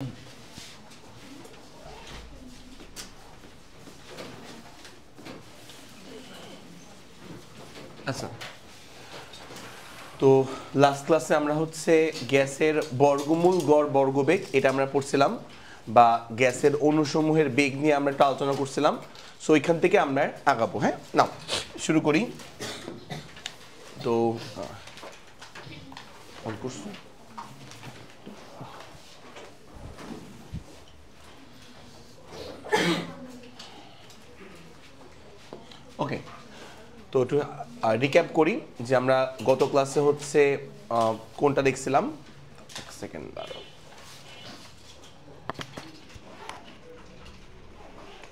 আচ্ছা, তো লাস্ট ক্লাসে আমরা হচ্ছে গ্যাসের বর্গমূল গড় বর্গবেগ এটা আমরা পড়ছিলাম, বা গ্যাসের অণুসমূহের বেগ নিয়ে আমরা একটা আলোচনা করছিলাম। সো ওইখান থেকে আমরা আগাবো। হ্যাঁ, নাও শুরু করি। তো ওকে, তো একটু রিক্যাপ করি যে আমরা গত ক্লাসে হচ্ছে কোনটা দেখছিলাম। এক সেকেন্ড দাঁড়াও।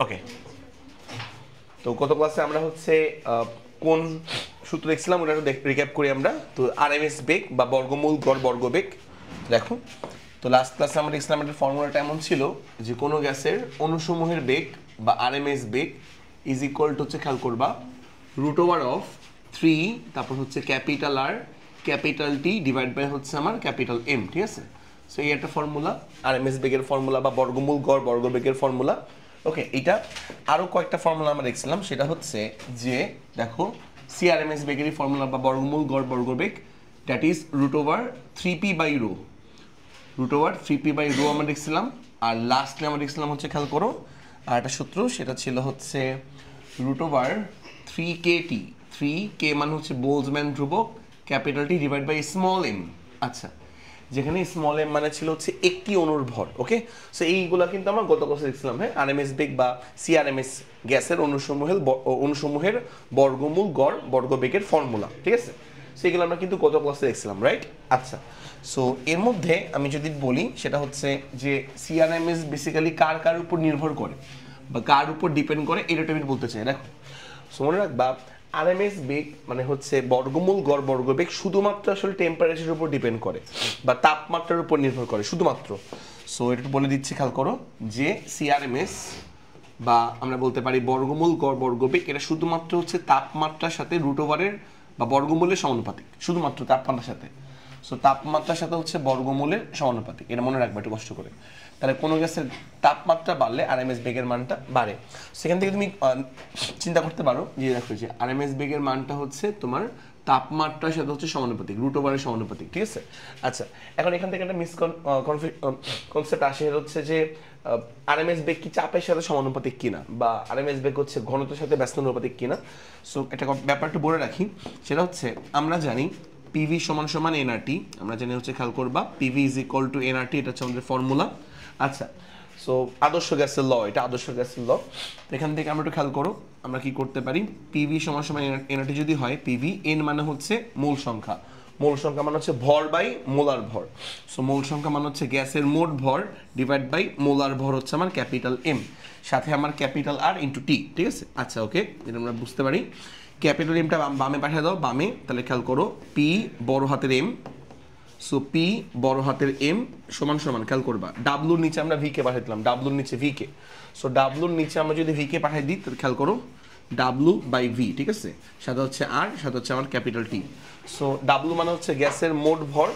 ওকে, তো গত ক্লাসে আমরা হচ্ছে কোন সূত্র দেখছিলাম ওটা রিক্যাপ করি আমরা। তো আরএমএস বেগ বা বর্গমূল গড় বর্গবেগ। দেখো, তো লাস্ট ক্লাসে আমরা দেখছিলাম একটা ফর্মুলাটা এমন ছিল যে কোনো গ্যাসের অণুসমূহের বেগ বা আরএমএস বেগ ইজ ইকুয়াল টু হচ্ছে, খেয়াল করবা, √3 তারপর হচ্ছে capital R capital T divide by হচ্ছে আমার ক্যাপিটাল এম। ঠিক আছে, সো এই একটা ফর্মুলা আরএমএস বেগের ফর্মুলা বা বর্গমূল গড় বর্গবেগের ফর্মুলা। ওকে, এটা আরও কয়েকটা ফর্মুলা আমরা দেখছিলাম, সেটা হচ্ছে যে দেখো সিআরএমএস বেগেরই ফর্মুলা বা বর্গমূল গড় বর্গবেগ, দ্যাট ইজ √3p/ρ। √3p/ρ আমরা দেখছিলাম। আর লাস্টে আমরা দেখছিলাম হচ্ছে, খেয়াল করো, আর একটা সূত্র সেটা ছিল হচ্ছে √3kt। 3k মানে হচ্ছে বোলজম্যান ধ্রুবক, capital T divide by small m. আচ্ছা, যেখানে স্মল এম মানে ছিল হচ্ছে একটি অণুর ভর। ওকে, সো এইগুলা কিন্তু আমরা গত ক্লাসে দেখছিলাম। হ্যাঁ, আরএমএস বেগ বা সিআরএমএস গ্যাসের অণুসমূহের বর্গমূল গড় বর্গবেগের ফর্মুলা। ঠিক আছে, সেগুলো আমরা কিন্তু গত ক্লাসে দেখছিলাম, রাইট? আচ্ছা, সো এর মধ্যে আমি যদি বলি সেটা হচ্ছে যে সিআরএমএস বেসিক্যালি কার কার উপর নির্ভর করে বা কার উপর ডিপেন্ড করে, এটা আমি বলতে চাই। দেখো, সো মনে রাখবা, আরএমএস বেগ মানে হচ্ছে বর্গমূল গড় বর্গবেগ শুধুমাত্র আসলে টেম্পারেচারের উপর ডিপেন্ড করে বা তাপমাত্রার উপর নির্ভর করে শুধুমাত্র। সো এটা বলে দিচ্ছি, খেয়াল করো, যে সিআরএমএস বা আমরা বলতে পারি বর্গমূল গড় বর্গবেগ, এটা শুধুমাত্র হচ্ছে তাপমাত্রার সাথে √এর বা বর্গমূলের সমানুপাতিক, শুধুমাত্র তাপমাত্রার সাথে। সো তাপমাত্রার সাথে হচ্ছে বর্গমূলের সমানুপাতিক, এটা মনে রাখবে একটু কষ্ট করে। তাহলে কোনো গ্যাসের তাপমাত্রা বাড়লে আরএমএস বেগের মানটা বাড়ে। সেখান থেকে তুমি চিন্তা করতে পারো যে দেখো, যে আরএমএস বেগের মানটা হচ্ছে তোমার তাপমাত্রার সাথে হচ্ছে সমানুপাতিক, √এর সমানুপাতিক। ঠিক আছে, আচ্ছা, এখন এখান থেকে একটা কনসেপ্ট আসে, হচ্ছে যে আরএমএস বেগ কি চাপের সাথে সমানুপাতিক কিনা, বা আরএমএস বেগ হচ্ছে ঘনত্বের সাথে ব্যস্তানুপাতিক কিনা। সো একটা ব্যাপারটা বলে রাখি, সেটা হচ্ছে আমরা জানি পিভি সমান সমান এনআরটি। আমরা জানি হচ্ছে, খেয়াল করবা, PV is equal two nRT, এটা হচ্ছে আমাদের ফর্মুলা। আচ্ছা, সো আদর্শ গ্যাসের ল, এটা আদর্শ গ্যাসের ল। এখান থেকে আমরা একটু খেয়াল করো, আমরা কি করতে পারি, পিভি সমান সমান এনআরটি যদি হয়, পিভি এন মানে হচ্ছে মূল সংখ্যা, মূল সংখ্যা মানে হচ্ছে ভর বাই মোলার ভর। সো মূল সংখ্যা মানে হচ্ছে গ্যাসের মোট ভর ডিভাইড বাই মোলার ভর হচ্ছে আমার ক্যাপিটাল এম, সাথে আমার ক্যাপিটাল আর ইন্টু টি। ঠিক আছে, আচ্ছা, ওকে, এটা আমরা বুঝতে পারি। ক্যাপিটাল এমটা বামে পাঠিয়ে দাও, বামে। তাহলে খেয়াল করো, পি বড় হাতের এম, সো পি বড় হাতের এম সমান সমান, খেয়াল করবা, ডাব্লুর নিচে আমরা ভিকে পাঠাইছিলাম, ডাব্লুর নিচে ভিকে। সো ডাব্লুর নিচে আমরা যদি ভিকে পাঠাই দিই, তাহলে খেয়াল করো ডাব্লু বাই ভি। ঠিক আছে, সাথে হচ্ছে আর, সাথে হচ্ছে আমার ক্যাপিটাল টি। সো ডাব্লু মানে হচ্ছে গ্যাসের মোট ভর,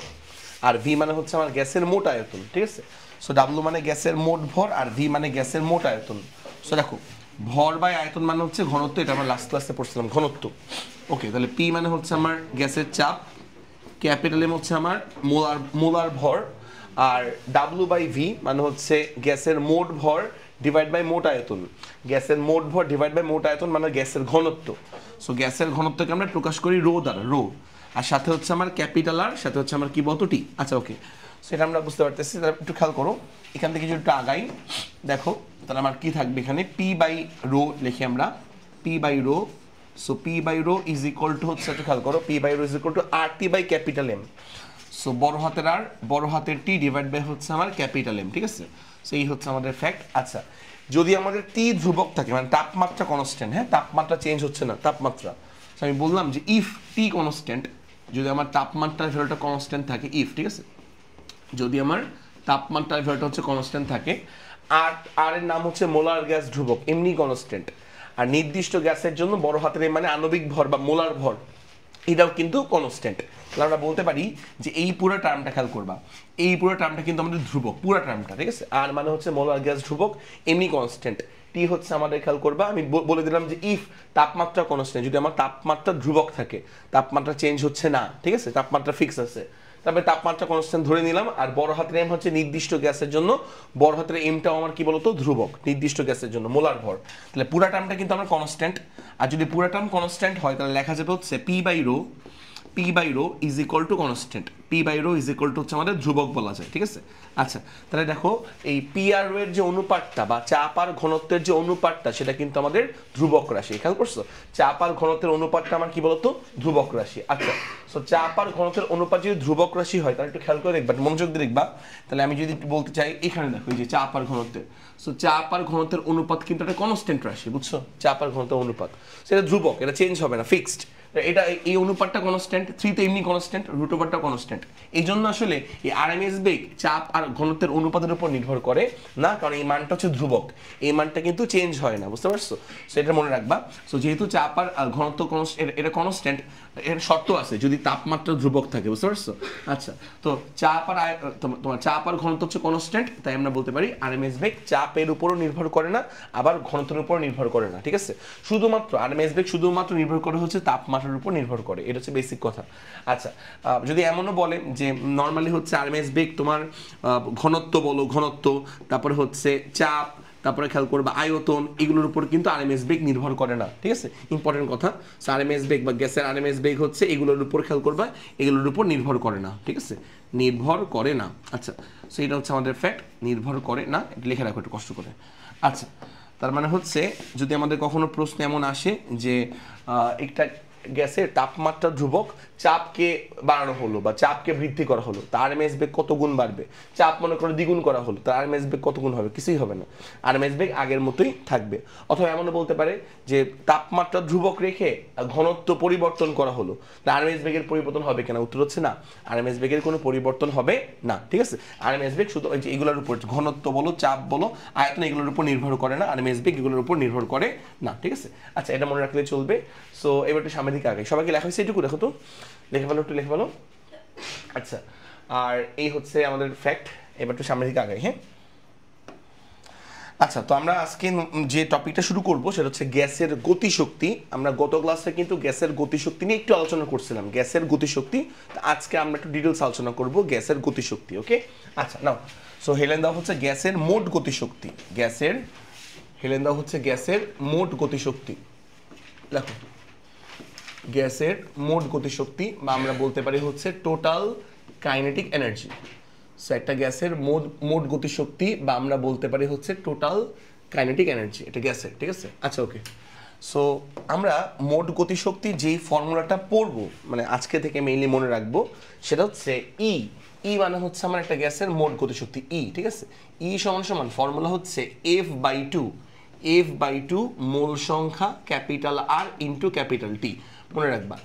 আর ভি মানে হচ্ছে আমার গ্যাসের মোট আয়তন। ঠিক আছে, সো ডাব্লু মানে গ্যাসের মোট ভর, আর ভি মানে গ্যাসের মোট আয়তন। সো দেখো, ভর বাই আয়তন মানে হচ্ছে ঘনত্ব, এটা আমরা লাস্ট ক্লাসে পড়ছিলাম, ঘনত্ব। ওকে, তাহলে পি মানে হচ্ছে আমার গ্যাসের চাপ, ক্যাপিটাল এম হচ্ছে আমার মোলার ভর, আর ডাব্লু বাই ভি মানে হচ্ছে গ্যাসের মোট ভর ডিভাইড বাই মোট আয়তন। গ্যাসের মোট ভর ডিভাইড বাই মোট আয়তন মানে গ্যাসের ঘনত্ব। সো গ্যাসের ঘনত্বকে আমরা প্রকাশ করি রো দ্বারা, রো, আর সাথে হচ্ছে আমার ক্যাপিটাল আর, সাথে হচ্ছে আমার কি বলতো, টি। আচ্ছা, ওকে, সেটা আমরা বুঝতে পারতেছি। তাহলে একটু খেয়াল করো, এখান থেকে যদি একটু আগাই, দেখো, তাহলে আমার কি থাকবে এখানে, পি বাই রো লিখি আমরা, P by rho. So P by rho is equal to হচ্ছে, একটু খেয়াল করো, P by rho is equal to R T by capital M. So বড় হাতের আর বড় হাতের টি ডিভাইড বাই হচ্ছে আমার ক্যাপিটাল এম। ঠিক আছে, সো এই হচ্ছে আমাদের ফ্যাক্ট। আচ্ছা, যদি আমাদের টি ধ্রুবক থাকে, মানে তাপমাত্রা কনস্ট্যান্ট, হ্যাঁ, তাপমাত্রা চেঞ্জ হচ্ছে না, তাপমাত্রা, আমি বললাম যে ইফ টি কনস্ট্যান্ট, যদি আমার তাপমাত্রার ভ্যালুটা কনস্ট্যান্ট থাকে, ইফ, ঠিক আছে, যদি আমার তাপমাত্রার ভ্যালুটা হচ্ছে কনস্ট্যান্ট থাকে, আর আর এর নাম হচ্ছে মোলার গ্যাস ধ্রুবক, এমনি কনস্ট্যান্ট, আর নির্দিষ্ট গ্যাসের জন্য বড় হাতের মানে আণবিক ভর বা মোলার ভর, এটাও কিন্তু কনস্ট্যান্ট। তাহলে আমরা বলতে পারি যে এই পুরো টার্মটা খেয়াল করবা, এই পুরো টার্মটা কিন্তু আমাদের ধ্রুবক, পুরো টার্মটা, ঠিক আছে। আর মানে হচ্ছে মোলার গ্যাস ধ্রুবক, এমনি কনস্ট্যান্ট। টি হচ্ছে আমাদের খেয়াল করবা, আমি বলে দিলাম যে ইফ তাপমাত্রা কনস্ট্যান্ট, যদি আমার তাপমাত্রা ধ্রুবক থাকে, তাপমাত্রা চেঞ্জ হচ্ছে না, ঠিক আছে, তাপমাত্রা ফিক্স আছে, তারপরে তাপমাত্রা কনস্ট্যান্ট ধরে নিলাম। আর বড় হাতের এম হচ্ছে নির্দিষ্ট গ্যাসের জন্য, বড় হাতের এমটাও আমার কি বলতো ধ্রুবক, নির্দিষ্ট গ্যাসের জন্য মোলার ভর। তাহলে পুরা টার্মটা কিন্তু আমার কনস্ট্যান্ট। আর যদি পুরা টার্ম কনস্ট্যান্ট হয় তাহলে লেখা যাবে হচ্ছে P by rho is equal to constant, P by rho is equal to হচ্ছে আমাদের ধ্রুবক বলা যায়, ঠিক আছে। আচ্ছা, তাহলে দেখো এই পি আর রো এর যে অনুপাতটা বা চাপ আর ঘনত্বের যে অনুপাতটা, সেটা কিন্তু আমাদের ধ্রুবক রাশি। খেয়াল করছো, চাপ আর ঘনত্বের অনুপাতটা আমার কি বলতো ধ্রুবক রাশি। আচ্ছা, সো চাপ আর ঘনত্বের অনুপাত যদি ধ্রুবক রাশি হয় তাহলে একটু খেয়াল করে দেখবা, মনোযোগ দিয়ে দেখবা। তাহলে আমি যদি বলতে চাই এখানে দেখো এই যে চাপ আর ঘনত্বের, সো চাপ আর ঘনত্বের অনুপাত কিন্তু একটা কনস্ট্যান্ট রাশি, বুঝছো, চাপ আর ঘনত্বের অনুপাত সেটা ধ্রুবক, এটা চেঞ্জ হবে না, ফিক্সড। এটা এই অনুপাতটা কনস্ট্যান্ট, 3 তে এমনি কনস্ট্যান্ট, রুট ওভারটা কনস্ট্যান্ট। এই জন্য আসলে এই আরএমএস বেগ চাপ আর ঘনত্বের অনুপাতের উপর নির্ভর করে না, কারণ এই মানটা হচ্ছে ধ্রুবক, এই মানটা কিন্তু চেঞ্জ হয় না, বুঝতে পারছো। সো এটা মনে রাখবা। সো যেহেতু চাপ আর ঘনত্ব এটা কনস্ট্যান্ট, এর শর্ত আছে যদি তাপমাত্রা ধ্রুবক থাকে, বুঝতে পারছো। আচ্ছা, তো চাপ আর তোমার চাপ আর ঘনত্ব হচ্ছে কনস্ট্যান্ট, তাই আমরা বলতে পারি আরএমএস বেগ চাপের উপরও নির্ভর করে না, আবার ঘনত্বের উপর নির্ভর করে না, ঠিক আছে। শুধুমাত্র আরএমএস বেগ শুধুমাত্র নির্ভর করে হচ্ছে তাপমাত্রার উপর নির্ভর করে, এটা হচ্ছে বেসিক কথা। আচ্ছা, যদি এমনও বলে যে নর্মালি হচ্ছে আরএমএস বেগ তোমার ঘনত্ব বলো, ঘনত্ব, তারপরে হচ্ছে চাপ, তারপরে খেয়াল করবা আয়তন, এগুলোর উপর কিন্তু আরএমএস বেগ নির্ভর করে না, ঠিক আছে, ইম্পর্টেন্ট কথা। আরএমএস বেগ বা গ্যাসের আরএমএস বেগ হচ্ছে এগুলোর উপর খেয়াল করবা, এগুলোর উপর নির্ভর করে না, ঠিক আছে, নির্ভর করে না। আচ্ছা, সো এটা হচ্ছে আমাদের ফ্যাক্ট, নির্ভর করে না, এটা লিখে রাখো একটু কষ্ট করে। আচ্ছা, তার মানে হচ্ছে যদি আমাদের কখনো প্রশ্ন এমন আসে যে একটা গ্যাসের তাপমাত্রা ধ্রুবক, চাপকে বাড়ানো হলো বা চাপকে বৃদ্ধি করা হলো, তার আরএমএস বেগ কত গুণ বাড়বে, চাপ মনে করে দ্বিগুণ করা হলো, তার আরএমএস বেগ কত গুণ হবে, কিছুই হবে না, আরএমএস বেগ আগের মতোই থাকবে। অথবা এমনও বলতে পারে যে তাপমাত্রা ধ্রুবক রেখে ঘনত্ব পরিবর্তন করা হলো, তার আরএমএস বেগের পরিবর্তন হবে কিনা, উত্তর হচ্ছে না, আরএমএস বেগের কোনো পরিবর্তন হবে না, ঠিক আছে। আরএমএস বেগ শুধু ওই যে এগুলোর উপর, ঘনত্ব বলো, চাপ বলো, আয়তন, এগুলোর উপর নির্ভর করে না, আরএমএস বেগ এগুলোর উপর নির্ভর করে না, ঠিক আছে। আচ্ছা, এটা মনে রাখলে চলবে। সো এবার একটু সামনের দিকে আগে, সবাইকে লেখা হয়েছে এটুকু দেখো তো, লিখে ফেলো, একটু লিখে ফেলো। আচ্ছা, আর এই হচ্ছে আমাদের ফ্যাক্ট, এবার একটু সামনের দিকে আগে, হ্যাঁ। আচ্ছা, তো আমরা আজকে যে টপিকটা শুরু করব সেটা হচ্ছে গ্যাসের গতিশক্তি। আমরা গত ক্লাসে কিন্তু গ্যাসের গতিশক্তি নিয়ে একটু আলোচনা করছিলাম, গ্যাসের গতিশক্তি। আজকে আমরা একটু ডিটেলস আলোচনা করব গ্যাসের গতিশক্তি, ওকে। আচ্ছা, নাও, সো হেলেন দাও হচ্ছে গ্যাসের মোট গতিশক্তি, গ্যাসের হেলেন দাও হচ্ছে গ্যাসের মোট গতিশক্তি, দেখো গ্যাসের মোট গতিশক্তি বা আমরা বলতে পারি হচ্ছে টোটাল কাইনেটিক এনার্জি। সো একটা গ্যাসের মোট গতিশক্তি বা আমরা বলতে পারি হচ্ছে টোটাল কাইনেটিক এনার্জি, এটা গ্যাসের, ঠিক আছে। আচ্ছা, ওকে। সো আমরা মোট গতিশক্তির যেই ফর্মুলাটা পড়বো, মানে আজকে থেকে মেইনলি মনে রাখবো, সেটা হচ্ছে ই মানে হচ্ছে আমার একটা গ্যাসের মোট গতিশক্তি, ঠিক আছে। সমান সমান ফর্মুলা হচ্ছে F/2 মোল সংখ্যা capital R into capital T, মনে রাখবা।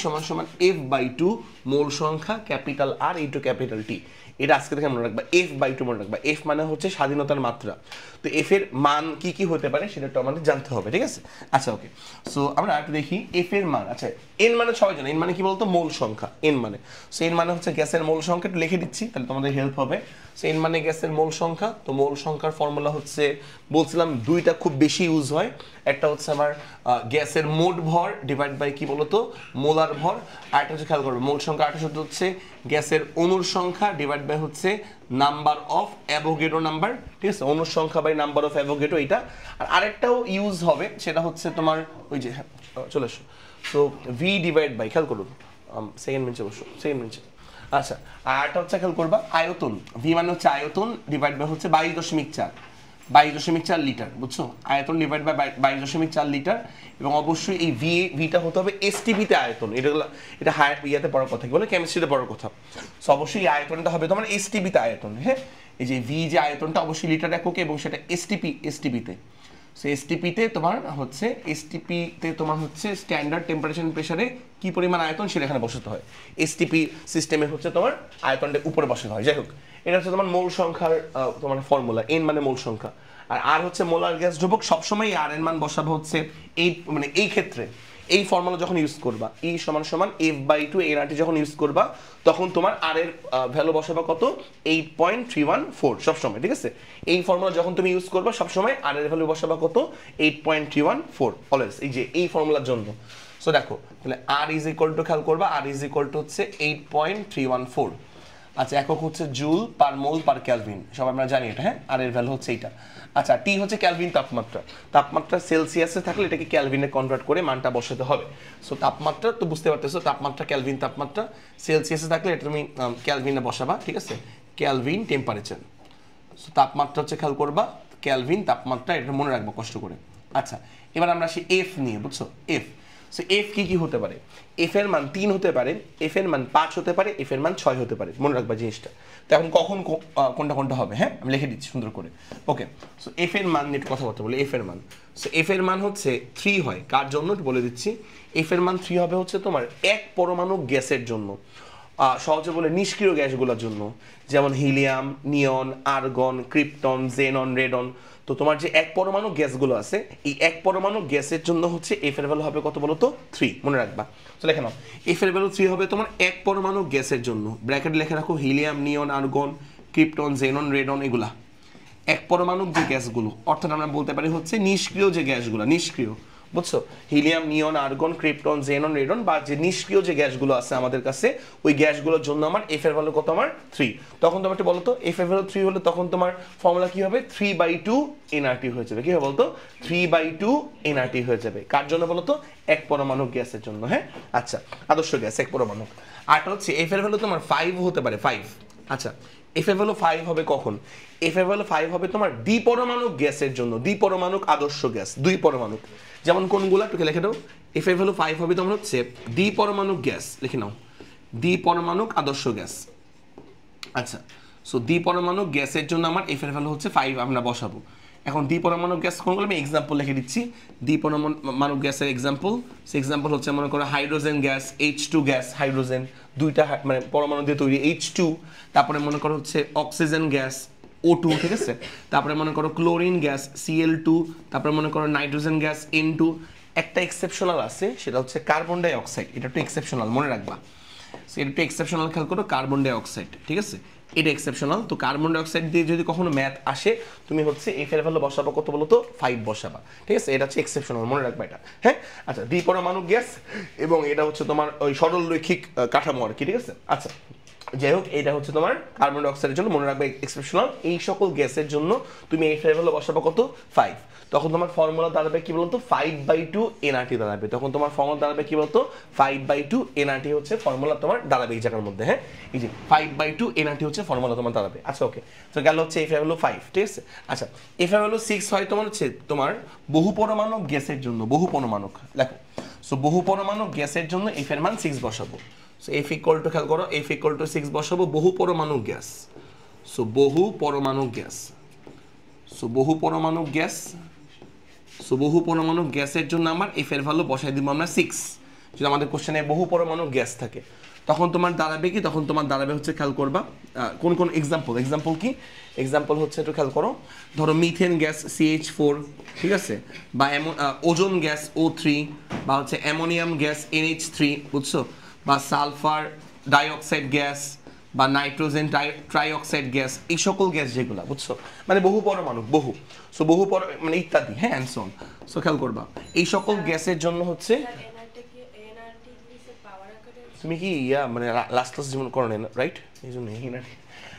সমান সমান F/2 মোল সংখ্যা capital R into capital T, এটা আজকে থেকে মনে রাখবা। F/2 মনে রাখবা, F মানে হচ্ছে স্বাধীনতার মাত্রা। তো F এর মান কি কি হতে পারে সেটা তো আমাদের জানতে হবে, ঠিক আছে। আচ্ছা, ওকে। সো আমরা একটু দেখি F এর মান। আচ্ছা, N মানে সবাই জানে, N মানে কি বলতো মোল সংখ্যা, N মানে, সো N মানে হচ্ছে গ্যাসের মোল সংখ্যা, একটু লিখে দিচ্ছি তাহলে তোমাদের হেল্প হবে। সো N মানে গ্যাসের মোল সংখ্যা। তো মোল সংখ্যার ফর্মুলা হচ্ছে, বলছিলাম দুইটা খুব বেশি ইউজ হয়, একটা হচ্ছে আমার গ্যাসের মোট ভর ডিভাইড বাই কি বলতো মোলার ভর, আর একটা হচ্ছে খেয়াল করবে মোল সংখ্যা, আরেকটা শব্দ হচ্ছে গ্যাসের অণুর সংখ্যা ডিভাইড বাই হচ্ছে নাম্বার অফ অ্যাভোগাড্রো নাম্বার, ঠিক আছে, অণুর সংখ্যা বাই নাম্বার অফ অ্যাভোগাড্রো, এটা। আর আরেকটাও ইউজ হবে, সেটা হচ্ছে তোমার ওই যে, চলে আসো, সো ভি ডিভাইড বাই, খেয়াল করুন, সেকেন্ড বেঞ্চে বসো, সেকেন্ড বেঞ্চে। আচ্ছা, আর একটা হচ্ছে খেয়াল করবা আয়তন, ভি মানে হচ্ছে আয়তন ডিভাইড বাই হচ্ছে 22.4 লিটার, বুঝছো, আয়তন ডিভাইড বাই 22.4 লিটার। এবং অবশ্যই এই ভিটা হতে হবে এসটিপিতে আয়তন, এটা হায়ার ইয়াতে পড়ার কথা, কি বলে কেমিস্ট্রিতে পড়ার কথা। সো অবশ্যই আয়তনটা হবে তোমার এসটিপিতে আয়তন, হ্যাঁ। এই যে ভি যে আয়তনটা অবশ্যই লিটার এককে এবং সেটা এসটিপিতে। সো এসটিপিতে তোমার হচ্ছে স্ট্যান্ডার্ড টেম্পারেচার প্রেসারে কি পরিমাণ আয়তন সেটা এখানে বসাতে হয়, এসটিপি সিস্টেমে হচ্ছে তোমার আয়তনটা উপরে বসাতে হয়। যাই হোক, এটা হচ্ছে তোমার মোল সংখ্যার তোমার ফর্মুলা, N মানে মোল সংখ্যা, আর আর হচ্ছে মোলার গ্যাস ধ্রুবক। সবসময় আর এর মান বসাবো হচ্ছে এই, মানে এই ক্ষেত্রে এই ফর্মুলা যখন ইউজ করবা E সমান সমান F/2 nRT যখন ইউজ করবা তখন তোমার R এর ভ্যালু বসাবা কত 8.314 সবসময়, ঠিক আছে। এই ফর্মুলা যখন তুমি ইউজ করবা সবসময় R এর ভ্যালু বসাবা কত 8.314 অলওয়েজ, এই যে এই ফর্মুলার জন্য। সো দেখো তাহলে R ইজ ইকুয়াল টু, খেয়াল করবা R ইজ ইকুয়াল টু হচ্ছে 8.314। আচ্ছা, একক হচ্ছে জুল পার মোল পার ক্যালভিন, সব আমরা জানি এটা, হ্যাঁ। আর এর ভ্যালু হচ্ছে এইটা। আচ্ছা, টি হচ্ছে ক্যালভিন তাপমাত্রা, তাপমাত্রা সেলসিয়াসে থাকলে এটাকে ক্যালভিনে কনভার্ট করে মানটা বসাতে হবে। সো তাপমাত্রা তো বুঝতে পারতেছো, তাপমাত্রা ক্যালভিন তাপমাত্রা, সেলসিয়াসে থাকলে এটা তুমি ক্যালভিনে বসাবা, ঠিক আছে, ক্যালভিন টেম্পারেচার। সো তাপমাত্রা হচ্ছে, খেয়াল করবা ক্যালভিন তাপমাত্রা, এটা মনে রাখবো কষ্ট করে। আচ্ছা, এবার আমরা আসি এফ নিয়ে, বুঝছো, এফ। সো এফ কি হতে পারে, এফ এর মান 3 হতে পারে, এফ এর মান 5 হতে পারে, এফ এর মান 6 হতে পারে, মনে রাখবা জিনিসটা। তো এখন কখন কোনটা কোনটা হবে, হ্যাঁ আমি লিখে দিচ্ছি সুন্দর করে। ওকে, সো এফ এর মান নিয়ে কথাবার্তা বলি। এফ এর মান, সো এফ এর মান হচ্ছে 3 হয় কার জন্য বলে দিচ্ছি। এফ এর মান 3 হবে হচ্ছে তোমার এক পরমাণু গ্যাসের জন্য, সহজে বলে নিষ্ক্রিয় গ্যাসগুলোর জন্য, যেমন হিলিয়াম, নিয়ন, আর্গন, ক্রিপ্টন, জেনন, রেডন। তো তোমার যে এক পরমাণু গ্যাসগুলো আছে, এই এক পরমাণু গ্যাসের জন্য হচ্ছে এফ এর ভ্যালু হবে কত বলো তো 3, মনে রাখবা। তো লেখে নাও, এফ এর ভ্যালু 3 হবে তোমার এক পরমাণু গ্যাসের জন্য, ব্র্যাকেট লিখে রাখো হিলিয়াম, নিয়ন, আর্গন, ক্রিপ্টন, জেনন, রেডন, এগুলা এক পরমাণু যে গ্যাসগুলো, অর্থাৎ আমরা বলতে পারি হচ্ছে নিষ্ক্রিয় যে গ্যাসগুলো, নিষ্ক্রিয়, বুঝছো, হিলিয়াম, নিয়ন, আর্গন, ক্রিপ্টন, জেনন, রেডন, বা যে নিষ্ক্রিয় যে গ্যাসগুলো আছে আমাদের কাছে, ওই গ্যাসগুলোর জন্য আমার এফ এর ভ্যালু কত আমার 3। তখন তোমার একটু বলো তো, এফ এর ভ্যালু 3 হলে তখন তোমার ফর্মুলা কি হবে 3/2 nRT হয়ে যাবে। কি হবে বলতো 3/2 nRT হয়ে যাবে, কার জন্য বলো তো, এক পরমাণু গ্যাসের জন্য, হ্যাঁ। আচ্ছা, আদর্শ গ্যাস এক পরমাণু। আরটা হচ্ছে এফ এর ভ্যালু তোমার 5 হতে পারে, 5। আচ্ছা, এফ এর ভ্যালু 5 হবে কখন, এফ এর ভ্যালু 5 হবে তোমার দ্বিপরমাণুক গ্যাসের জন্য, দ্বিপরমাণুক আদর্শ গ্যাস, দুই পরমাণুক, যেমন কোনগুলো একটু লিখে দাও। এফ এর ভ্যালু 5 হবে তোমার হচ্ছে দ্বিপরমাণুক গ্যাস, লিখে নাও, দ্বিপরমাণুক আদর্শ গ্যাস। আচ্ছা, সো দ্বিপরমাণুক গ্যাসের জন্য আমার এফ এর ভ্যালু হচ্ছে 5 আমরা বসাবো। এখন দ্বিপরমাণুক গ্যাস কোনগুলো আমি এক্সাম্পল লিখে দিচ্ছি। দ্বিপরমাণুক গ্যাসের এক্সাম্পল, সে এক্সাম্পল হচ্ছে মনে করো hydrogen gas, H2 gas, hydrogen দুইটা মানে পরমাণু দিয়ে তৈরি H2, তারপরে মনে করো হচ্ছে অক্সিজেন গ্যাস O2, ঠিক আছে, তারপরে মনে করো ক্লোরিন গ্যাস Cl2, তারপরে মনে করো নাইট্রোজেন গ্যাস N2। একটা এক্সেপশনাল আছে, সেটা হচ্ছে কার্বন ডাই অক্সাইড, এটা একটু এক্সেপশনাল মনে রাখবা। সো এটা একটু এক্সেপশনাল, খেয়াল করো কার্বন ডাই অক্সাইড, ঠিক আছে, এটা এক্সেপশনাল। তো কার্বন ডাই অক্সাইড দিয়ে যদি কখনো ম্যাথ আসে, তুমি হচ্ছে এফ এর ভ্যালু বসাবো কত বলো তো 5 বসাবা, ঠিক আছে, এটা হচ্ছে এক্সেপশনাল মনে রাখবা এটা, হ্যাঁ। আচ্ছা, দ্বিপরমাণু গ্যাস এবং এটা হচ্ছে তোমার ওই সরল রৈখিক কাঠামো আর কি, ঠিক আছে। আচ্ছা, যাই হোক, এটা হচ্ছে তোমার কার্বন ডাই অক্সাইডের জন্য, মনে রাখবে এক্সেপশনাল। এই সকল গ্যাসের জন্য তুমি এফ এর ভ্যালু বসাবো কত 5। তখন তোমার ফর্মুলা দাঁড়াবে কি বলতো 5/2 nRT দাঁড়াবে। তখন তোমার ফর্মুলা দাঁড়াবে কি বলতো 5/2 nRT হচ্ছে ফর্মুলা তোমার দাঁড়াবে এই জায়গার মধ্যে, হ্যাঁ, এই যে 5/2 nRT হচ্ছে ফর্মুলা তোমার দাঁড়াবে। আচ্ছা, ওকে, তো গেল হচ্ছে এফ এর ভ্যালু 5, ঠিক আছে। আচ্ছা, এফ এর ভ্যালু 6 হয় তোমার হচ্ছে তোমার বহু পরমাণু গ্যাসের জন্য, বহু পরমাণু লেখো। সো বহু পরমাণু গ্যাসের জন্য এফ এর মান 6 বসাবো। সো এফ ইকুয়াল টু, খেয়াল করো, এফ ইকুয়াল টু 6 বসাবো, বহু পরমাণু গ্যাস। সো বহু পরমাণু গ্যাস, সো বহু পরমাণু গ্যাস, সো বহু পরমাণু গ্যাসের জন্য আমার এফ এর ভ্যালু বসাই দিব আমরা 6। যদি আমাদের কোশ্চেনে বহু পরমাণু গ্যাস থাকে তখন তোমার দাঁড়াবে কি, তখন তোমার দাঁড়াবে হচ্ছে, খেয়াল করবা কোন কোন এক্সাম্পল, এক্সাম্পল কি, এক্সাম্পল হচ্ছে একটু খেয়াল করো, ধরো মিথেন গ্যাস CH4, ঠিক আছে, বা ওজোন গ্যাস O3, বা হচ্ছে অ্যামোনিয়াম গ্যাস NH3, বুঝছো, বা সালফার ডাইঅক্সাইড গ্যাস, বা নাইট্রোজেন ট্রাইঅক্সাইড গ্যাস, এই সকল গ্যাস যেগুলো, বুঝছো, মানে বহু পরমাণু, বহু, সো বহু মানে ইত্যাদি, হ্যাঁ, অ্যান্ড সো অন। সো খেয়াল করবা এই সকল গ্যাসের জন্য হচ্ছে, তুমি কি মানে লাস্ট ক্লাস যেমন করো না, রাইট, এই জন্য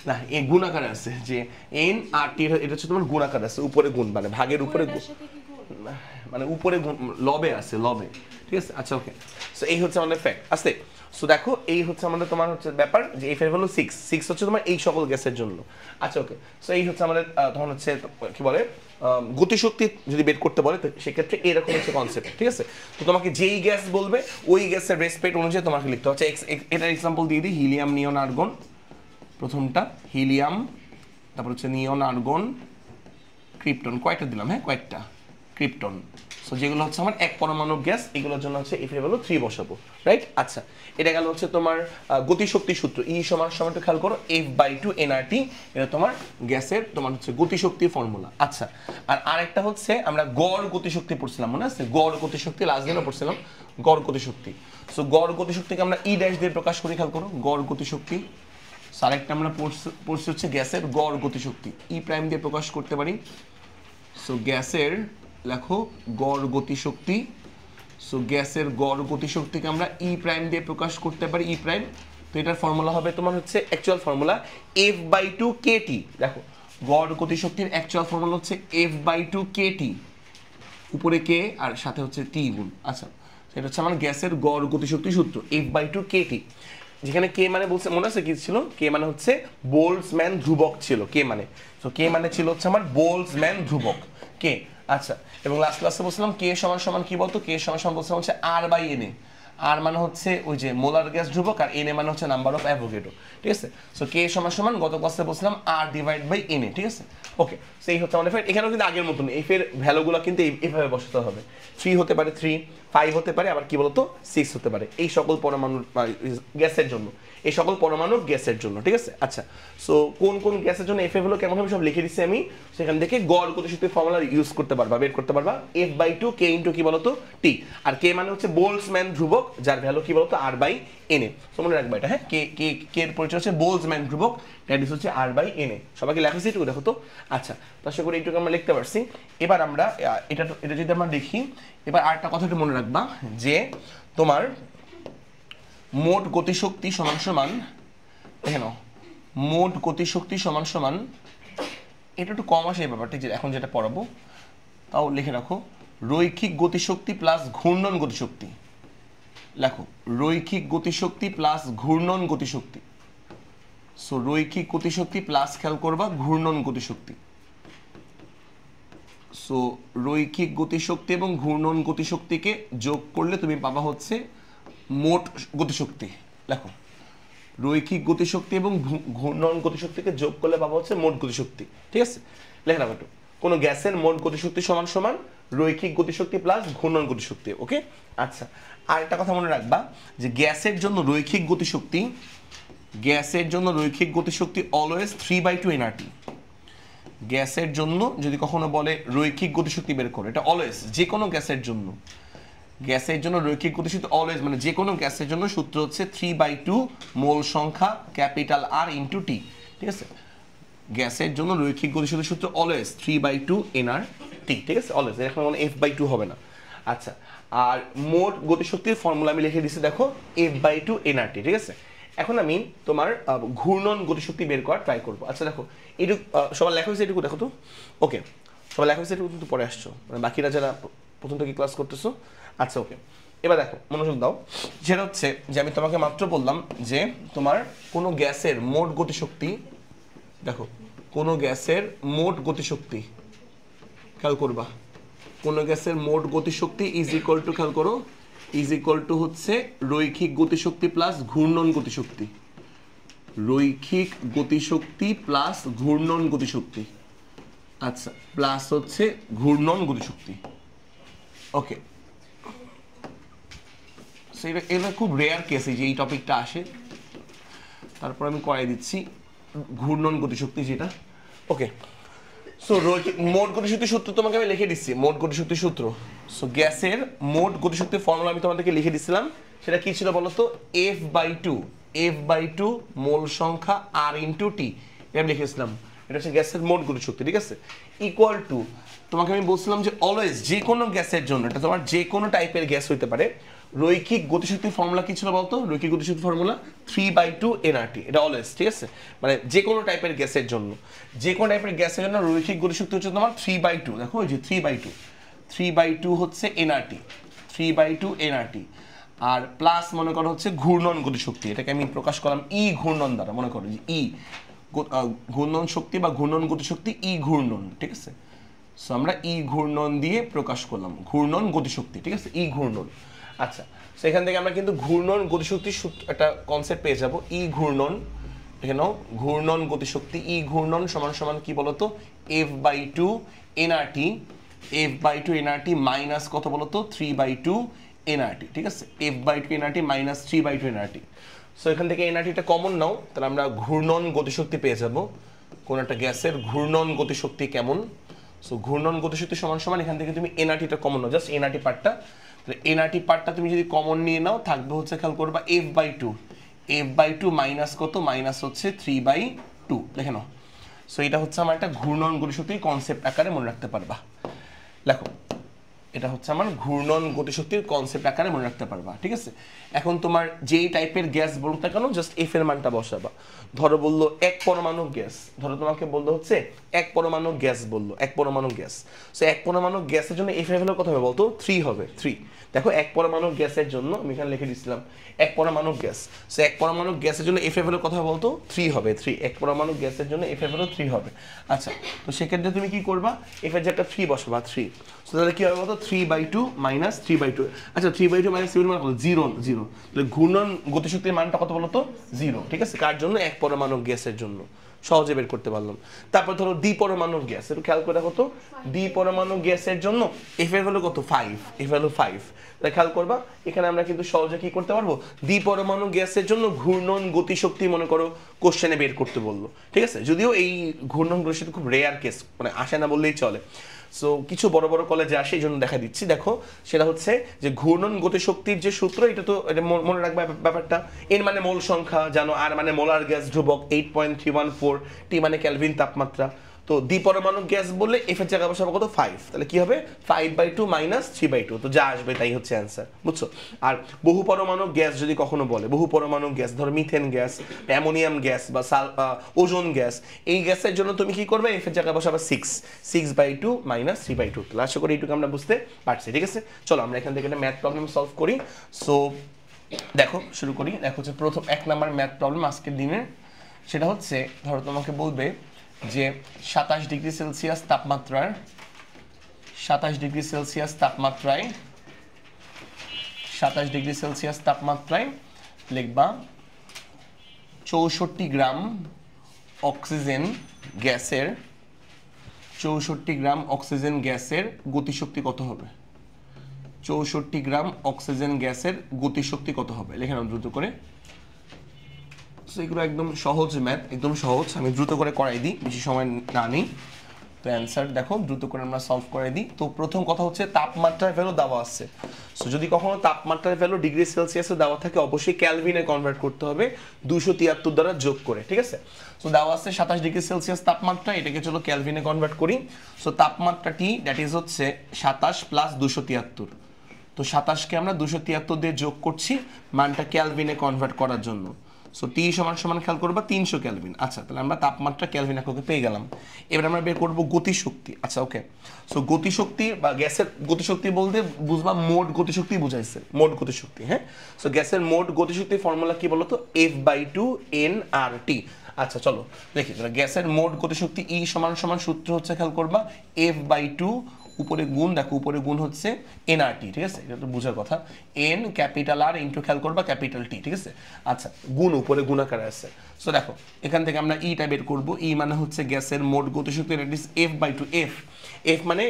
না এই গুণ আকারে আছে যে nRT, এটা হচ্ছে তোমার গুণ আকার আছে, উপরে গুণ মানে ভাগের উপরে মানে উপরে লবে আছে, লবে, ঠিক আছে। আচ্ছা, ওকে, সো এই হচ্ছে আমাদের ফ্যাক্ট আছে। সো দেখো, এই হচ্ছে আমাদের তোমার হচ্ছে ব্যাপার যে এফ এর ভ্যালু 6 হচ্ছে তোমার এই সকল গ্যাসের জন্য। আচ্ছা, ওকে, সো এই হচ্ছে আমাদের তখন হচ্ছে কি বলে গতিশক্তি যদি বের করতে বলে, সেক্ষেত্রে এরকম হচ্ছে কনসেপ্ট, ঠিক আছে। তো তোমাকে যেই গ্যাস বলবে ওই গ্যাসের রেসপেক্ট অনুযায়ী তোমাকে লিখতে হচ্ছে। এটার এক্সাম্পল দিয়ে দিই, হিলিয়াম, নিয়ন, আর্গন, প্রথমটা হিলিয়াম, তারপর হচ্ছে নিয়ন, আর্গন, ক্রিপ্টন, কয়টা দিলাম, হ্যাঁ কয়েকটা, ক্রিপ্টন। সো সো যেগুলো হচ্ছে আমার এক পরমাণু গ্যাস, এগুলোর জন্য হচ্ছে এফ এর ভ্যালু 3 বসাবো, রাইট? আচ্ছা, এটা গেল হচ্ছে তোমার গতিশক্তি সূত্র। ই সমান সমান একটু খেয়াল করো F/2 nRT, এটা তোমার গ্যাসের তোমার হচ্ছে গতিশক্তির ফর্মুলা। আচ্ছা, আর আরেকটা হচ্ছে আমরা গড় গতিশক্তি পড়ছিলাম, মনে আছে? গড় গতিশক্তি লাস্ট দিনও পড়ছিলাম, গড় গতিশক্তি। সো গড় গতিশক্তিকে আমরা ই ড্যাশ দিয়ে প্রকাশ করি, খেয়াল করো, গড় গতিশক্তি। আরেকটা আমরা পড়ছি হচ্ছে গ্যাসের গড় গতিশক্তি, ই প্রাইম দিয়ে প্রকাশ করতে পারি। সো গ্যাসের লেখো গড় গতিশক্তি। সো গ্যাসের গড় গতিশক্তিকে আমরা ই প্রাইম দিয়ে প্রকাশ করতে পারি, ই প্রাইম। তো এটার ফর্মুলা হবে তোমার হচ্ছে অ্যাকচুয়াল ফর্মুলা F/2 kT। দেখো গড় গতিশক্তির অ্যাকচুয়াল ফর্মুলা হচ্ছে F/2 kT, উপরে কে আর সাথে হচ্ছে টি গুণ। আচ্ছা, এটা হচ্ছে আমার গ্যাসের গড় গতিশক্তি সূত্র F/2 kT, যেখানে কে মানে বলছে মনে আছে কি ছিল? কে মানে হচ্ছে বোল্টজম্যান ধ্রুবক ছিল, কে মানে। তো কে মানে ছিল হচ্ছে আমার বোল্টজম্যান ধ্রুবক, কে। আচ্ছা, এবং লাস্ট ক্লাসে বলছিলাম কে সমান সমান কি বলতো? কে সমান সমান বলছিলাম হচ্ছে R/NA। আর মানে হচ্ছে ওই যে মোলার গ্যাস ধ্রুবক, আর NA মানে হচ্ছে নাম্বার অফ অ্যাভোগাড্রো, ঠিক আছে? সো কে সমান সমান গত ক্লাসে বলছিলাম R/NA, ঠিক আছে? ওকে, সেই হচ্ছে আমাদের ফের। এখানেও কিন্তু আগের মতন এফ এর ভ্যালুগুলো কিন্তু এইভাবে বসাতে হবে। 3 হতে পারে 3, 5 হতে পারে, আবার কি বলতো 6 হতে পারে, এই সকল পরমাণু গ্যাসের জন্য, এই সকল পরমাণু গ্যাসের জন্য, ঠিক আছে? আচ্ছা, সো কোন কোন গ্যাসের জন্য এফ হলো কেমন হবে সব লিখে দিচ্ছি আমি। সেখান থেকে গড় গতিশক্তির ফর্মুলা ইউজ করতে পারবা, বের করতে পারবা। F/2 k ইন্টু কি বলতো টি, আর কে মানে হচ্ছে বোল্টজম্যান ধ্রুবক, যার ভ্যালু কি বলতো R/NA। সো মনে রাখবা এটা, হ্যাঁ? কে কে কে এর পরিচয় হচ্ছে বোল্টজম্যান ধ্রুবক, দ্যাট ইজ হচ্ছে R/NA। সবাইকে লেখা আছে একটু দেখো তো। আচ্ছা, তো আশা করি এইটুকু আমরা লিখতে পারছি। এবার আমরা এটা যদি আমরা দেখি, এবার আরেকটা কথা একটু মনে রাখবা যে তোমার মোট গতিশক্তি সমান সমান, দেখে নাও, মোট গতিশক্তি সমান সমান, এটা একটু কম আসে এই ব্যাপারটা, যে এখন যেটা পড়াবো, তাও লিখে রাখো, রৈখিক গতিশক্তি প্লাস ঘূর্ণন গতিশক্তি। লেখো রৈখিক গতিশক্তি প্লাস ঘূর্ণন গতিশক্তি। সো রৈখিক গতিশক্তি প্লাস খেয়াল করবা ঘূর্ণন গতিশক্তি। সো রৈখিক গতিশক্তি এবং ঘূর্ণন গতিশক্তিকে যোগ করলে তুমি পাবা হচ্ছে মোট গতিশক্তি। লেখো রৈখিক গতিশক্তি এবং ঘূর্ণন গতিশক্তিকে যোগ করলে পাবো হচ্ছে মোট গতিশক্তি, ঠিক আছে? লেখা রাখো একটু, কোনো গ্যাসের মোট গতিশক্তি সমান সমান রৈখিক গতিশক্তি প্লাস ঘূর্ণন গতিশক্তি, ওকে? আচ্ছা, আর একটা কথা মনে রাখবা যে গ্যাসের জন্য রৈখিক গতিশক্তি, গ্যাসের জন্য রৈখিক গতিশক্তি অলওয়েজ 3/2 nRT। গ্যাসের জন্য যদি কখনো বলে রৈখিক গতিশক্তি বের করো, এটা অলওয়েজ যে কোনো গ্যাসের জন্য, গ্যাসের জন্য রৈখিক গতিশক্তি অলওয়েজ মানে যে কোনো গ্যাসের জন্য সূত্র হচ্ছে 3/2 মোল সংখ্যা ক্যাপিটাল R ইন্টু টি, ঠিক আছে? গ্যাসের জন্য রৈখিক গতিশক্তির সূত্র অলওয়েজ 3/2 nRT, ঠিক আছে? অলওয়েজ, এখন F/2 হবে না। আচ্ছা, আর মোট গতিশক্তির ফর্মুলা আমি লিখে দিচ্ছি, দেখো F/2 nRT, ঠিক আছে? এখন আমি তোমার ঘূর্ণন গতিশক্তি বের করার ট্রাই করবো। আচ্ছা দেখো, এইটুকু সবার লেখা হয়েছে, এটুকু দেখো তো। ওকে, সবার লেখা হয়েছে, এটুকু কিন্তু পরে আসছো, মানে বাকিরা যারা প্রথম থেকে ক্লাস করতেছো। আচ্ছা, ওকে, এবার দেখো মনোযোগ দাও। যেটা হচ্ছে যে আমি তোমাকে মাত্র বললাম যে তোমার কোনো গ্যাসের মোট গতিশক্তি, দেখো কোনো গ্যাসের মোট গতিশক্তি, খেয়াল করবা, কোনো গ্যাসের মোট গতিশক্তি ইজ ইকুয়াল টু, খেয়াল করো, ইজ ইকুয়াল টু হচ্ছে রৈখিক গতিশক্তি প্লাস ঘূর্ণন গতিশক্তি। রৈখিক গতিশক্তি প্লাস ঘূর্ণন গতিশক্তি, আচ্ছা, প্লাস হচ্ছে ঘূর্ণন গতিশক্তি, ওকে? এটা খুব রেয়ার কেস যে এই টপিকটা আসে, তারপর আমি করাই দিচ্ছি ঘূর্ণন গতিশক্তি যেটা, ওকে? সো মোট গতিশক্তি সূত্র তোমাকে আমি লিখে দিচ্ছি, মোট গতিশক্তি সূত্র। সো গ্যাসের মোট গতিশক্তির ফর্মুলা আমি তোমাদেরকে লিখে দিচ্ছিলাম, সেটা কি ছিল বলো তো? F/2 মোল সংখ্যা R ইন্টু টি, এটা আমি লিখেছিলাম। এটা হচ্ছে গ্যাসের মোট গতিশক্তি, ঠিক আছে? ইকুয়াল টু, তোমাকে আমি বলছিলাম যে অলওয়েজ যে কোনো গ্যাসের জন্য, এটা তোমার যে কোনো টাইপের গ্যাস হইতে পারে, রৈখিক গতিশক্তির ফর্মুলা কি ছিল বলতো? রৈখিক গতিশক্তির ফর্মুলা 3/2 nRT, এটা অলওয়েজ, ঠিক আছে? মানে যে কোনো টাইপের গ্যাসের জন্য, যে কোনো টাইপের গ্যাসের জন্য রৈখিক গতিশক্তি হচ্ছে তোমার 3/2, দেখো ওই যে 3/2 হচ্ছে nRT, 3/2 nRT। আর প্লাস মনে করো হচ্ছে ঘূর্ণন গতিশক্তি, এটাকে আমি প্রকাশ করলাম ই ঘূর্ণন দ্বারা, মনে করো যে ই ঘূর্ণন শক্তি বা ঘূর্ণন গতিশক্তি, ই ঘূর্ণন, ঠিক আছে? সো আমরা ই ঘূর্ণন দিয়ে প্রকাশ করলাম ঘূর্ণন গতিশক্তি, ঠিক আছে? ই ঘূর্ণন। আচ্ছা, সো এখান থেকে আমরা কিন্তু ঘূর্ণন গতিশক্তির একটা কনসেপ্ট পেয়ে যাবো, ই ঘূর্ণন। এখানেও ঘূর্ণন গতিশক্তি, ই ঘূর্ণন সমান সমান কি বলতো? F/2 nRT F/2 nRT minus কত বলো তো 3/2 nRT, ঠিক আছে, F/2 nRT minus 3/2 nRT। So এখান থেকে nRTটা কমন নাও, তাহলে আমরা ঘূর্ণন গতিশক্তি পেয়ে যাব। কোন একটা গ্যাসের ঘূর্ণন গতিশক্তি কেমন? সো ঘূর্ণন গতিশক্তি সমান সমান এখান থেকে তুমি nRTটা কমন নাও, জাস্ট nRT পার্টটা। তাহলে nRT পার্টটা তুমি যদি কমন নিয়ে নাও থাকবে হচ্ছে, খেয়াল করবা F/2 মাইনাস কত, মাইনাস হচ্ছে 3/2 লিখে নাও। সো এটা হচ্ছে আমার একটা ঘূর্ণন গতিশক্তির কনসেপ্ট আকারে মনে রাখতে পারবা। দেখো এটা হচ্ছে আমার ঘূর্ণন গতিশক্তির কনসেপ্ট আকারে মনে রাখতে পারবা, ঠিক আছে। এখন তোমার যেই টাইপের গ্যাস বলুক না কেন জাস্ট এফ এর মানটা বসাবা। ধরো বললো এক পরমাণু গ্যাস, ধরো তোমাকে বললো হচ্ছে এক পরমাণু গ্যাস, বললো এক পরমাণু গ্যাস। সো এক পরমাণু গ্যাসের জন্য এফ এর ভ্যালু কত হবে বলতো? 3 হবে, 3। দেখো এক পরমাণু গ্যাসের জন্য আমি এখানে লিখে দিয়েছিলাম এক পরমাণু গ্যাস। সো এক পরমাণু গ্যাসের জন্য এফ এর ভ্যালু কত হবে বলতো? 3 হবে, 3। এক পরমাণু গ্যাসের জন্য এফ এর ভ্যালু 3 হবে। আচ্ছা, তো সেক্ষেত্রে তুমি কি করবা? এফ এর যে একটা 3 বসাবা, 3। সো তাহলে কি হবে বলতো? 3/2 মাইনাস 3/2। আচ্ছা, 3/2 মাইনাস 3 মানে কত? 0, 0। তাহলে ঘূর্ণন গতিশক্তির মানটা কত বলতো? 0, ঠিক আছে। কার জন্য? এক পরমাণু গ্যাসের জন্য। সহজে বের করতে পারলাম। তারপর ধরো দ্বিপরমাণু গ্যাস, একটু খেয়াল করে দেখো তো, দ্বিপরমাণু গ্যাসের জন্য এফ এর ভ্যালু কত? 5, এফ ভ্যালু 5। তাহলে খেয়াল করবা এখানে আমরা কিন্তু সহজে কি করতে পারবো? দ্বিপরমাণু গ্যাসের জন্য ঘূর্ণন গতিশক্তি মনে করো কোশ্চেনে বের করতে বললো, ঠিক আছে। যদিও এই ঘূর্ণন গতিশক্তি খুব রেয়ার কেস, মানে আসে না বললেই চলে। সো কিছু বড় বড় কলেজে আসে, এই জন্য দেখা দিচ্ছি। দেখো সেটা হচ্ছে যে ঘূর্ণন গতিশক্তির যে সূত্র, এটা তো এটা মনে রাখবে ব্যাপারটা। এর মানে মোল সংখ্যা জানো, আর মানে মোলার গ্যাস ধ্রুবক 8.314, টি মানে কেলভিন তাপমাত্রা। তো দ্বিপরমাণু গ্যাস বললে এফ এর জায়গায় বসাবো কত? 5। তাহলে কি হবে? 5/2 মাইনাস 3/2। তো যা আসবে তাই হচ্ছে অ্যান্সার, বুঝছো। আর বহু পরমাণু গ্যাস যদি কখনো বলে, বহু পরমাণু গ্যাস, ধরো মিথেন গ্যাস, অ্যামোনিয়াম গ্যাস বা ওজোন গ্যাস, এই গ্যাসের জন্য তুমি কি করবে? এফ এর জায়গায় বসাবে 6/2 মাইনাস 3/2। তাহলে আশা করি এইটুকু আমরা বুঝতে পারছি, ঠিক আছে। চলো আমরা এখান থেকে একটা ম্যাথ প্রবলেম সলভ করি। সো দেখো শুরু করি। দেখো হচ্ছে প্রথম 1 নাম্বার ম্যাথ প্রবলেম আজকের দিনের। সেটা হচ্ছে ধরো তোমাকে বলবে যে 27 ডিগ্রি সেলসিয়াস তাপমাত্রায় 27 ডিগ্রি সেলসিয়াস তাপমাত্রায় 27 ডিগ্রি সেলসিয়াস তাপমাত্রায় লিখবা 64 গ্রাম অক্সিজেন গ্যাসের 64 গ্রাম অক্সিজেন গ্যাসের গতিশক্তি কত হবে? 64 গ্রাম অক্সিজেন গ্যাসের গতিশক্তি কত হবে? লিখে নাও দ্রুত করে। এগুলো একদম সহজ ম্যাথ, একদম সহজ। আমি দ্রুত করে করাই দিই, বেশি সময় না নিই। তো অ্যান্সার দেখো দ্রুত করে আমরা সলভ করে দিই। তো প্রথম কথা হচ্ছে তাপমাত্রার ভ্যালু দেওয়া আছে। সো যদি কখনো তাপমাত্রার ভ্যালু ডিগ্রি সেলসিয়াসে দেওয়া থাকে অবশ্যই ক্যালভিনে কনভার্ট করতে হবে 273 দ্বারা যোগ করে, ঠিক আছে। সো দেওয়া আছে 27 ডিগ্রি সেলসিয়াস তাপমাত্রা, এটাকে চলো ক্যালভিনে কনভার্ট করি। সো তাপমাত্রাটি দ্যাট ইজ হচ্ছে 27 প্লাস 273। তো 27কে আমরা 273 দিয়ে যোগ করছি মানটা ক্যালভিনে কনভার্ট করার জন্য। সো টি সমান সমান খেয়াল করবা 300 ক্যালভিন। আচ্ছা, তাহলে আমরা তাপমাত্রা ক্যালভিন এককে পেয়ে গেলাম। এবার আমরা বের করব গতিশক্তি। আচ্ছা ওকে, সো গতিশক্তি বা গ্যাসের গতিশক্তি বলতে বুঝবা মোট গতিশক্তি বুঝাইছে, মোট গতিশক্তি। হ্যাঁ, সো গ্যাসের মোট গতিশক্তির ফর্মুলা কি বলতো? F/2 nRT। আচ্ছা চলো দেখি, তাহলে গ্যাসের মোট গতিশক্তি ই সমান সমান সূত্র হচ্ছে খেয়াল করবা F/2 উপরে গুণ, দেখো উপরে গুণ হচ্ছে nRT, ঠিক আছে। এটা তো বোঝার কথা। n ক্যাপিটাল আর ইনটু খেয়াল করবা ক্যাপিটাল টি, ঠিক আছে। আচ্ছা, গুণ উপরে গুণাকারে আছে। সো দেখো এখান থেকে আমরা ইটা বের করব। ই মানে হচ্ছে গ্যাসের মোট গতিশক্তি, দ্যাট ইজ F/2। এফ মানে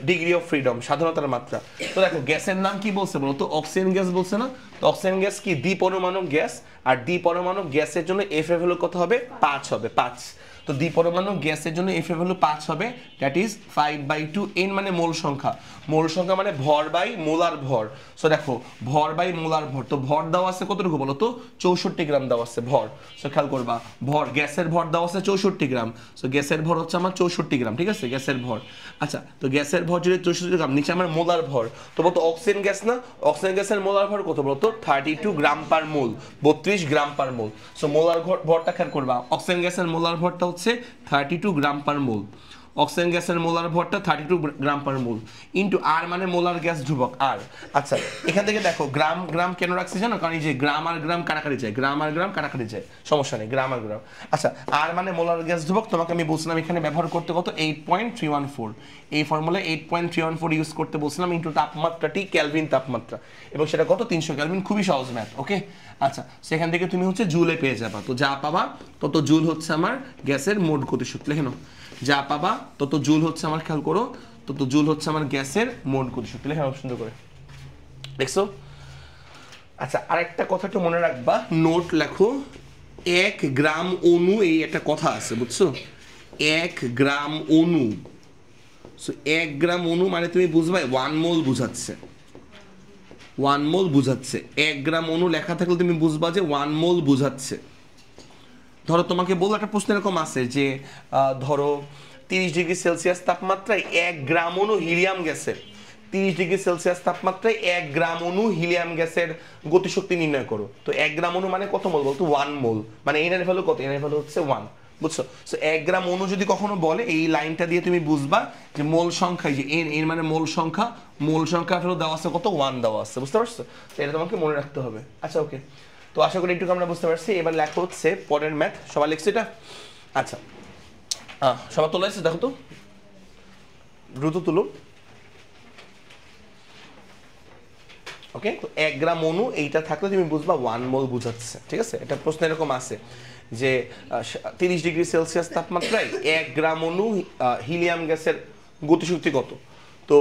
ডিগ্রি অফ ফ্রিডম, স্বাধীনতার মাত্রা। তো দেখো গ্যাসের নাম কি বলছে বলো তো? অক্সিজেন গ্যাস বলছে না? তো অক্সিজেন গ্যাস কি দ্বিপরমাণু গ্যাস, আর দ্বিপরমাণু গ্যাসের জন্য এফ এর ভ্যালু কত হবে? 5 হবে, 5। তো দ্বিপরমাণু গ্যাসের জন্য এফ এর ভ্যালু 5 হবে, দ্যাট ইজ 5/2। এন মানে মোল সংখ্যা, মোল সংখ্যা মানে ভর বাই মোলার ভর। সো দেখো ভর বাই মোলার ভর, তো ভর দেওয়া আছে কতটুকু বলো তো? 64 গ্রাম দেওয়া আছে ভর। সো খেয়াল করবা ভর, গ্যাসের ভর দেওয়া আছে 64 গ্রাম। সো গ্যাসের ভর হচ্ছে আমার 64 গ্রাম, ঠিক আছে, গ্যাসের ভর। আচ্ছা, তো গ্যাসের ভর যদি 64 গ্রাম, নিচে আমার মোলার ভর, তো বলতো অক্সিজেন গ্যাস না? অক্সিজেন গ্যাসের মোলার ভর কত বলতো? 32 গ্রাম পার মোল, 32 গ্রাম পার মোল। সো মোলার ভরটা খেয়াল করবা, অক্সিজেন গ্যাসের মোলার ভরটা হচ্ছে 32 গ্রাম পার মোল। অক্সিজেন গ্যাসের মোলার ভরটা 32 গ্রাম পার মোল ইনটু আর মানে মোলার গ্যাস ধ্রুবক আর। আচ্ছা, এখান থেকে দেখো গ্রাম গ্রাম কেন রাখছি জানো? কারণ এই যে গ্রাম আর গ্রাম কাটাকাটি যায়, গ্রাম আর গ্রাম কাটাকাটি যায়, সমস্যা নেই, গ্রাম আর গ্রাম। আচ্ছা, আর মানে মোলার গ্যাস ধ্রুবক, তোমাকে আমি বলছিলাম এখানে ব্যবহার করতে কত? 8.314। এই ফর্মুলায় 8.314 ইউজ করতে বলছিলাম ইনটু তাপমাত্রাটি ক্যালভিন তাপমাত্রা, এবং সেটা কত? 300 ক্যালভিন। খুবই সহজ ম্যাথ, ওকে। আচ্ছা, সেখান থেকে তুমি হচ্ছে জুলে পেয়ে যাবা। তো যা পাবা তত জুল হচ্ছে আমার গ্যাসের মোট গতিশক্তি। লিখে নাও, যা পাবা তত জুল হচ্ছে আমার, খেয়াল করো, তত জুল হচ্ছে আমার গ্যাসের মোট গতিশক্তি। লেখা সুন্দর করে দেখছো। আচ্ছা, আরেকটা কথা একটু মনে রাখবা, নোট লেখো 1 গ্রাম অণু, এই একটা কথা আছে বুঝছো, 1 গ্রাম অণু। সো 1 গ্রাম অণু মানে তুমি বুঝবা 1 মোল বুঝাচ্ছে, 1 মোল বুঝাচ্ছে। 1 গ্রাম অণু লেখা থাকলে তুমি বুঝবা যে 1 মোল বুঝাচ্ছে। ধরো তোমাকে বললো একটা প্রশ্ন এরকম আছে যে ধরো 30 ডিগ্রি সেলসিয়াস তাপমাত্রায় 1 গ্রাম অণু হিলিয়াম গ্যাসের, 30 ডিগ্রি সেলসিয়াস তাপমাত্রায় 1 গ্রাম অণু হিলিয়াম গ্যাসের গতিশক্তি নির্ণয় করো। তো 1 গ্রাম অণু মানে কত মোল বলতো? 1 মোল। মানে এর ভ্যালু কত? এর ভ্যালু হচ্ছে 1, বুঝছো? সো 1 গ্রাম অণু যদি কখনো বলে, এই লাইনটা দিয়ে তুমি বুঝবা যে মোল সংখ্যা, যে এর মানে মোল সংখ্যা, মোল সংখ্যা ফেরত দেওয়া আছে কত? 1 দেওয়া আছে, বুঝতে পারছো? তো এটা তোমাকে মনে রাখতে হবে। আচ্ছা ওকে, তো আশা করি একটু আমরা বুঝতে পারছি। এবার লেখা হচ্ছে পরের ম্যাথ। সবাই লিখছে এটা? আচ্ছা, সবাই তোলা আছে, দেখো তো, দ্রুত তুলো। ওকে, তো 1 গ্রাম অণু এইটা থাকলে তুমি বুঝবা 1 মোল বুঝাচ্ছে, ঠিক আছে? এটা প্রশ্ন এরকম আছে যে 30 ডিগ্রি সেলসিয়াস তাপমাত্রায় 1 গ্রাম অণু হিলিয়াম গ্যাসের গতিশক্তি কত? তো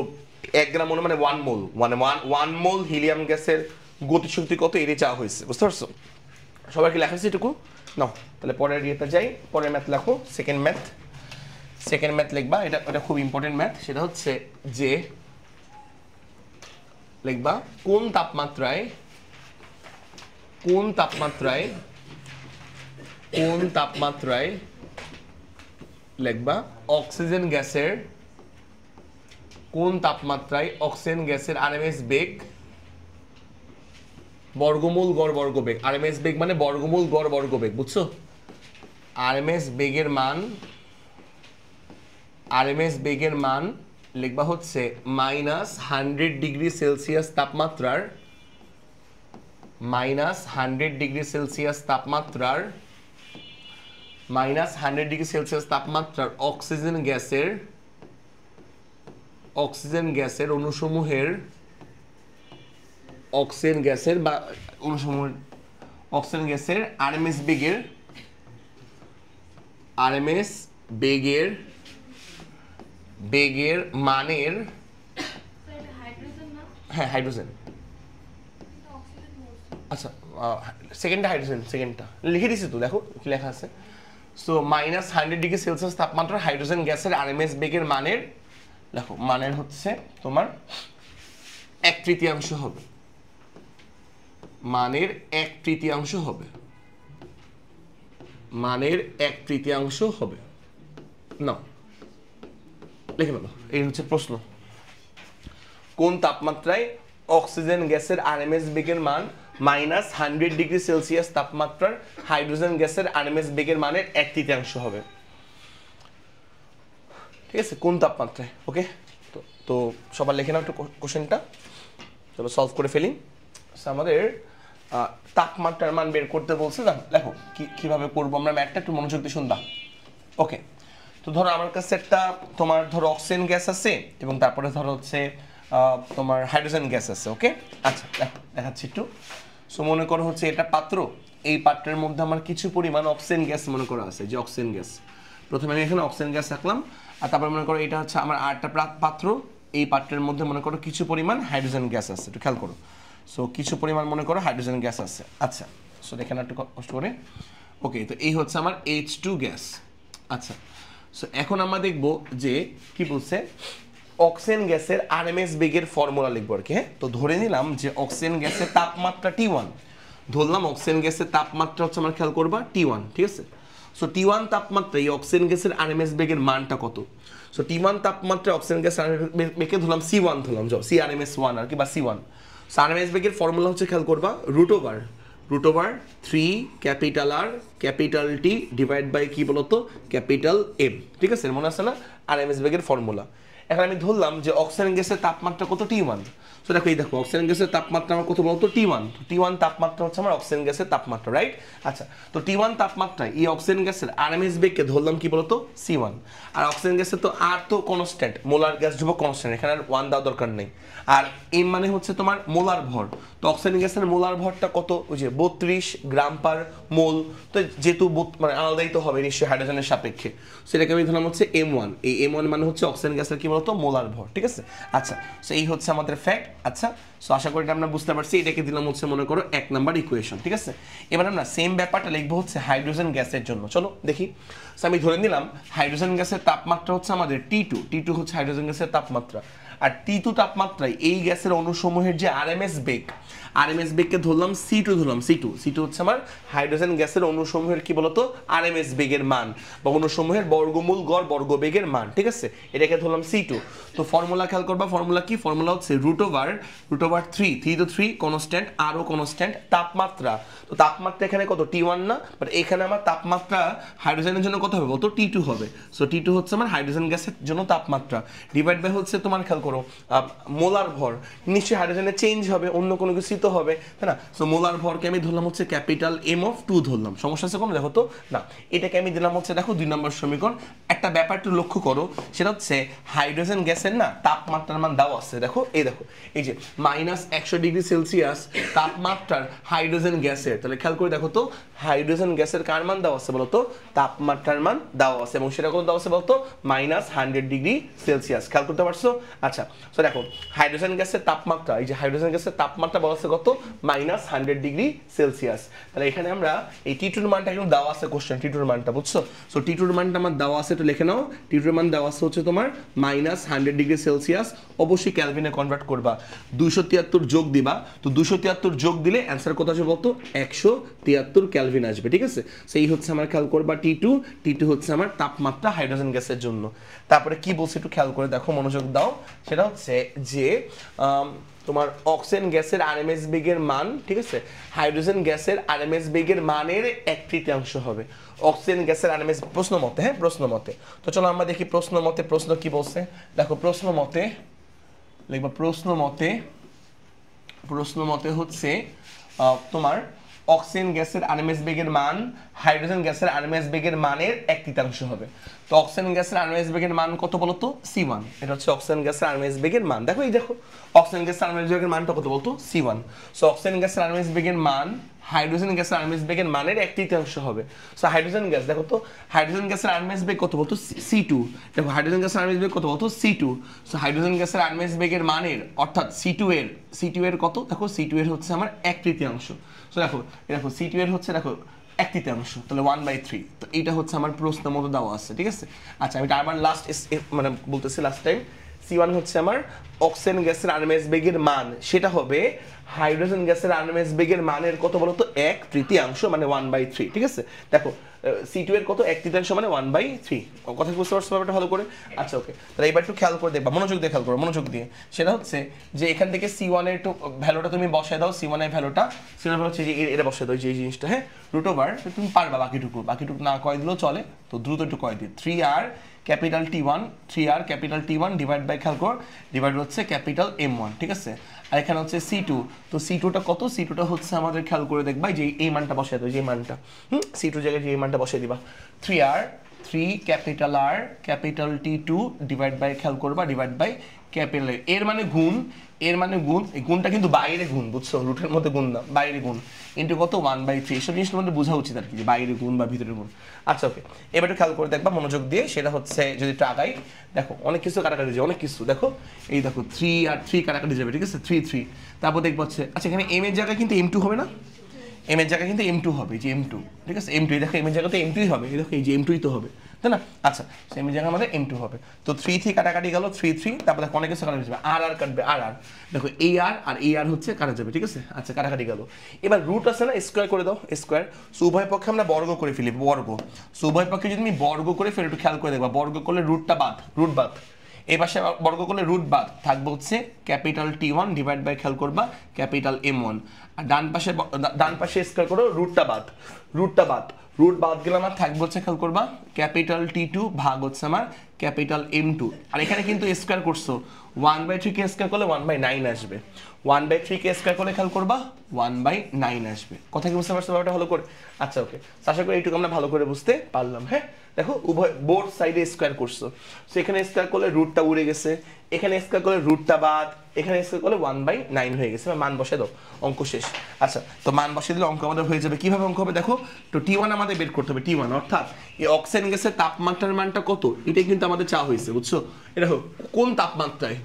1 গ্রাম অণু মানে 1 মোল, মানে 1 মোল হিলিয়াম গ্যাসের গতিশক্তি কত এটাই চাওয়া হয়েছে, বুঝতে পারছো? সবাই কি লেখা আছে এটুকু? নাও তাহলে পরের ইয়েতে যাই, পরের ম্যাথ লেখো, সেকেন্ড ম্যাথ লিখবা। এটা খুব ইম্পর্টেন্ট ম্যাথ। সেটা হচ্ছে যে লিখবা কোন তাপমাত্রায় লিখবা অক্সিজেন গ্যাসের, কোন তাপমাত্রায় অক্সিজেন গ্যাসের আরএমএস বেগ বর্গমূল গড় বর্গবেগ, আরএমএস বেগ মানে বর্গমূল গড় বর্গবেগ, বুঝছো? আরএমএস বেগের মান লিখবা হচ্ছে -100 ডিগ্রি সেলসিয়াস তাপমাত্রার, -100 ডিগ্রি সেলসিয়াস তাপমাত্রার অক্সিজেন গ্যাসের অণুসমূহের আরএমএস বেগের মানের, হ্যাঁ হাইড্রোজেন, আচ্ছা সেকেন্ডটা হাইড্রোজেন, সেকেন্ডটা লিখে দিছি তো, দেখো কি লেখা আছে। সো -100 ডিগ্রি সেলসিয়াস তাপমাত্রার হাইড্রোজেন গ্যাসের আরএমএস বেগের মানের, দেখো মানের হচ্ছে তোমার 1/3 হবে, মানের 1/3 হবে, না লিখে ফেলো। এই হচ্ছে প্রশ্ন, কোন তাপমাত্রায় অক্সিজেন গ্যাসের আরএমএস বেগের মান -100 ডিগ্রি সেলসিয়াস তাপমাত্রার হাইড্রোজেন গ্যাসের আরএমএস বেগের মানের 1/3 হবে, ঠিক আছে? কোন তাপমাত্রায়? ওকে, তো সবার লিখে নাও একটু কোশ্চেনটা, চলো সলভ করে ফেলি। আমাদের তাপমাত্রার মান বের করতে বলছে না, দেখো কিভাবে করবো আমরা ম্যাথটা, একটু মনোযোগ দিয়ে শুনবা। ওকে, তো ধরো আমার কাছে একটা তোমার ধরো অক্সিজেন গ্যাস আছে এবং তারপরে ধরো হচ্ছে তোমার হাইড্রোজেন গ্যাস আছে। ওকে, আচ্ছা দেখাচ্ছি একটু। সো মনে করো হচ্ছে এটা পাত্র, এই পাত্রের মধ্যে আমার কিছু পরিমাণ অক্সিজেন গ্যাস মনে করা আছে, যে অক্সিজেন গ্যাস, প্রথমে আমি এখানে অক্সিজেন গ্যাস রাখলাম, আর তারপরে মনে করো এটা হচ্ছে আমার আরেকটা পাত্র, এই পাত্রের মধ্যে মনে করো কিছু পরিমাণ হাইড্রোজেন গ্যাস আছে, একটু খেয়াল করো। সো কিছু পরিমাণ মনে করো হাইড্রোজেন গ্যাস আছে। আচ্ছা, সো দেখেন একটু কষ্ট করে। ওকে, তো এই হচ্ছে আমার H2 গ্যাস। আচ্ছা, সো এখন আমরা দেখব যে কি বলছে, অক্সিজেন গ্যাসের আরএমএস বেগের ফর্মুলা লিখবো আর কি। হ্যাঁ, তো ধরে নিলাম যে অক্সিজেন গ্যাসের তাপমাত্রা T1, ধরলাম অক্সিজেন গ্যাসের তাপমাত্রা হচ্ছে আমার খেয়াল করবা T1, ঠিক আছে? সো T1 তাপমাত্রা এই অক্সিজেন গ্যাসের আরএমএস বেগের মানটা কত? সো T1 তাপমাত্রা অক্সিজেন গ্যাস বেগে ধরলাম C1, ধরলাম CRMS1 আর কি, বা C1। সো আরএমএস বেগের ফর্মুলা হচ্ছে খেয়াল করবা root over 3 capital R capital T divide by কি বলতো ক্যাপিটাল M, ঠিক আছে? মনে আছে না আরএমএস বেগের ফর্মুলা? এখন আমি ধরলাম যে অক্সিজেন গ্যাসের তাপমাত্রা কত? T1। সো দেখো এই দেখো অক্সিজেন গ্যাসের তাপমাত্রা আমার কত বলতো? T1। T1 তাপমাত্রা হচ্ছে আমার অক্সিজেন গ্যাসের তাপমাত্রা, রাইট? আচ্ছা, তো T1 তাপমাত্রায় এই অক্সিজেন গ্যাসের আরএমএস বেগকে ধরলাম কি বলতো? C1। আর অক্সিজেন গ্যাসের তো আর তো কনস্ট্যান্ট, মোলার গ্যাস ধ্রুবক কনস্ট্যান্ট, এখানে আর 1 দেওয়ার দরকার নেই। আর এম মানে হচ্ছে তোমার মোলার ভর, তো অক্সিজেন গ্যাসের মোলার ভরটা কত? ওই যে 32 গ্রাম পার মোল, তো যেহেতু মানে আলাদাই তো হবে নিশ্চয়ই হাইড্রোজেনের সাপেক্ষে, সেটাকে আমি ধরলাম হচ্ছে M1। এই M1 মানে হচ্ছে অক্সিজেন গ্যাসের কি বলতো মোলার ভর, ঠিক আছে। আচ্ছা, সো এই হচ্ছে আমাদের ফ্যাক্ট। আচ্ছা, সো আশা করি এটা আমরা বুঝতে পারছি। এটাকে দিলাম হচ্ছে মনে করো 1 নাম্বার ইকুয়েশন, ঠিক আছে। এবার আমরা সেম ব্যাপারটা লিখবো হচ্ছে হাইড্রোজেন গ্যাসের জন্য। চলো দেখি। সো আমি ধরে নিলাম হাইড্রোজেন গ্যাসের তাপমাত্রা হচ্ছে আমাদের T2 হচ্ছে হাইড্রোজেন গ্যাসের তাপমাত্রা। আর T2 তাপমাত্রায় এই গ্যাসের অণুসমূহের যে আরএমএস বেগকে ধরলাম C2 হচ্ছে আমার হাইড্রোজেন গ্যাসের অণুসমূহের কি বলতো আরএমএস বেগের মান বা অণুসমূহের বর্গমূল গড় বর্গবেগের মান, ঠিক আছে। এটাকে ধরলাম C2। তো ফর্মুলা খেয়াল করবা, ফর্মুলা কি? ফর্মুলা হচ্ছে রুট ওভার 3 তো 3 কনস্ট্যান্ট, আরও কনস্ট্যান্ট তাপমাত্রা। তো তাপমাত্রা এখানে কত? T1 না, বাট এখানে আমার তাপমাত্রা হাইড্রোজেনের জন্য কত হবে বলতো? T2 হবে। সো T2 হচ্ছে আমার হাইড্রোজেন গ্যাসের জন্য তাপমাত্রা, ডিভাইড বাই হচ্ছে তোমার খেয়াল করো মোলার ভর। নিশ্চয়ই হাইড্রোজেনের চেঞ্জ হবে, অন্য কোনো কিছু তো হবে, তাই না। সো মোলার ভরকে আমি ধরলাম হচ্ছে ক্যাপিটাল M(2) ধরলাম। সমস্যা আছে কোনো? দেখো তো না, এটাকে আমি দিলাম হচ্ছে দেখো 2 নম্বর সমীকরণ। একটা ব্যাপার একটু লক্ষ্য করো, সেটা হচ্ছে হাইড্রোজেন গ্যাসের না তাপমাত্রার মান দেওয়া আছে। দেখো এই যে -100°C তাপমাত্রার হাইড্রোজেন গ্যাসের। তাহলে খেয়াল করে দেখো তো হাইড্রোজেন গ্যাসের কার মান দেওয়া আছে বলতো? তাপমাত্রার মান দেওয়া আছে, এবং সেটা কত দেওয়া আছে বলতো? -100°C। খেয়াল করতে পারছো? আচ্ছা, তো দেখো হাইড্রোজেন গ্যাসের তাপমাত্রা, এই যে হাইড্রোজেন গ্যাসের তাপমাত্রা বলা আছে কত? -100°C। তাহলে এখানে আমরা এই T2 এর মানটা কিন্তু দেওয়া আছে কোশ্চেন, T2 এর মানটা বুঝছো? সো T2 এর মানটা আমার দেওয়া আছে, তো লিখে নাও। T2 এর মান দেওয়া আছে হচ্ছে তোমার -100°C। অবশ্যই ক্যালভিনে কনভার্ট করবা, 273 যোগ দিবা। তো 273 যোগ দিলে অ্যান্সার কত আসবে বলতো? 173 ক্যালভিন আসবে, ঠিক আছে। সেই হচ্ছে আমার খেয়াল করবা T2 হচ্ছে আমার তাপমাত্রা হাইড্রোজেন গ্যাসের জন্য। তারপরে কি বলছে একটু খেয়াল করে দেখো, মনোযোগ দাও। সেটা হচ্ছে যে তোমার অক্সিজেন গ্যাসের আরএমএস বেগের মান, ঠিক আছে, হাইড্রোজেন গ্যাসের আরএমএস বেগের মানের 1/3 হবে অক্সিজেন গ্যাসের আরএমএস, প্রশ্ন মতে। হ্যাঁ, প্রশ্ন মতে। তো চলো আমরা দেখি প্রশ্ন মতে প্রশ্ন কি বলছে। দেখো প্রশ্ন মতে লিখবা, প্রশ্ন মতে হচ্ছে তোমার অক্সিজেন গ্যাসের আরএমএস বেগের মান হাইড্রোজেন গ্যাসের আরএমএস বেগের মানের 1/3 হবে। তো অক্সিজেন গ্যাসের আরএমএস বেগের মান কত বলতো? C1। এটা হচ্ছে অক্সিজেন গ্যাসের আরএমএস বেগের মান। দেখো অক্সিজেন গ্যাসের আরএমএস বেগের মানটা কত বলতো? C1। সো অক্সিজেন গ্যাসের আরএমএস বেগের মান হাইড্রোজেন গ্যাসের আরএমএস বেগের মানের 1/3 হবে। সো হাইড্রোজেন গ্যাস, দেখো তো হাইড্রোজেন গ্যাসের আরএমএস বেগ কত বলতো? C2। দেখো হাইড্রোজেন গ্যাসের আরএমএস বেগ কত বলতো? C2। সো হাইড্রোজেন গ্যাসের আরএমএস বেগের মানের অর্থাৎ C2 এর কত? দেখো C2 এর হচ্ছে আমার 1/3। সো দেখো C2 এর হচ্ছে দেখো 1/3, তাহলে 1/3। তো এইটা হচ্ছে আমার প্রশ্ন মতো দেওয়া আছে, ঠিক আছে। আচ্ছা, আমি আবার লাস্ট মানে বলতেছি লাস্ট টাইম। C1 হচ্ছে আমার অক্সিজেন গ্যাসের আরএমএস বেগের মান, সেটা হবে হাইড্রোজেন গ্যাসের আরএমএস বেগের মানের কত বলতো? 1/3 মানে 1/3, ঠিক আছে। দেখো C2 এর কত? 1/3 মানে 1/3। কথা বুঝতে পারছো ব্যাপারটা ভালো করে? আচ্ছা, ওকে। তাহলে এবার একটু খেয়াল করে দেখবা, মনোযোগ দিয়ে খেয়াল করো, মনোযোগ দিয়ে। সেটা হচ্ছে যে এখান থেকে C1 এর একটু ভ্যালুটা তুমি বসায় দাও। C1 এর ভ্যালুটা হচ্ছে যে এটা বসায় দাও, যে এই জিনিসটা, হ্যাঁ, রুট ওভার, তুমি পারবা বাকিটুকু না কয় দিলেও চলে, তো দ্রুত একটু কয় দিই। 3R capital T1 divide by খেয়াল কর, ডিভাইড হচ্ছে ক্যাপিটাল M1, ঠিক আছে। আর এখানে হচ্ছে C2। তো C2টা কত? C2টা হচ্ছে আমাদের খেয়াল করে দেখবা যে এই মানটা বসায় দাও, যে মানটা C2 জায়গায় যে এই মানটা বসায় দিবা। 3 capital R capital T2 divide by খেয়াল করবা, ডিভাইড বাই ক্যাপিটাল এর মানে গুণ, এই গুণটা কিন্তু বাইরে গুণ, বুঝছো? রুটের মধ্যে গুণ না, বাইরে গুণ, ইন্টু কত? 1/3। এসব জিনিসটা মধ্যে বোঝা উচিত আর কি, যে বাইরে গুণ বা ভিতরে গুণ। আচ্ছা, ওকে। এবার একটু খেয়াল করে দেখবা মনোযোগ দিয়ে। সেটা হচ্ছে যদি একটু আগাই, দেখো অনেক কিছু কাটাকাটি যাবে, অনেক কিছু। দেখো এই দেখো 3 আর 3 কাটাকাটি যাবে, ঠিক আছে। 3 তারপর দেখবো হচ্ছে, আচ্ছা এখানে M এর জায়গায় কিন্তু M2 হবে না? M এর জায়গায় কিন্তু M2 হবে, যে M2, ঠিক আছে। M2 দেখো M এর জায়গাতে M2ই হবে, এই দেখো এই যে M2ই তো হবে, তাই না? আচ্ছা, M এর জায়গায় আমাদের M2 হবে। তো 3 কাটাকাটি গেল, 3 তারপর দেখো অনেক কিছু কাটাকাটি যাবে, আর কাটবে, আর দেখো এই আর হচ্ছে কাটা যাবে, ঠিক আছে। আচ্ছা, কাটাকাটি গেল। এবার রুট আছে না, স্কোয়ার করে দাও, স্কোয়ার। সো উভয় পক্ষে আমরা বর্গ করে ফেলি, বর্গ। সো উভয় পক্ষে যদি আমি বর্গ করে ফেলি, একটু খেয়াল করে দেখবা, বর্গ করলে রুট বাদ। এই পাশে বর্গ করলে রুট বাদ থাকবে হচ্ছে ক্যাপিটাল T1 ডিভাইড বাই খেয়াল করবা ক্যাপিটাল M1। আর ডান পাশে স্কয়ার করো, রুটটা বাদ, রুট বাদ গেলে আমার থাকবে হচ্ছে খেয়াল করবা ক্যাপিটাল T2 ভাগ হচ্ছে আমার ক্যাপিটাল M2। আর এখানে কিন্তু স্কয়ার করছো, 1/3 কে স্কয়ার করলে 1/9 আসবে, 1/3 কে স্কয়ার করলে খেয়াল করবা 1/9 আসবে। কথা কি বুঝতে পারছো ব্যাপারটা ভালো করে? আচ্ছা, ওকে। আশা করি এইটুকু আমরা ভালো করে বুঝতে পারলাম। হ্যাঁ, দেখো উভয় বোথ সাইডে স্কয়ার করছো, সো এখানে স্কয়ার করলে রুটটা উড়ে গেছে, এখানে স্কয়ার করলে রুটটা বাদ, এখানে স্কয়ার করলে 1/9 হয়ে গেছে, মান বসে দাও, অঙ্ক শেষ। আচ্ছা, তো মান বসিয়ে দিলে অঙ্ক আমাদের হয়ে যাবে। কিভাবে অঙ্ক হবে দেখো, তো T1 আমাদের বের করতে হবে। T1 অর্থাৎ এই অক্সিজেন গ্যাসের তাপমাত্রার মানটা কত, এটাই কিন্তু আমাদের চাওয়া হয়েছে, বুঝছো? এটা হোক কোন তাপমাত্রায়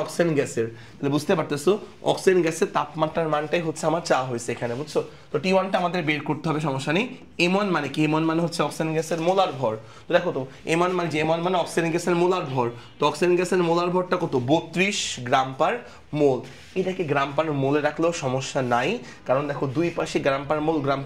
অক্সিজেন গ্যাসের, তাহলে বুঝতে পারতেছো অক্সিজেন গ্যাসের তাপমাত্রার মানটাই হচ্ছে আমার চাওয়া হয়েছে এখানে, বুঝছো? তো T1টা আমাদের বের করতে হবে, সমস্যা নেই। M1 মানে কি, M1 মানে হচ্ছে অক্সিজেন গ্যাসের মোলার ভর। তো দেখো তো M1 মানে যে M1 মানে অক্সিজেন গ্যাসের মোলার ভর, তো অক্সিজেন গ্যাসের মোলার ভরটা কত, 32 গ্রাম পার মোল। এটাকে গ্রাম পার মোলে রাখলেও সমস্যা নাই, কারণ দেখো দুই পাশে গ্রাম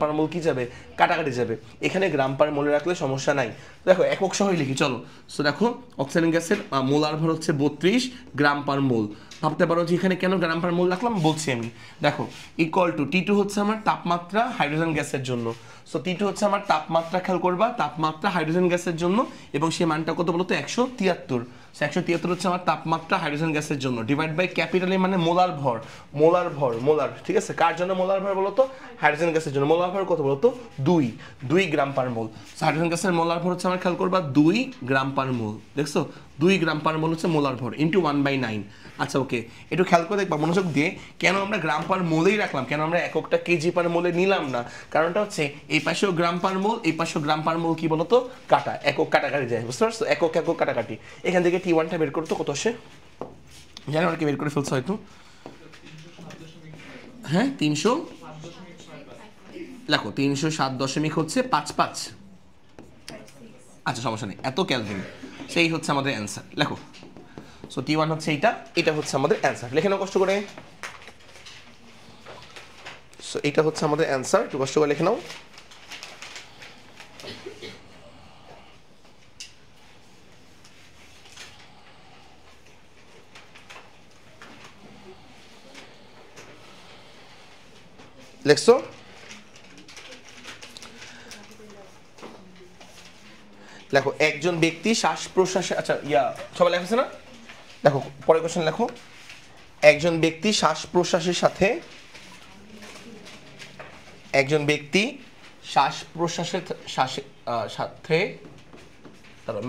পার মোল কি যাবে, কাটাকাটি যাবে, এখানে গ্রাম পার মোলে রাখলে সমস্যা নাই। দেখো একক সহই লিখি, চলো। সো দেখো অক্সিজেন গ্যাসের মোলার ভর হচ্ছে 32 গ্রাম পার মোল। ভাবতে পারো যে এখানে কেন গ্রাম পার মোল রাখলাম, বলছি আমি। দেখো ইকুয়াল টু T2 হচ্ছে আমার তাপমাত্রা হাইড্রোজেন গ্যাসের জন্য। সো T2 হচ্ছে আমার তাপমাত্রা, খেয়াল করবা তাপমাত্রা হাইড্রোজেন গ্যাসের জন্য, এবং সেই মানটা কত বলতো 173। 173 হচ্ছে আমার তাপমাত্রা হাইড্রোজেন গ্যাসের জন্য, ডিভাইড বাই ক্যাপিটাল এ মানে মোলার ভর, মোলার, ঠিক আছে? কার জন্য মোলার ভর বলতো, হাইড্রোজেন গ্যাসের জন্য। মোলার ভর কত বলতো, 2 গ্রাম পার মোল। হাইড্রোজেন গ্যাসের মোলার ভর হচ্ছে আমার, খেয়াল করবা 2 গ্রাম পার মোল, দেখছো 2 গ্রাম পার মোল হচ্ছে মোলার ভর, ইন্টু 1/9। আচ্ছা ওকে, একটু খেয়াল করে দেখবা, মনোযোগ দিয়ে, কেন আমরা গ্রাম পার মোলেই রাখলাম, কেন আমরা এককটা কেজি পার মোলে নিলাম না? কারণটা হচ্ছে এই পাশেও গ্রাম পার মোল, এই পাশেও গ্রাম পার মোল, কি বলতো, কাটা, একক কাটাকাটি যায়, বুঝতে পারছো? একক কাটাকাটি। এখান থেকে T1টা বের করতো কত আসে, জানো আর কি বের করে ফেলছো হয়তো, হ্যাঁ 300, দেখো 307 হচ্ছে 55। আচ্ছা সমস্যা নেই, এত ক্যালভিন, সেই হচ্ছে আমাদের অ্যান্সার, লেখো। সো T1 হচ্ছে এটা হচ্ছে আমাদের অ্যান্সার, লিখে নাও কষ্ট করে। সো এটা হচ্ছে আমাদের অ্যান্সার, একটু কষ্ট করে লিখে নাও। লিখছো? লেখো একজন ব্যক্তি শ্বাস প্রশ্বাসে, আচ্ছা সবাই লেখছে না? দেখো পরের কোশ্চেন লেখো, একজন ব্যক্তি শ্বাস প্রশ্বাসের সাথে,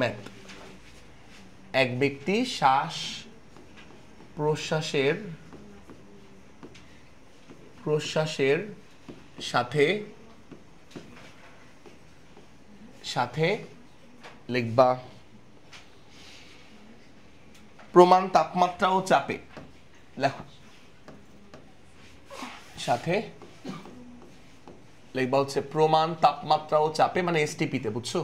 ম্যাথ, এক ব্যক্তি শ্বাস প্রশ্বাসের সাথে লিখবা প্রমাণ তাপমাত্রা ও চাপে, লেখো সাথে লিখবা হচ্ছে প্রমাণ তাপমাত্রা ও চাপে, মানে এসটিপি তে, বুঝছো?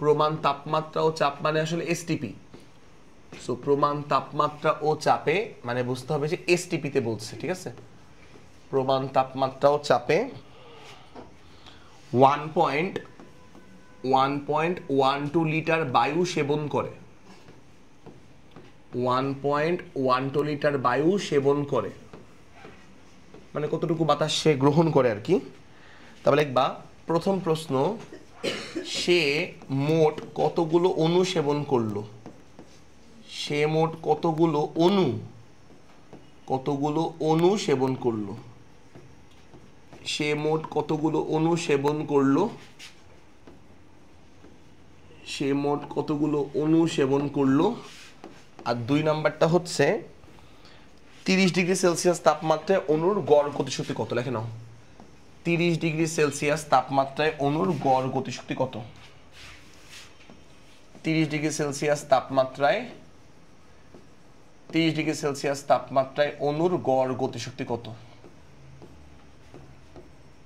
প্রমাণ তাপমাত্রা ও চাপ মানে আসলে এসটিপি। সো প্রমাণ তাপমাত্রা ও চাপে মানে বুঝতে হবে যে এসটিপি তে বলছে, ঠিক আছে? প্রমাণ তাপমাত্রা ও চাপে 1.12 লিটার বায়ু সেবন করে, 1.12 লিটার বায়ু সেবন করে, মানে কতটুকু বাতাস সে গ্রহণ করে আর কি। তাহলে লিখবা প্রথম প্রশ্ন, সে মোট কতগুলো অণু সেবন করলো, সে মোট কতগুলো অণু সেবন করলো, সে মোট কতগুলো অণু সেবন করলো, সে মোট কতগুলো অণু সেবন করলো। আর 2 নাম্বারটা হচ্ছে 30 ডিগ্রি সেলসিয়াস তাপমাত্রায় অণুর গড় গতিশক্তি কত, লেখে নাও। 30 ডিগ্রি সেলসিয়াস তাপমাত্রায় অণুর গড় গতিশক্তি কত, 30 ডিগ্রি সেলসিয়াস তাপমাত্রায় অণুর গড় গতিশক্তি কত?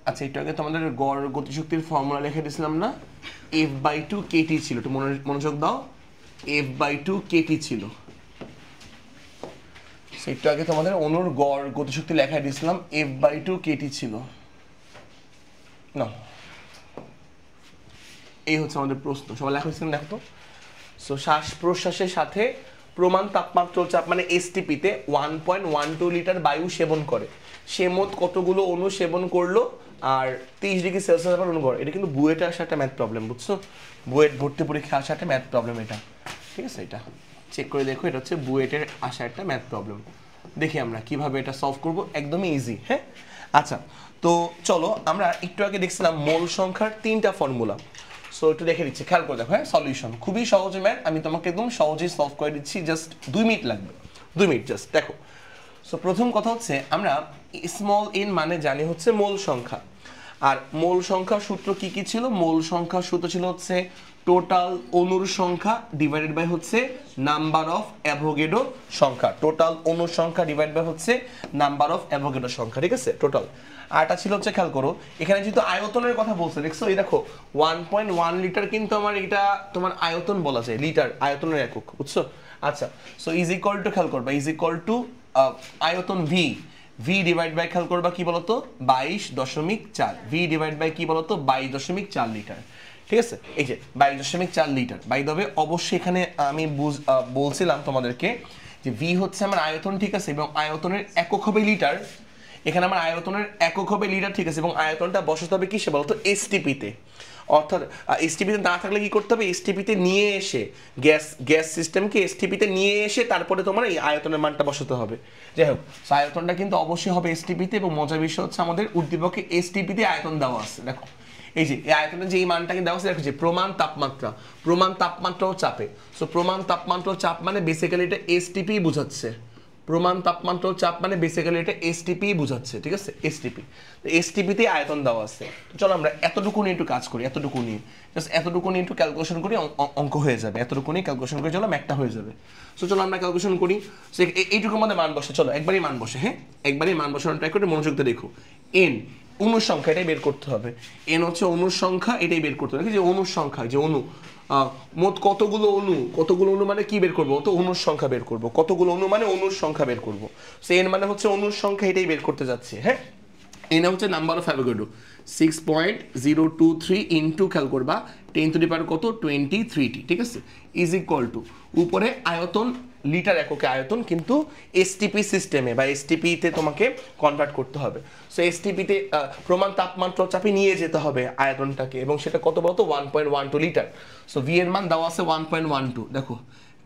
আচ্ছা একটু আগে তোমাদের গড় গতিশক্তির ফর্মুলা লিখে দিয়েছিলাম না, F/2 kT ছিল, একটু মনোযোগ দাও, F/2 kT ছিল। একটু আগে তোমাদের অণুর গড় গতিশক্তি লেখা দিয়েছিলাম, F/2 kT ছিল না। এই হচ্ছে আমাদের প্রশ্ন, সবাই লেখা হয়েছিল, দেখো তো। সো শ্বাস প্রশ্বাসের সাথে প্রমাণ তাপমাত্রা চাপ মানে এসটিপি তে 1.12 লিটার বায়ু সেবন করে, সে মোট কতগুলো অণু সেবন করলো, আর 30 ডিগ্রি সেলসিয়াস অণু গড়। এটা কিন্তু বুয়েটে আসা একটা ম্যাথ প্রবলেম, বুঝছো? বুয়েট ভর্তি পরীক্ষা আসা একটা ম্যাথ প্রবলেম, এটা ঠিক আছে? এটা চেক করে দেখো, এটা হচ্ছে বুয়েটের আসা একটা ম্যাথ প্রবলেম। দেখি আমরা কিভাবে এটা সলভ করব, একদমই ইজি। হ্যাঁ আচ্ছা, তো চলো আমরা একটু আগে দেখছিলাম মোল সংখ্যার 3টা ফর্মুলা। সো একটু দেখে দিচ্ছি, খেয়াল করে দেখো। হ্যাঁ সলিউশন খুবই সহজ ম্যাথ, আমি তোমাকে একদম সহজেই সলভ করে দিচ্ছি, জাস্ট 2 মিনিট লাগবে। 2 মিনিট জাস্ট দেখো। সো প্রথম কথা হচ্ছে আমরা স্মল n মানে জানি হচ্ছে মোল সংখ্যা, আর মোল সংখ্যার সূত্র কি কি ছিল? মোল সংখ্যার সূত্র ছিল হচ্ছে টোটাল অণুর সংখ্যা ডিভাইডেড বাই হচ্ছে নাম্বার অফ অ্যাভোগাড্রো সংখ্যা, টোটাল অণুর সংখ্যা ডিভাইড বাই হচ্ছে নাম্বার অফ অ্যাভোগাড্রো সংখ্যা, ঠিক আছে টোটাল। আরটা ছিল হচ্ছে, খেয়াল করো এখানে যেহেতু আয়তনের কথা বলছে, দেখছো এই দেখো 1.1 লিটার কিন্তু আমার এটা তোমার আয়তন বলা যায়, লিটার আয়তনের একক, বুঝছো? আচ্ছা, সো ইজ ইকুয়াল টু, খেয়াল করবা, ইজ ইকুয়াল টু আয়তন ভি, ভি ডিভাইড বাই খেয়াল করবা কি বলতো 22.4, ভি ডিভাইড বাই কি বলতো 22.4 লিটার, ঠিক আছে? এই যে 22.4 লিটার। বাই দ্য ওয়ে অবশ্যই এখানে আমি বলছিলাম তোমাদেরকে যে ভি হচ্ছে আমার আয়তন, ঠিক আছে, এবং আয়তনের একক হবে লিটার। এখানে আমার আয়তনের একক হবে লিটার, ঠিক আছে, এবং আয়তনটা বসাতে হবে কিসে বলতো এসটিপিতে। অর্থাৎ এসটিপিতে না থাকলে কি করতে হবে, এসটিপিতে নিয়ে এসে গ্যাস সিস্টেমকে এসটিপিতে নিয়ে এসে তারপরে তোমার এই আয়তনের মানটা বসাতে হবে। যাই হোক, আয়তনটা কিন্তু অবশ্যই হবে এসটিপিতে, এবং মজার বিষয় হচ্ছে আমাদের উদ্দীপকে এসটিপিতে আয়তন দেওয়া আছে। দেখো এই যে এই আয়তনের যে এই মানটাকে দেওয়া আছে, দেখো যে প্রমাণ তাপমাত্রা, প্রমাণ তাপমাত্রা ও চাপে। সো প্রমাণ তাপমাত্রা ও চাপ মানে বেসিক্যালি এটা এসটিপি বোঝাচ্ছে। প্রমাণ তাপমাত্রা ও চাপ মানে বেসিক্যালি এটা এসটিপি বোঝাচ্ছে, ঠিক আছে, এসটিপি। তো এসটিপিতে আয়তন দেওয়া আছে। চলো আমরা এতটুকু নিয়ে একটু কাজ করি, এতটুকু নিয়ে জাস্ট এতটুকু নিয়ে একটু ক্যালকুলেশন করি, অঙ্ক হয়ে যাবে। এতটুকু নিয়ে ক্যালকুলেশন করে চলো ম্যাথটা হয়ে যাবে। সো চলো আমরা ক্যালকুলেশন করি। সো এইটুকুর মধ্যে মান বসে, চলো একবারই মান বসে, হ্যাঁ একবারই মান বসানোর ট্রাই করে মনোযোগ দিয়ে দেখো। এন অণুর সংখ্যা, এটাই বের করতে হবে। এন হচ্ছে অণুর সংখ্যা, এটাই বের করতে হবে। যে অণুর সংখ্যা, যে অণু মোট কতগুলো অণু, কতগুলো অণু মানে কি বের করবো, তো অণুর সংখ্যা বের করবো। কতগুলো অণু মানে অণুর সংখ্যা বের করবো। সো এন মানে হচ্ছে অণুর সংখ্যা, এটাই বের করতে যাচ্ছে। হ্যাঁ, এন হচ্ছে নাম্বার অফ অ্যাভোগাড্রো 6.023 ইন্টু, খেয়াল করবা 10 টু দি পাওয়ার কত 23টি, ঠিক আছে, ইজ ইকুয়াল টু উপরে আয়তন লিটার এককে আয়তন, কিন্তু এসটিপি সিস্টেমে বা এসটিপিতে তোমাকে কনভার্ট করতে হবে। সো এসটিপিতে প্রমাণ তাপমাত্রা চাপে নিয়ে যেতে হবে আয়তনটাকে, এবং সেটা কত বলতো 1.12 লিটার। সো ভি এর মান দেওয়া আছে 1.12, দেখো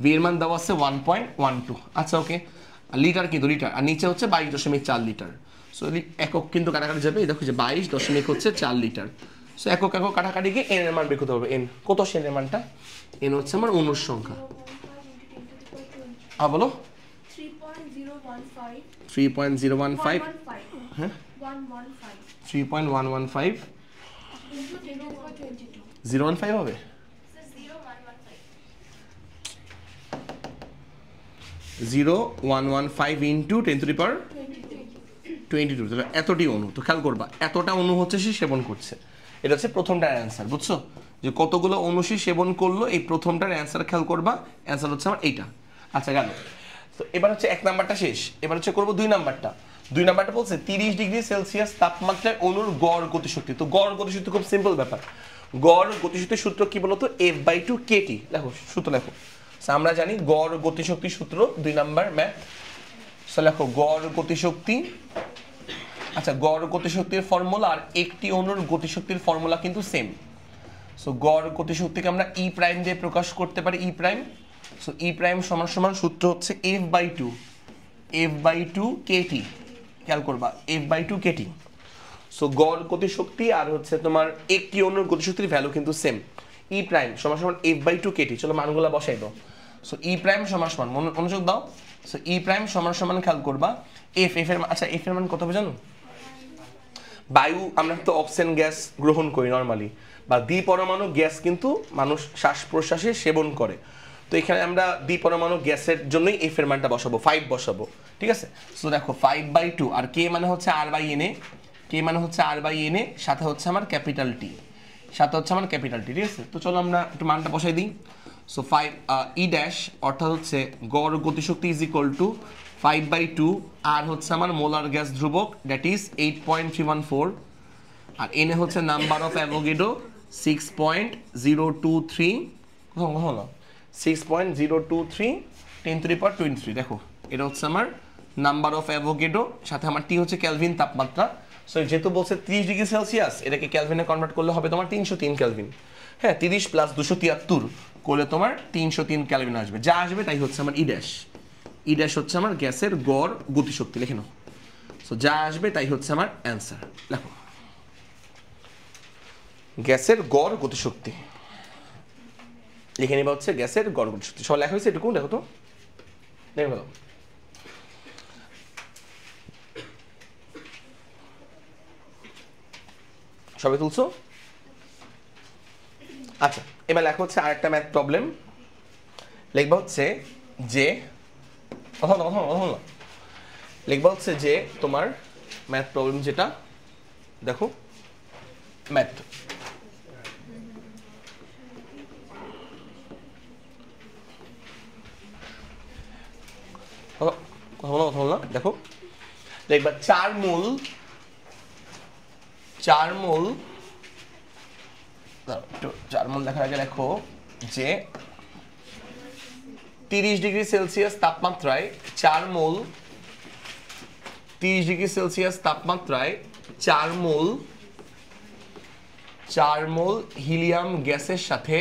ভি এর মান দেওয়া আছে 1.12। আচ্ছা ওকে, লিটার কিন্তু লিটার, আর নিচে হচ্ছে 22.4 লিটার। সো একক কিন্তু কাটাকাটি যাবে, দেখো যে 22.4 লিটার। সো একক একক কাটাকাটি গিয়ে এন এর মান বের করতে হবে। এন কত, সেন এর মানটা, এন হচ্ছে আমার অণুর সংখ্যা। বলো 3.015, হ্যাঁ 3.115 015 হবে। 0115 ইন্টু 10 টু দি পাওয়ার 22, তাহলে এতটি অণু। তো খেয়াল করবা এতটা অণু হচ্ছে সে সেবন করছে, এটা হচ্ছে প্রথমটার অ্যান্সার, বুঝছো? যে কতগুলো অণু সে সেবন করলো, এই প্রথমটার অ্যান্সার খেয়াল করবা, অ্যান্সার হচ্ছে আমার এইটা। আচ্ছা গেল। তো এবার হচ্ছে এক নাম্বারটা শেষ, এবার হচ্ছে করবো দুই নাম্বারটা। দুই নাম্বারটা বলছে 30 ডিগ্রি সেলসিয়াস তাপমাত্রায় অণুর গড় গতিশক্তি। তো গড় গতিশক্তি খুব সিম্পল ব্যাপার। গড় গতিশক্তির সূত্র কি বলতো F/2 KT। দেখো সূত্র লেখো, আমরা জানি গড় গতিশক্তির সূত্র 2 নাম্বার ম্যাথ। সো লেখো গড় গতিশক্তি, আচ্ছা গড় গতিশক্তির ফর্মুলা আর একটি অণুর গতিশক্তির ফর্মুলা কিন্তু সেম। সো গড় গতিশক্তিকে আমরা ই প্রাইম দিয়ে প্রকাশ করতে পারি, ই প্রাইম। সো ই প্রাইম সমান সমান সূত্র হচ্ছে F/2 KT। খেয়াল করবা F/2 KT। সো গড় গতিশক্তি আর হচ্ছে তোমার একটি অণুর গতিশক্তির ভ্যালু কিন্তু সেম। ই প্রাইম সমান সমান F/2 KT। চলো মানগুলো বসাই দাও। সো ই প্রাইম সমান সমান, মনোযোগ দাও। সো ই প্রাইম সমান সমান খেয়াল করবা এফ এর, আচ্ছা এফ এর মান কত হবে জানো? বায়ু আমরা তো অক্সিজেন গ্যাস গ্রহণ করি নর্মালি, বা দ্বিপরমাণু গ্যাস কিন্তু মানুষ শ্বাস প্রশ্বাসে সেবন করে। তো এখানে আমরা দ্বিপরমাণু গ্যাসের জন্যই এফ এর মানটা বসাবো, 5 বসাবো, ঠিক আছে? সো দেখো 5/2, আর কে মানে হচ্ছে R/NA, কে মানে হচ্ছে R/NA, সাথে হচ্ছে আমার ক্যাপিটাল টি, সাথে হচ্ছে আমার ক্যাপিটাল টি, ঠিক আছে? তো চলো আমরা একটু মানটা বসাই দিই। সো 5 ই ড্যাশ অর্থাৎ হচ্ছে গড় গতিশক্তি ইজ ইকুয়াল টু 5/2, আর হচ্ছে আমার মোলার গ্যাস ধ্রুবক দ্যাট ইজ 8.314, আর এনে হচ্ছে নাম্বার অফ অ্যাভোগাড্রো 6.023, কত হলো 6.023 10 টু দি পাওয়ার 23। দেখো এটা হচ্ছে আমার নাম্বার অফ অ্যাভোগাড্রো, সাথে আমার টি হচ্ছে কেলভিন তাপমাত্রা। সো যেহেতু বলছে 30 ডিগ্রি সেলসিয়াস, এটাকে ক্যালভিনে কনভার্ট করলে হবে তোমার 303 ক্যালভিন। হ্যাঁ 30 প্লাস 273 করলে তোমার 303 ক্যালভিন আসবে, যা আসবে তাই হচ্ছে আমার ই ড্যাশ। ই ড্যাশ হচ্ছে আমার গ্যাসের গড় গতিশক্তি, লিখে নাও। সো যা আসবে তাই হচ্ছে আমার অ্যান্সার। দেখো গ্যাসের গড় গতিশক্তি লিখে নেবা হচ্ছে গ্যাসের গড় গতিশক্তি। সব লেখা হয়েছে এটুকু, দেখো তো দেখো। সবাই তুলছো? আচ্ছা, এবার লেখা হচ্ছে আরেকটা ম্যাথ প্রবলেম। লিখবা হচ্ছে যে লিখবা হচ্ছে যে তোমার ম্যাথ প্রবলেম যেটা, দেখো ম্যাথ কথা বল না, দেখো লিখবা 4 মূল লেখার আগে লেখো যে 30 ডিগ্রি সেলসিয়াস তাপমাত্রায় 4 মোল 30 ডিগ্রি সেলসিয়াস তাপমাত্রায় 4 মোল হিলিয়াম গ্যাসের সাথে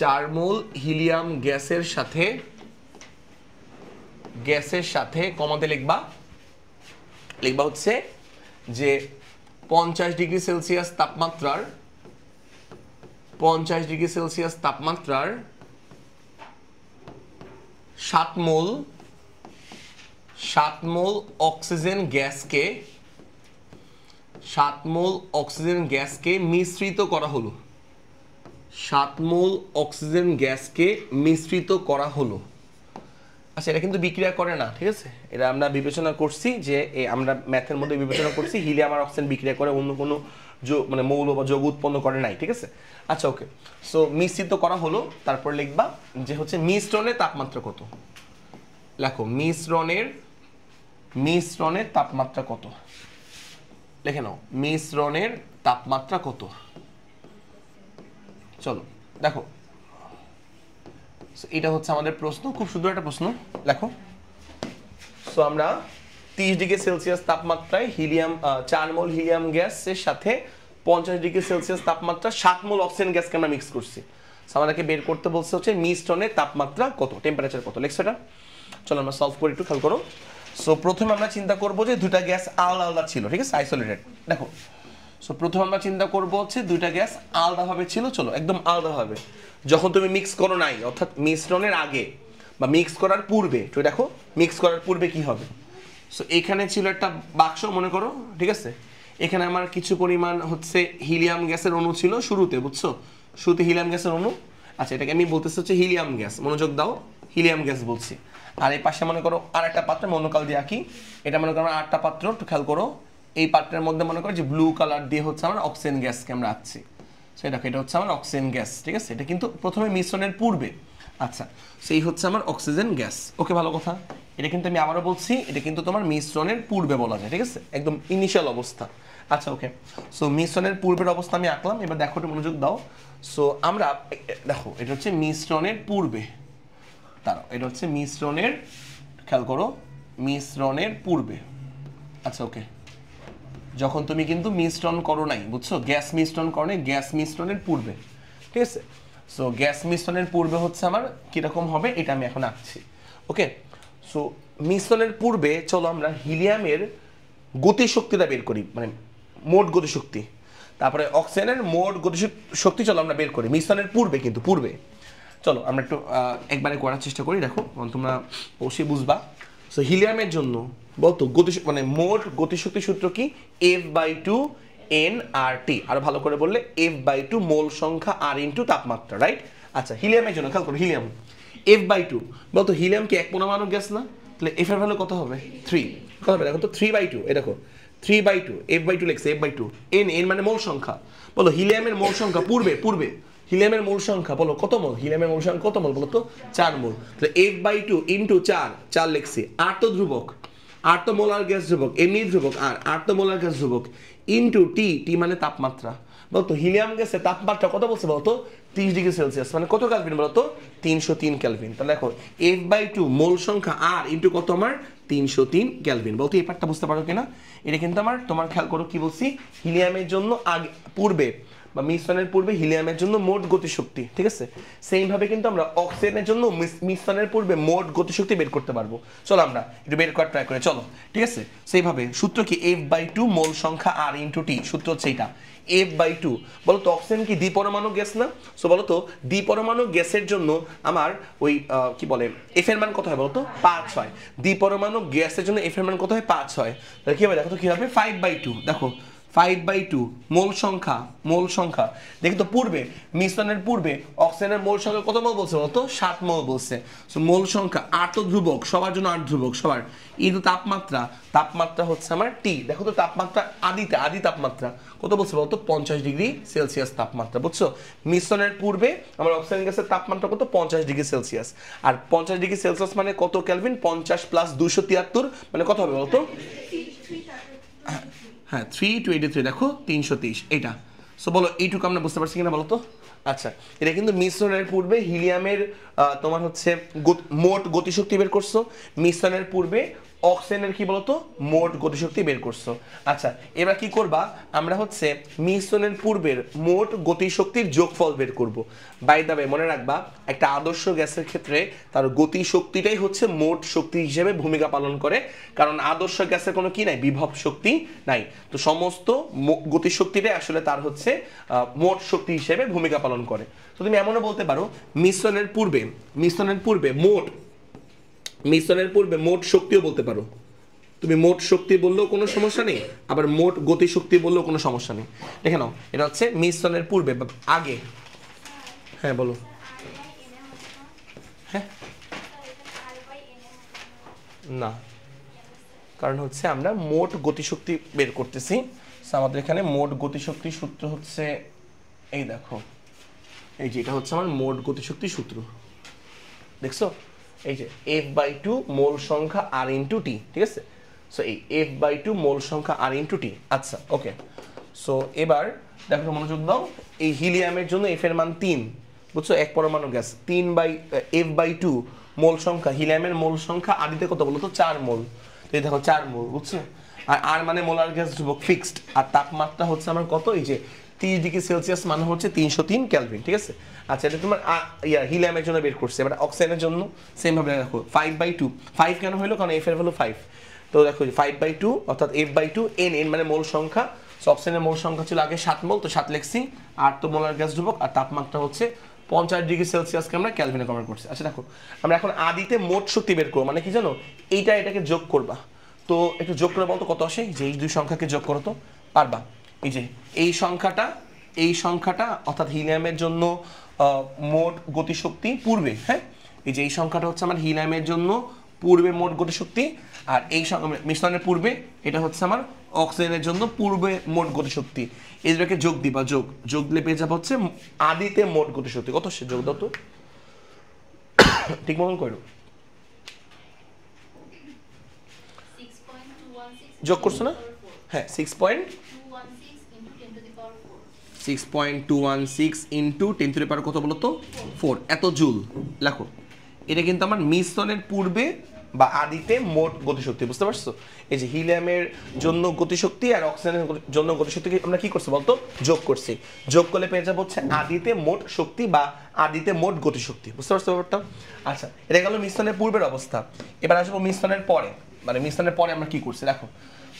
4 মোল হিলিয়াম গ্যাসের সাথে কমাতে লিখবা হচ্ছে যে 50 ডিগ্রি সেলসিয়াস তাপমাত্রার 7 মোল অক্সিজেন গ্যাসকে মিশ্রিত করা হলো। 7 মোল অক্সিজেন গ্যাসকে মিশ্রিত করা হলো। আচ্ছা, এটা কিন্তু বিক্রিয়া করে না, ঠিক আছে? এটা আমরা বিবেচনা করছি যে আমরা ম্যাথের মধ্যে বিবেচনা করছি হিলিয়াম আর অক্সিজেন বিক্রিয়া করে, অন্য কোনো মানে মৌল বা যৌগ উৎপন্ন করে নাই, ঠিক আছে? আচ্ছা, ওকে। সো মিশ্রিত করা হলো, তারপর লিখবা যে হচ্ছে মিশ্রণের তাপমাত্রা কত। লেখো মিশ্রণের তাপমাত্রা কত, লিখে নাও মিশ্রণের তাপমাত্রা কত। চলো দেখো, এটা হচ্ছে আমাদের প্রশ্ন, খুব সুন্দর একটা প্রশ্ন। লেখো, সো আমরা 30 ডিগ্রি সেলসিয়াস তাপমাত্রায় 4 মোল হিলিয়াম গ্যাসের সাথে 50 ডিগ্রি সেলসিয়াস তাপমাত্রা 7 মোল অক্সিজেন গ্যাসকে আমরা মিক্স করছি। আমাদেরকে বের করতে বলছে হচ্ছে মিশ্রণের তাপমাত্রা কত, টেম্পারেচার কত। লিখছো এটা? চলো আমরা সলভ করি, একটু খেয়াল করো। সো প্রথমে আমরা চিন্তা করবো যে দুইটা গ্যাস আলাদা আলাদা ছিল, ঠিক আছে, আইসোলেটেড। দেখো, সো প্রথমে আমরা চিন্তা করবো হচ্ছে দুইটা গ্যাস আলাদাভাবে ছিল। চলো একদম আলাদাভাবে, যখন তুমি মিক্স করো নাই, অর্থাৎ মিশ্রণের আগে বা মিক্স করার পূর্বে, তো দেখো মিক্স করার পূর্বে কি হবে। সো এখানে ছিল একটা বাক্স, মনে করো, ঠিক আছে? এখানে আমার কিছু পরিমাণ হচ্ছে হিলিয়াম গ্যাসের অণু ছিল শুরুতে, বুঝছো? শুরুতে হিলিয়াম গ্যাসের অণু। আচ্ছা, এটাকে আমি বলতেছি হচ্ছে হিলিয়াম গ্যাস, মনোযোগ দাও, হিলিয়াম গ্যাস বলছি। আর এই পাশে মনে করো আর একটা পাত্র, মনোকাল দিয়ে আঁকি, এটা মনে করো আরেকটা পাত্র, একটু খেয়াল করো। এই পাত্রের মধ্যে মনে করো যে ব্লু কালার দিয়ে হচ্ছে আমরা অক্সিজেন গ্যাসকে আমরা আঁকছি। সেটা এটা হচ্ছে আমার অক্সিজেন গ্যাস, ঠিক আছে? এটা কিন্তু প্রথমে মিশ্রণের পূর্বে। আচ্ছা, সেই হচ্ছে আমার অক্সিজেন গ্যাস। ওকে, ভালো কথা। এটা কিন্তু আমি আবারও বলছি, এটা কিন্তু তোমার মিশ্রণের পূর্বে বলা যায়, ঠিক আছে? একদম ইনিশিয়াল অবস্থা। আচ্ছা, ওকে। সো মিশ্রণের পূর্বের অবস্থা আমি আঁকলাম। এবার দেখো, একটু মনোযোগ দাও। সো আমরা দেখো, এটা হচ্ছে মিশ্রণের পূর্বে, তারা এটা হচ্ছে মিশ্রণের, খেয়াল করো, মিশ্রণের পূর্বে। আচ্ছা, ওকে। যখন তুমি কিন্তু মিশ্রণ করো নাই, বুঝছো, গ্যাস মিশ্রণ করো নাই, গ্যাস মিশ্রণের পূর্বে, ঠিক আছে? সো গ্যাস মিশ্রণের পূর্বে হচ্ছে আমার কিরকম হবে এটা আমি এখন আঁকছি। ওকে, সো মিশ্রণের পূর্বে চলো আমরা হিলিয়ামের গতিশক্তিটা বের করি, মানে মোট গতিশক্তি, তারপরে অক্সিজেনের মোট গতিশক্তি চলো আমরা বের করি মিশ্রণের পূর্বে, কিন্তু পূর্বে। চলো আমরা একটু একবারে করার চেষ্টা করি, দেখো তোমরা অবশ্যই বুঝবা। সো হিলিয়ামের জন্য বলতো মানে মোট গতিশক্তি সূত্র কি? F/2 nRT। আরো ভালো করে বললে F/2 মোল সংখ্যা R ইন্টু তাপমাত্রা, রাইট? আচ্ছা, হিলিয়ামের জন্য খেয়াল করো, হিলিয়াম F/2, বলতো হিলিয়াম কি এক পরমাণু গ্যাস না? তাহলে F এর ভ্যালু কত হবে? 3। কত হবে দেখো তো? 3/2। এই দেখো 3/2, F/2 লেখছে, F/2। n মানে মোল সংখ্যা। বলো হিলিয়ামের মোল সংখ্যা পূর্বে হিলিয়ামের মোল সংখ্যা বলো কত মোল? হিলিয়ামের মোল সংখ্যা কত মোল বলো তো? 4 মোল। তাহলে F/2 ইন্টু 4 লিখছি। আর তো ধ্রুবক, আর তো মোলার গ্যাস ধ্রুবক, এমনি ধ্রুবক, আর তো মোলার গ্যাস ধ্রুবক, ইন্টু টি মানে তাপমাত্রা। বলতো হিলিয়াম গ্যাসের তাপমাত্রা কত বলছে বলতো? 30 ডিগ্রি সেলসিয়াস, মানে কত ক্যালভিন বলতো? 303 ক্যালভিন। তাহলে দেখো F/2 মোল সংখ্যা আর ইন্টু কত আমার? 303 ক্যালভিন। বলতো এই পার্টটা বুঝতে পারো কিনা? এটা কিন্তু আমার, তোমার খেয়াল করো কি বলছি, হিলিয়ামের জন্য আগে পূর্বে বা মিশ্রণের পূর্বে হিলিয়ামের জন্য মোট গতিশক্তি, ঠিক আছে? সেম ভাবে কিন্তু আমরা অক্সিজেনের জন্য মিশ্রণের পূর্বে মোট গতিশক্তি বের করতে পারবো। চলো আমরা একটু বের করার ট্রাই করে, চলো, ঠিক আছে? সেইভাবে সূত্র কি? F/2 মোল সংখ্যা R ইন্টু টি, সূত্র হচ্ছে এইটা F/2। বলো তো অক্সিজেন কি দ্বিপরমাণু গ্যাস না? সো বলো তো দ্বিপরমাণু গ্যাসের জন্য আমার ওই কি বলে এফ এর মান কত হয় বলো তো? 5 হয়। দ্বিপরমাণু গ্যাসের জন্য এফ এর মান কত হয়? 5 হয়। তাহলে কি হবে দেখো তো, কি হবে? 5/2। দেখো 5/2 মোল সংখ্যা দেখি তো পূর্বে মিশ্রণের পূর্বে অক্সিজেনের মোল সংখ্যা কত মোল বলছে বলতো 7 মোল বলছে। সো মোল সংখ্যা 8 তো ধ্রুবক, সবার জন্য 8 ধ্রুবক সবার। এই তো তাপমাত্রা হচ্ছে আমার টি। দেখো তো তাপমাত্রা আদি তাপমাত্রা কত বলছে বলতো 50 ডিগ্রি সেলসিয়াস তাপমাত্রা, বুঝছো? মিশ্রণের পূর্বে আমার অক্সিজেন গ্যাসের তাপমাত্রা কত 50 ডিগ্রি সেলসিয়াস। আর 50 ডিগ্রি সেলসিয়াস মানে কত কেলভিন? 50 প্লাস 273 মানে কত হবে বলতো? হ্যাঁ 323 দেখো 323 এটা। সো বলো এইটুকু আমরা বুঝতে পারছি কিনা বলো তো? আচ্ছা, এটা কিন্তু মিশ্রণের পূর্বে হিলিয়ামের তোমার হচ্ছে মোট গতিশক্তি বের করছো, মিশ্রণের পূর্বে অক্সিজেনের কি বলতো মোট গতিশক্তি বের করছো। আচ্ছা এবার কি করবা, আমরা হচ্ছে মিশ্রণের পূর্বের মোট গতিশক্তির যোগফল বের করব। বাই দ্য ওয়ে মনে রাখবা, একটা আদর্শ গ্যাসের ক্ষেত্রে তার গতিশক্তিটাই হচ্ছে মোট শক্তি হিসেবে ভূমিকা পালন করে, কারণ আদর্শ গ্যাসের কোনো কি নাই, বিভব শক্তি নাই। তো সমস্ত গতিশক্তিটাই আসলে তার হচ্ছে মোট শক্তি হিসেবে ভূমিকা পালন করে। তো তুমি এমনও বলতে পারো মিশ্রণের পূর্বে মোট শক্তিও বলতে পারো। তুমি মোট শক্তি বললেও কোনো সমস্যা নেই, আবার মোট গতিশক্তি বললেও কোনো সমস্যা নেই। দেখে নাও এটা হচ্ছে মিশ্রণের পূর্বে আগে। হ্যাঁ বলো। হ্যাঁ না, কারণ হচ্ছে আমরা মোট গতিশক্তি বের করতেছি। আমাদের এখানে মোট গতিশক্তির সূত্র হচ্ছে এই দেখো, এই যে এটা হচ্ছে আমার মোট গতিশক্তির সূত্র, দেখছো? এই যে F/2 মোল সংখ্যা R ইন্টু টি, ঠিক আছে? সো এই F/2 মোল সংখ্যা R ইন্টু টি। আচ্ছা ওকে, সো এবার দেখো মনোযোগ দাও, এই হিলিয়ামের জন্য F এর মান 3, বুঝছো? এক পরমাণু গ্যাস F/2 মোল সংখ্যা, হিলিয়ামের মোল সংখ্যা আদিতে কত বলো তো 4 মোল। তো এই দেখো 4 মোল, বুঝছো? আর মানে মোলার গ্যাস ধ্রুবক ফিক্সড, আর তাপমাত্রা হচ্ছে আমার কত, এই যে 30 ডিগ্রি সেলসিয়াস মানে হচ্ছে 303 কেলভিন, ঠিক আছে? আচ্ছা এটা তোমার হিলিয়ামের জন্য বের করছে। এবার অক্সিজেনের জন্য সেম ভাবে দেখো 5/2, 5 কেন হলো? কারণ F এর ভ্যালু 5। তো দেখো 5/2 অর্থাৎ F/2 n মানে মোল সংখ্যা। সো অক্সিজেনের মোল সংখ্যা ছিল আগে 7 মোল, তো 7 লিখছি। আর তো মোলার গ্যাস ধ্রুবক, আর তাপমাত্রা হচ্ছে 50 ডিগ্রি সেলসিয়াসকে আমরা ক্যালভিনে কনভার্ট করছি। আচ্ছা দেখো আমরা এখন আদিতে মোট শক্তি বের করবো, মানে কি জানো, এটাকে যোগ করবা। তো একটু যোগ করে বলতো কত আসে, যে এই দুই সংখ্যাকে যোগ করো তো পারবা। এই যে এই সংখ্যাটা অর্থাৎ হিলিয়ামের জন্য মোট গতিশক্তি পূর্বে, হ্যাঁ এই যে এই সংখ্যাটা হচ্ছে আমার হিলিয়ামের জন্য পূর্বে মোট গতিশক্তি, আর এই মিশ্রণের পূর্বে এটা হচ্ছে আমার অক্সিজেনের জন্য পূর্বে মোট গতিশক্তি। এই দুটাকে যোগ দিবা, যোগ দিলে পেয়ে যাবো হচ্ছে আদিতে মোট গতিশক্তি। কত সে যোগ দাও তো ঠিক মতন করো, যোগ করছো না? হ্যাঁ 6.216 ইন্টু 10 টু দি পাওয়ার কত বলো তো 4 এত জুল লেখো। এটা কিন্তু আমার মিশ্রণের পূর্বে বা আদিতে মোট গতিশক্তি, বুঝতে পারছো? এই যে হিলিয়ামের জন্য গতিশক্তি আর অক্সিজেনের জন্য গতিশক্তিকে আমরা কি করছি বলতো যোগ করছি। যোগ করলে পেয়ে যাবো হচ্ছে আদিতে মোট শক্তি বা আদিতে মোট গতিশক্তি, বুঝতে পারছো ব্যাপারটা? আচ্ছা এটা গেল মিশ্রণের পূর্বের অবস্থা। এবার আসবো মিশ্রণের পরে, মানে মিশ্রণের পরে আমরা কি করছি দেখো।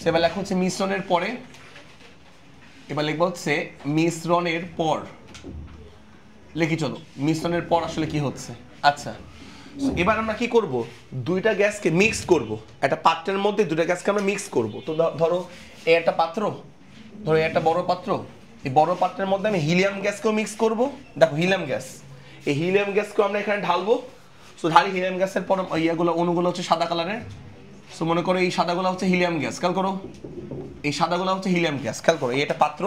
এবার লেখা হচ্ছে মিশ্রণের পরে, এবার লিখবো হচ্ছে মিশ্রণের পর, লিখি চলো মিশ্রণের পর আসলে কি হচ্ছে। আচ্ছা এবার আমরা কি করব, দুইটা গ্যাসকে মিক্স করব, একটা পাত্রের মধ্যে দুইটা গ্যাসকে আমরা মিক্স করব। তো ধরো এই একটা পাত্র, ধরো একটা বড় পাত্র, এই বড় পাত্রের মধ্যে আমি হিলিয়াম গ্যাসকেও মিক্স করব। দেখো হিলিয়াম গ্যাস, এই হিলিয়াম গ্যাসকেও আমরা এখানে ঢালবো। সো ঢালি হিলিয়াম গ্যাসের পর ইয়াগুলো অণুগুলো হচ্ছে সাদা কালারের। সো মনে করো এই সাদাগুলো হচ্ছে হিলিয়াম গ্যাস, খেয়াল করো এই সাদাগুলো হচ্ছে হিলিয়াম গ্যাস, খেয়াল করো এই একটা পাত্র,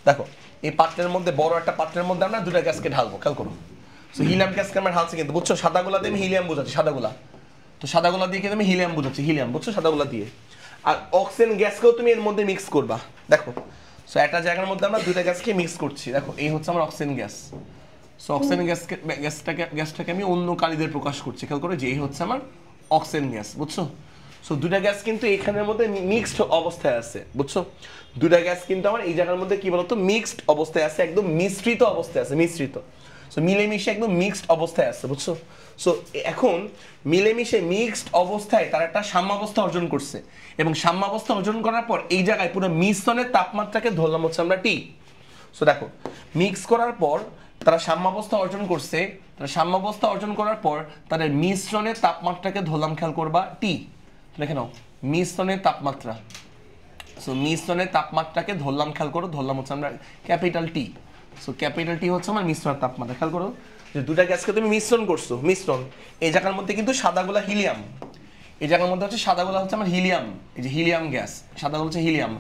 দেখো এই পাত্রের মধ্যে বড় একটা পাত্রের মধ্যে আমরা দুটা গ্যাসকে ঢালবো, খেয়াল করো। সো হিলিয়াম গ্যাসকে আমরা ঢালছি কিন্তু, বুঝছো? সাদাগুলা দিয়ে আমি হিলিয়াম বোঝাচ্ছি, সাদাগুলা, তো সাদাগুলা দিয়ে কিন্তু আমি হিলিয়াম বোঝাচ্ছি, হিলিয়াম, বুঝছো? সাদাগুলা দিয়ে। আর অক্সিজেন গ্যাসকেও তুমি এর মধ্যে মিক্স করবা, দেখো। সো একটা জায়গার মধ্যে আমরা দুইটা গ্যাসকে মিক্স করছি, দেখো এই হচ্ছে আমার অক্সিজেন গ্যাস। সো অক্সিজেন গ্যাসটাকে আমি অন্য কালিদের প্রকাশ করছি, খেয়াল করো যে এই হচ্ছে আমার অক্সিজেন গ্যাস, বুঝছো? সো দুইটা গ্যাস কিন্তু এখানের মধ্যে মিক্সড অবস্থায় আছে, বুঝছো? দুইটা গ্যাস কিন্তু আমার এই জায়গার মধ্যে কি বলতো মিক্সড অবস্থায় আছে, একদম মিশ্রিত অবস্থায় আছে, মিশ্রিত। সো মিলেমিশে একদম মিক্সড অবস্থায় আছে, বুঝছো? সো এখন মিলেমিশে মিক্সড অবস্থায় তারা একটা সাম্যাবস্থা অর্জন করছে, এবং সাম্যাবস্থা অর্জন করার পর এই জায়গায় পুরো মিশ্রণের তাপমাত্রাকে ধরলাম হচ্ছে আমরা টি। সো দেখো মিক্স করার পর তারা সাম্যাবস্থা অর্জন করছে, তারা সাম্যাবস্থা অর্জন করার পর তাদের মিশ্রণের তাপমাত্রাকে ধরলাম, খেয়াল করবা টি। দেখে নাও মিশ্রণের তাপমাত্রা, সো মিশ্রণের তাপমাত্রাকে ধরলাম, খেয়াল করো, ধরলাম হচ্ছে আমরা capital T. So capital T হচ্ছে আমার মিশ্রণের তাপমাত্রা। খেয়াল করো যে দুটা গ্যাসকে তুমি মিশ্রণ করছো, মিশ্রণ, এই জায়গার মধ্যে কিন্তু সাদাগুলা হিলিয়াম, এই জায়গার মধ্যে হচ্ছে সাদাগুলা হচ্ছে আমার হিলিয়াম, এই যে হিলিয়াম গ্যাস, সাদাগুলো হচ্ছে হিলিয়াম,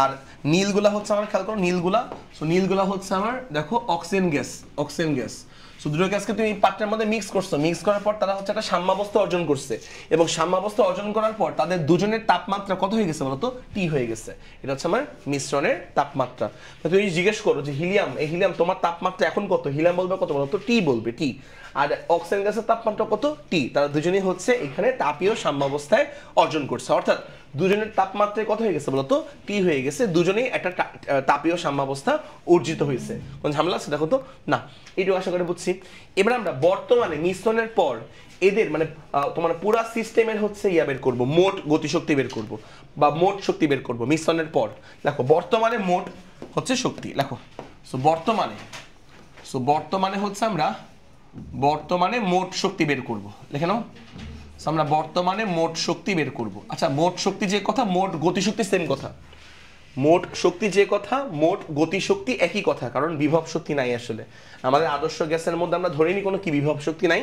আর নীলগুলা হচ্ছে আমার, খেয়াল করো নীলগুলা, সো নীলগুলা হচ্ছে আমার দেখো oxygen gas, oxygen gas. So দুটো গ্যাসকে তুমি পাত্রের মধ্যে মিক্স করছো, মিক্স করার পর তারা হচ্ছে একটা সাম্যাবস্থা অর্জন করছে, এবং সাম্যাবস্থা অর্জন করার পর তাদের দুজনের তাপমাত্রা কত হয়ে গেছে বলতো? টি হয়ে গেছে। এটা হচ্ছে আমার মিশ্রণের তাপমাত্রা। তুমি জিজ্ঞেস করো যে হিলিয়াম, এই হিলিয়াম তোমার তাপমাত্রা এখন কত? হিলিয়াম বলবে কত বলতো? টি বলবে, টি। আর অক্সিজেন গ্যাসের তাপমাত্রা কত? টি। তারা দুজনেই হচ্ছে এখানে তাপীয় সাম্যাবস্থায় অর্জন করছে, অর্থাৎ দুজনের তাপমাত্রায় কত হয়ে গেছে বলতো? টি হয়ে গেছে। দুজনেই একটা তাপীয় সাম্যাবস্থা অর্জিত হয়েছে। কোন ঝামেলা আছে দেখো তো? না, এইটুকু আশা করে বুঝছি। এবার আমরা বর্তমানে মিশ্রণের পর এদের মানে তোমার পুরা সিস্টেমের হচ্ছে ইয়া বের করবো, মোট গতিশক্তি বের করব বা মোট শক্তি বের করব মিশ্রণের পর। দেখো বর্তমানে মোট হচ্ছে শক্তি, দেখো সো বর্তমানে হচ্ছে আমরা বর্তমানে মোট শক্তি বের করব, লিখে নাও। আমরা বর্তমানে মোট শক্তি বের করব। আচ্ছা, মোট শক্তি যে কথা, মোট গতিশক্তি সেম কথা। মোট শক্তি যে কথা, মোট গতিশক্তি একই কথা, কারণ বিভব শক্তি নাই আসলে আমাদের আদর্শ গ্যাসের মধ্যে। আমরা ধরে নিই কোনো কি বিভব শক্তি নাই,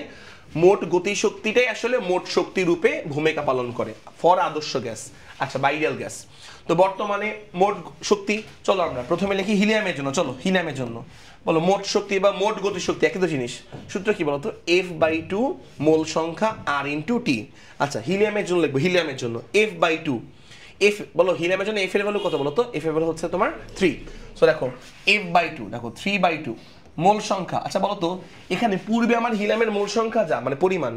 মোট গতিশক্তিটাই আসলে মোট শক্তি রূপে ভূমিকা পালন করে ফর আদর্শ গ্যাস। আচ্ছা, বাইডিয়াল গ্যাস। তো বর্তমানে মোট শক্তি, চলো আমরা প্রথমে লিখি হিলিয়ামের জন্য। চলো হিলিয়ামের জন্য বলো মোট শক্তি বা মোট গতিশক্তি একই তো জিনিস। সূত্র কি বলতো? F/2 মোল সংখ্যা R ইন্টু টি। আচ্ছা, হিলিয়ামের জন্য লিখবো, হিলিয়ামের জন্য F/2। এফ বলো হিলিয়ামের জন্য এফ এর ভ্যালু কত বলো তো? এফ এর ভ্যালু হচ্ছে তোমার 3। সো দেখো F/2, দেখো 3/2 মোল সংখ্যা। আচ্ছা বলো তো, এখানে পূর্বে আমার হিলিয়ামের মোল সংখ্যা যা মানে পরিমাণ,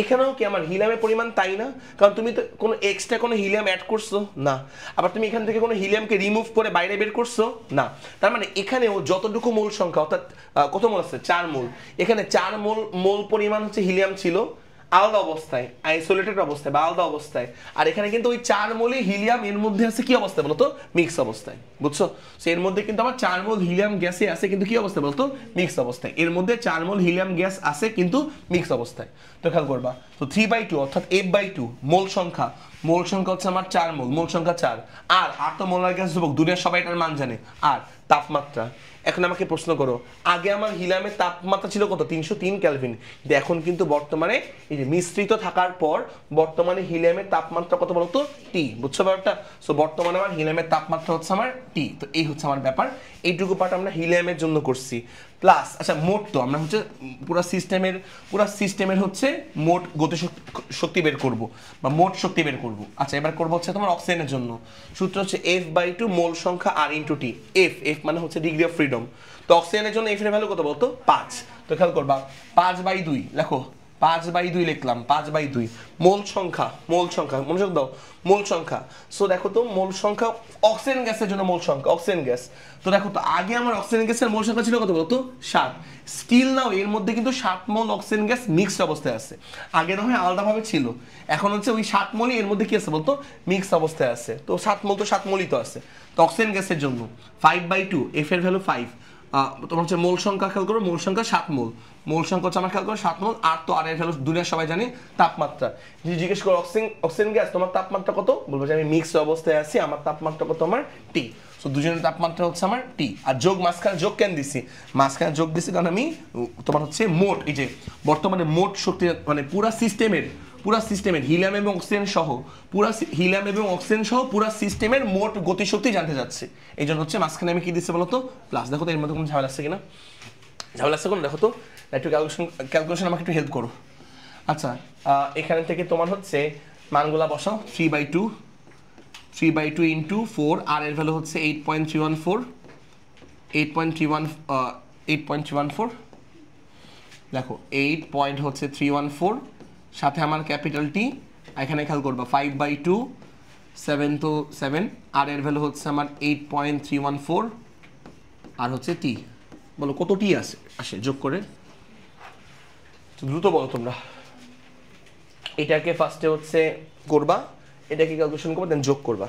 এখানেও কি আমার হিলিয়ামের পরিমাণ তাই না? কারণ তুমি তো কোনো এক্সট্রা কোনো হিলিয়াম অ্যাড করছো না, আবার তুমি এখান থেকে কোনো হিলিয়ামকে রিমুভ করে বাইরে বের করছো না। তার মানে এখানেও যতটুকু মোল সংখ্যা, অর্থাৎ কত মোল আছে? 4 মোল। এখানে 4 মোল পরিমাণ হচ্ছে হিলিয়াম ছিল আলাদা অবস্থায়, আইসোলেটেড অবস্থায় বা আলাদা অবস্থায়। আর এখানে কিন্তু ওই 4 মোল হিলিয়াম এর মধ্যে আছে কি অবস্থায় বলতো? মিক্স অবস্থায়। বুঝছো? সো এর মধ্যে কিন্তু আমার 4 মোল হিলিয়াম গ্যাসে আছে, কিন্তু কি অবস্থায় বলতো? মিক্স অবস্থায়। এর মধ্যে 4 মোল হিলিয়াম গ্যাস আছে কিন্তু মিক্স অবস্থায়। তো খেয়াল করবা, তো 3/2 অর্থাৎ F/2 মোল সংখ্যা, মোল সংখ্যা হচ্ছে আমার 4 মোল, মোল সংখ্যা 4। আর তো মোলার গ্যাস ধ্রুবক, দুনিয়ার সবাই এটার মান জানে। আর তাপমাত্রা, এখন আমাকে প্রশ্ন করো, আগে আমার হিলিয়ামের তাপমাত্রা ছিল কত? 303 কেলভিন। কিন্তু এখন কিন্তু বর্তমানে এই যে মিশ্রিত থাকার পর বর্তমানে হিলিয়ামের তাপমাত্রা কত বলতো? টি। বুঝছো ব্যাপারটা? সো বর্তমানে আমার হিলিয়ামের তাপমাত্রা হচ্ছে আমার টি। তো এই হচ্ছে আমার ব্যাপার। এইটুকু পার্ট আমরা হিলিয়ামের জন্য করছি। প্লাস আচ্ছা, মোট তো আমরা হচ্ছে পুরা সিস্টেমের হচ্ছে মোট গতিশক্তি বের করব বা মোট শক্তি বের করব। আচ্ছা, এবার করবো হচ্ছে তোমার অক্সিজেনের জন্য। সূত্র হচ্ছে F/2 মোল সংখ্যা R ইন্টু টি। এফ মানে হচ্ছে ডিগ্রি অফ ফ্রিডম। তো অক্সিজেনের জন্য এফ এর ভ্যালু কত বলতো? 5। তো খেয়াল করবা 5/2 লেখো, 5/2 লিখলাম, 5/2 মোল সংখ্যা, মনোযোগ দাও, মোল সংখ্যা। সো দেখো তো মোল সংখ্যা অক্সিজেন গ্যাসের জন্য মোল সংখ্যা, অক্সিজেন গ্যাস। তো দেখো তো আগে আমার অক্সিজেন গ্যাসের মোল সংখ্যা ছিল কত বলতো? 7। স্টিল নাও এর মধ্যে কিন্তু 7 মোল অক্সিজেন গ্যাস মিক্সড অবস্থায় আছে। আগে না হয় আলাদাভাবে ছিল, এখন হচ্ছে ওই 7 মোলই এর মধ্যে কি আছে বলতো? মিক্সড অবস্থায় আছে। তো 7 মোল তো 7 মোলই তো আছে। তো অক্সিজেন গ্যাসের জন্য 5/2, এফ এর ভ্যালু 5। তোমার হচ্ছে মোল সংখ্যা, খেয়াল করো মোল সংখ্যা 7 মোল, মোল সংখ্যা হচ্ছে আমার খেয়াল করো 7 মোল। আর তো আর এর ভ্যালু দুনিয়ার সবাই জানে তাপমাত্রা। যদি জিজ্ঞেস করো অক্সিজেন গ্যাস তোমার তাপমাত্রা কত, বলবো যে আমি মিক্সড অবস্থায় আছি, আমার তাপমাত্রা কত? আমার টি। সো দুজনের তাপমাত্রা হচ্ছে আমার টি। আর যোগ মাঝখানে যোগ কেন দিছি? মাঝখানে যোগ দিছি কারণ আমি তোমার হচ্ছে মোট এই যে বর্তমানে মোট শক্তি মানে পুরা সিস্টেমের হিলিয়াম এবং অক্সিজেন সহ পুরা সিস্টেমের মোট গতিশক্তি জানতে যাচ্ছে। এই জন্য হচ্ছে মাঝখানে আমি কি দিচ্ছি বলতো? প্লাস। দেখো তো এর মধ্যে কোনো ঝামেলা আছে কিনা? ঝামেলা আছে কোনো? দেখো তো একটু ক্যালকুলেশন আমাকে একটু হেল্প করো। আচ্ছা, এখান থেকে তোমার হচ্ছে মানগুলা বসাও। 3/2 ইন্টু 4, আর এর ভ্যালু হচ্ছে 8.314। দেখো 8.314, সাথে আমার ক্যাপিটাল টি। এখানে খেয়াল করবা 5/2, 7 তো 7, আর এর ভ্যালু হচ্ছে আমার 8.314, আর হচ্ছে টি। বলো কত টি আসে যোগ করে? দ্রুত বলো তোমরা। এটাকে ফার্স্টে হচ্ছে করবা, এটাকে ক্যালকুলেশন করবা, দেন যোগ করবা।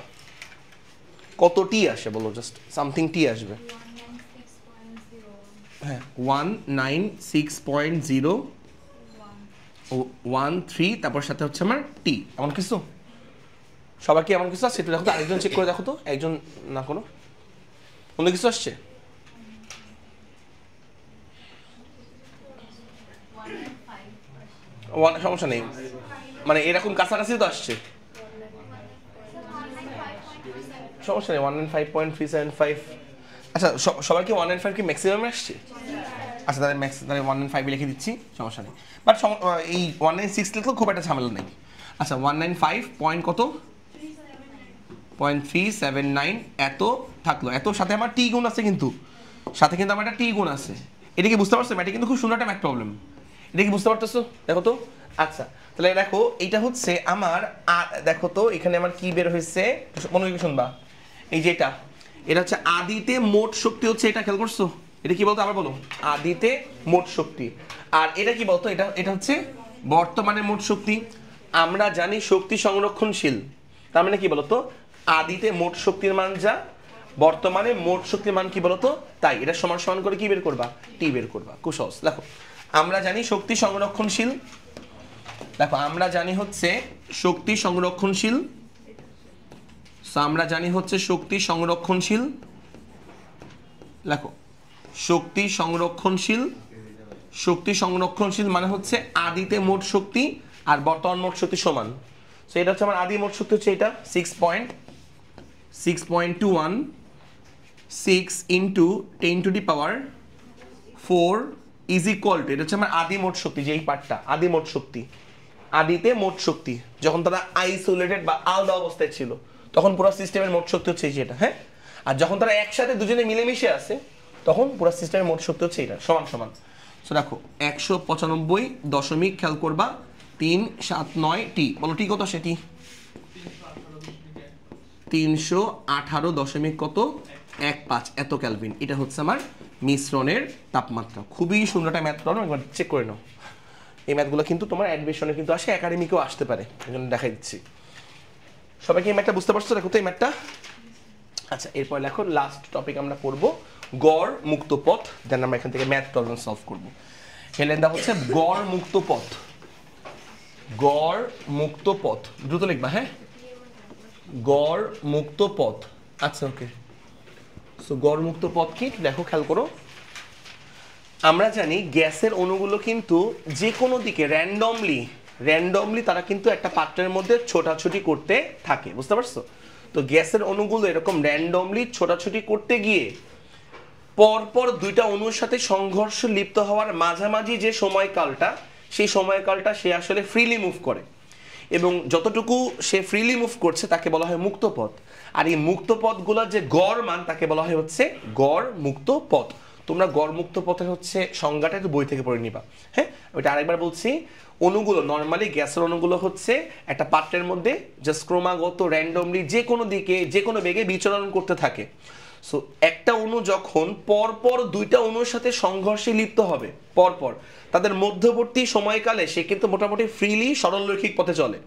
কত টি আসে বলো? জাস্ট সামথিং টি আসবে। হ্যাঁ, 196.013, তারপর সাথে হচ্ছে আমার টি, এমন কিছু। সবার কি এমন কিছু আসছে? একটু দেখো তো, আরেকজন চেক করে দেখো তো, একজন না কোনো অন্য কিছু আসছে? সমস্যা নেই, মানে এরকম কাছাকাছি তো আসছে, সমস্যা নেই। 195.375। আচ্ছা সবার কি 195 কি ম্যাক্সিমামে আসছে? আচ্ছা তাহলে তাহলে 195 লিখে দিচ্ছি, সমস্যা নেই। বাট এই 196 লিখলেও খুব একটা ঝামেলা নেই। আচ্ছা 195 পয়েন্ট কত, 0.379 এত থাকলো। এত সাথে আমার টি গুণ আছে, কিন্তু সাথে কিন্তু আমার একটা টি গুণ আছে। এটা কি বুঝতে পারছো? এটা কিন্তু খুব সুন্দর একটা ম্যাথ প্রবলেম। এটা কি বুঝতে পারতেছো? দেখো তো। আচ্ছা তাহলে দেখো এইটা হচ্ছে আমার, দেখো তো এখানে আমার কি বের হয়েছে, মনে করে শুনবা। এই যে এটা হচ্ছে আদিতে মোট শক্তি হচ্ছে, এটা খেয়াল করছো? এটা কি বলতো, আবার বলো। আদিতে মোট শক্তি। আর এটা কি বলতো, এটা হচ্ছে বর্তমানে মোট শক্তি। আমরা জানি শক্তি সংরক্ষণশীল, তার মানে কি বলতো, আদিতে মোট শক্তির মান যা, বর্তমানে মোট শক্তির মান কি বলতো তাই। এটা সমান সমান করে কি বের করবা, টি বের করবা। খুব সহজ। দেখো আমরা জানি শক্তি সংরক্ষণশীল, দেখো আমরা জানি হচ্ছে শক্তি সংরক্ষণশীল, আমরা জানি হচ্ছে শক্তি সংরক্ষণশীল। দেখো শক্তি সংরক্ষণশীল, শক্তি সংরক্ষণশীল মানে হচ্ছে আদিতে মোট শক্তি আর বর্তমান মোট শক্তি সমান। সো এটা হচ্ছে আমার আদি মোট শক্তি হচ্ছে এটা 6.6 ইন্টু 10⁴ ইজ ইকুয়াল টু, এটা হচ্ছে আমার আদি মোট শক্তি, যে এই পার্টটা আদি মোট শক্তি। আদিতে মোট শক্তি যখন তারা আইসোলেটেড বা আলাদা অবস্থায় ছিল তখন পুরো সিস্টেমের মোট শক্তি হচ্ছে যেটা, হ্যাঁ। আর যখন তারা একসাথে দুজনে মিলেমিশে আছে তখন পুরো সিস্টেমের মোট শক্তি হচ্ছে এটা, সমান সমান। সো দেখো 195 দশমিক, খেয়াল করবা 379 টি, বলো টি কত সেটি? 318 দশমিক কত 15 এত কেলভিন। এটা হচ্ছে আমার মিশ্রণের তাপমাত্রা। খুবই সুন্দর একটা ম্যাথ প্রবলেম, একবার চেক করে নাও। এই ম্যাথগুলো কিন্তু তোমার অ্যাডমিশনে কিন্তু আসে, একাডেমিকেও আসতে পারে, এই জন্য দেখাই দিচ্ছি। সবাইকে এই ম্যাথটা বুঝতে পারছো? দেখো তো এই ম্যাথটা। আচ্ছা এরপর দেখো লাস্ট টপিক আমরা পড়বো গড় মুক্ত পথ, দেন আমরা এখান থেকে ম্যাথ প্রবলেম সলভ করবো। হেলেনদা হচ্ছে গড় মুক্ত পথ, গড় মুক্ত পথ, দ্রুত লিখবা, হ্যাঁ, গড় মুক্ত পথ। আচ্ছা ওকে, সো গড় মুক্ত পথ কি দেখো, খেয়াল করো। আমরা জানি গ্যাসের অণুগুলো কিন্তু যে কোনো দিকে র্যান্ডমলি তারা কিন্তু একটা পাত্রের মধ্যে ছোটাছুটি করতে থাকে, বুঝতে পারছো? তো গ্যাসের অণুগুলো এরকম র্যান্ডমলি ছোটাছুটি করতে গিয়ে পরপর দুইটা অণুর সাথে সংঘর্ষ লিপ্ত হওয়ার মাঝামাঝি যে সময়কালটা, সেই সময়কালটা সে আসলে ফ্রিলি মুভ করে, এবং যতটুকু সে ফ্রিলি মুভ করছে তাকে বলা হয় মুক্ত পথ। আর এই মুক্ত পথগুলোর যে গড় মান তাকে বলা হয় হচ্ছে গড় মুক্ত পথ। তোমরা গড় মুক্ত পথের হচ্ছে সংজ্ঞাটা একটু বই থেকে পড়ে নিবা, হ্যাঁ। ওইটা আরেকবার বলছি, অণুগুলো নর্মালি গ্যাসের অণুগুলো হচ্ছে একটা পাত্রের মধ্যে জাস্ট ক্রমাগত র্যান্ডমলি যে কোনো দিকে যে কোনো বেগে বিচরণ করতে থাকে। সো একটা অণু যখন পরপর দুইটা অণুর সাথে সংঘর্ষে লিপ্ত হবে পরপর, তাদের মধ্যবর্তী সময়কালে সে কিন্তু মোটামুটি ফ্রিলি সরলরৈখিক পথে চলে।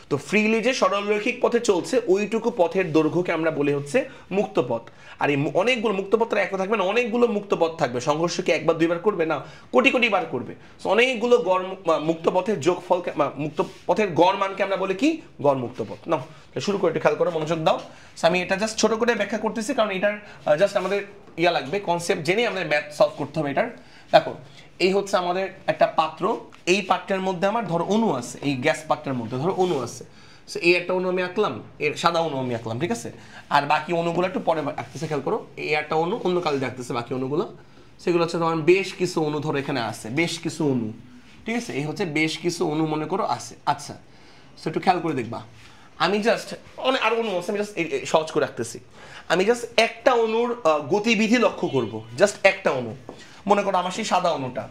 তো ফ্রিলি যে সরলরৈখিক পথে চলছে ওইটুকু পথের দৈর্ঘ্যকে আমরা বলি হচ্ছে মুক্ত পথ। আর এই অনেকগুলো মুক্ত পথটা একটা থাকবে না, অনেকগুলো মুক্ত পথ থাকবে। সংঘর্ষকে একবার দুইবার করবে না, কোটি কোটি বার করবে। অনেকগুলো গড় মুক্ত পথের যোগফল, মুক্ত পথের গড় মানকে আমরা বলি কি, গড় মুক্ত পথ। না শুরু করে একটু খেয়াল করো, মনোযোগ দাও। আমি এটা জাস্ট ছোট করে ব্যাখ্যা করতেছি, কারণ এটার জাস্ট আমাদের ইয়া লাগবে, কনসেপ্ট জেনে আমাদের ম্যাথ সলভ করতে হবে এটার। দেখো এই হচ্ছে আমাদের একটা পাত্র, এই পাত্রের মধ্যে আমার ধরো অণু আছে, এই গ্যাস পাত্রের মধ্যে ধরো অণু আছে। এই একটা অণু আমি আঁকলাম, এর সাদা অণু আমি আঁকলাম, ঠিক আছে। আর বাকি অণুগুলো একটু পরে আঁকতেছে, খেয়াল করো। এই একটা অণু অন্য কালে আঁকতেছে, বাকি অণুগুলো সেগুলো হচ্ছে তোমার বেশ কিছু অণু ধরো এখানে আছে, বেশ কিছু অণু, ঠিক আছে। এই হচ্ছে বেশ কিছু অণু মনে করো আছে। আচ্ছা সো একটু খেয়াল করে দেখবা, আমি জাস্ট অনেক আরো অণু আছে, আমি জাস্ট সহজ করে রাখতেছি। আমি জাস্ট একটা অণুর গতিবিধি লক্ষ্য করব, জাস্ট একটা অণু মনে করো আমার সেই সাদা অণুটা,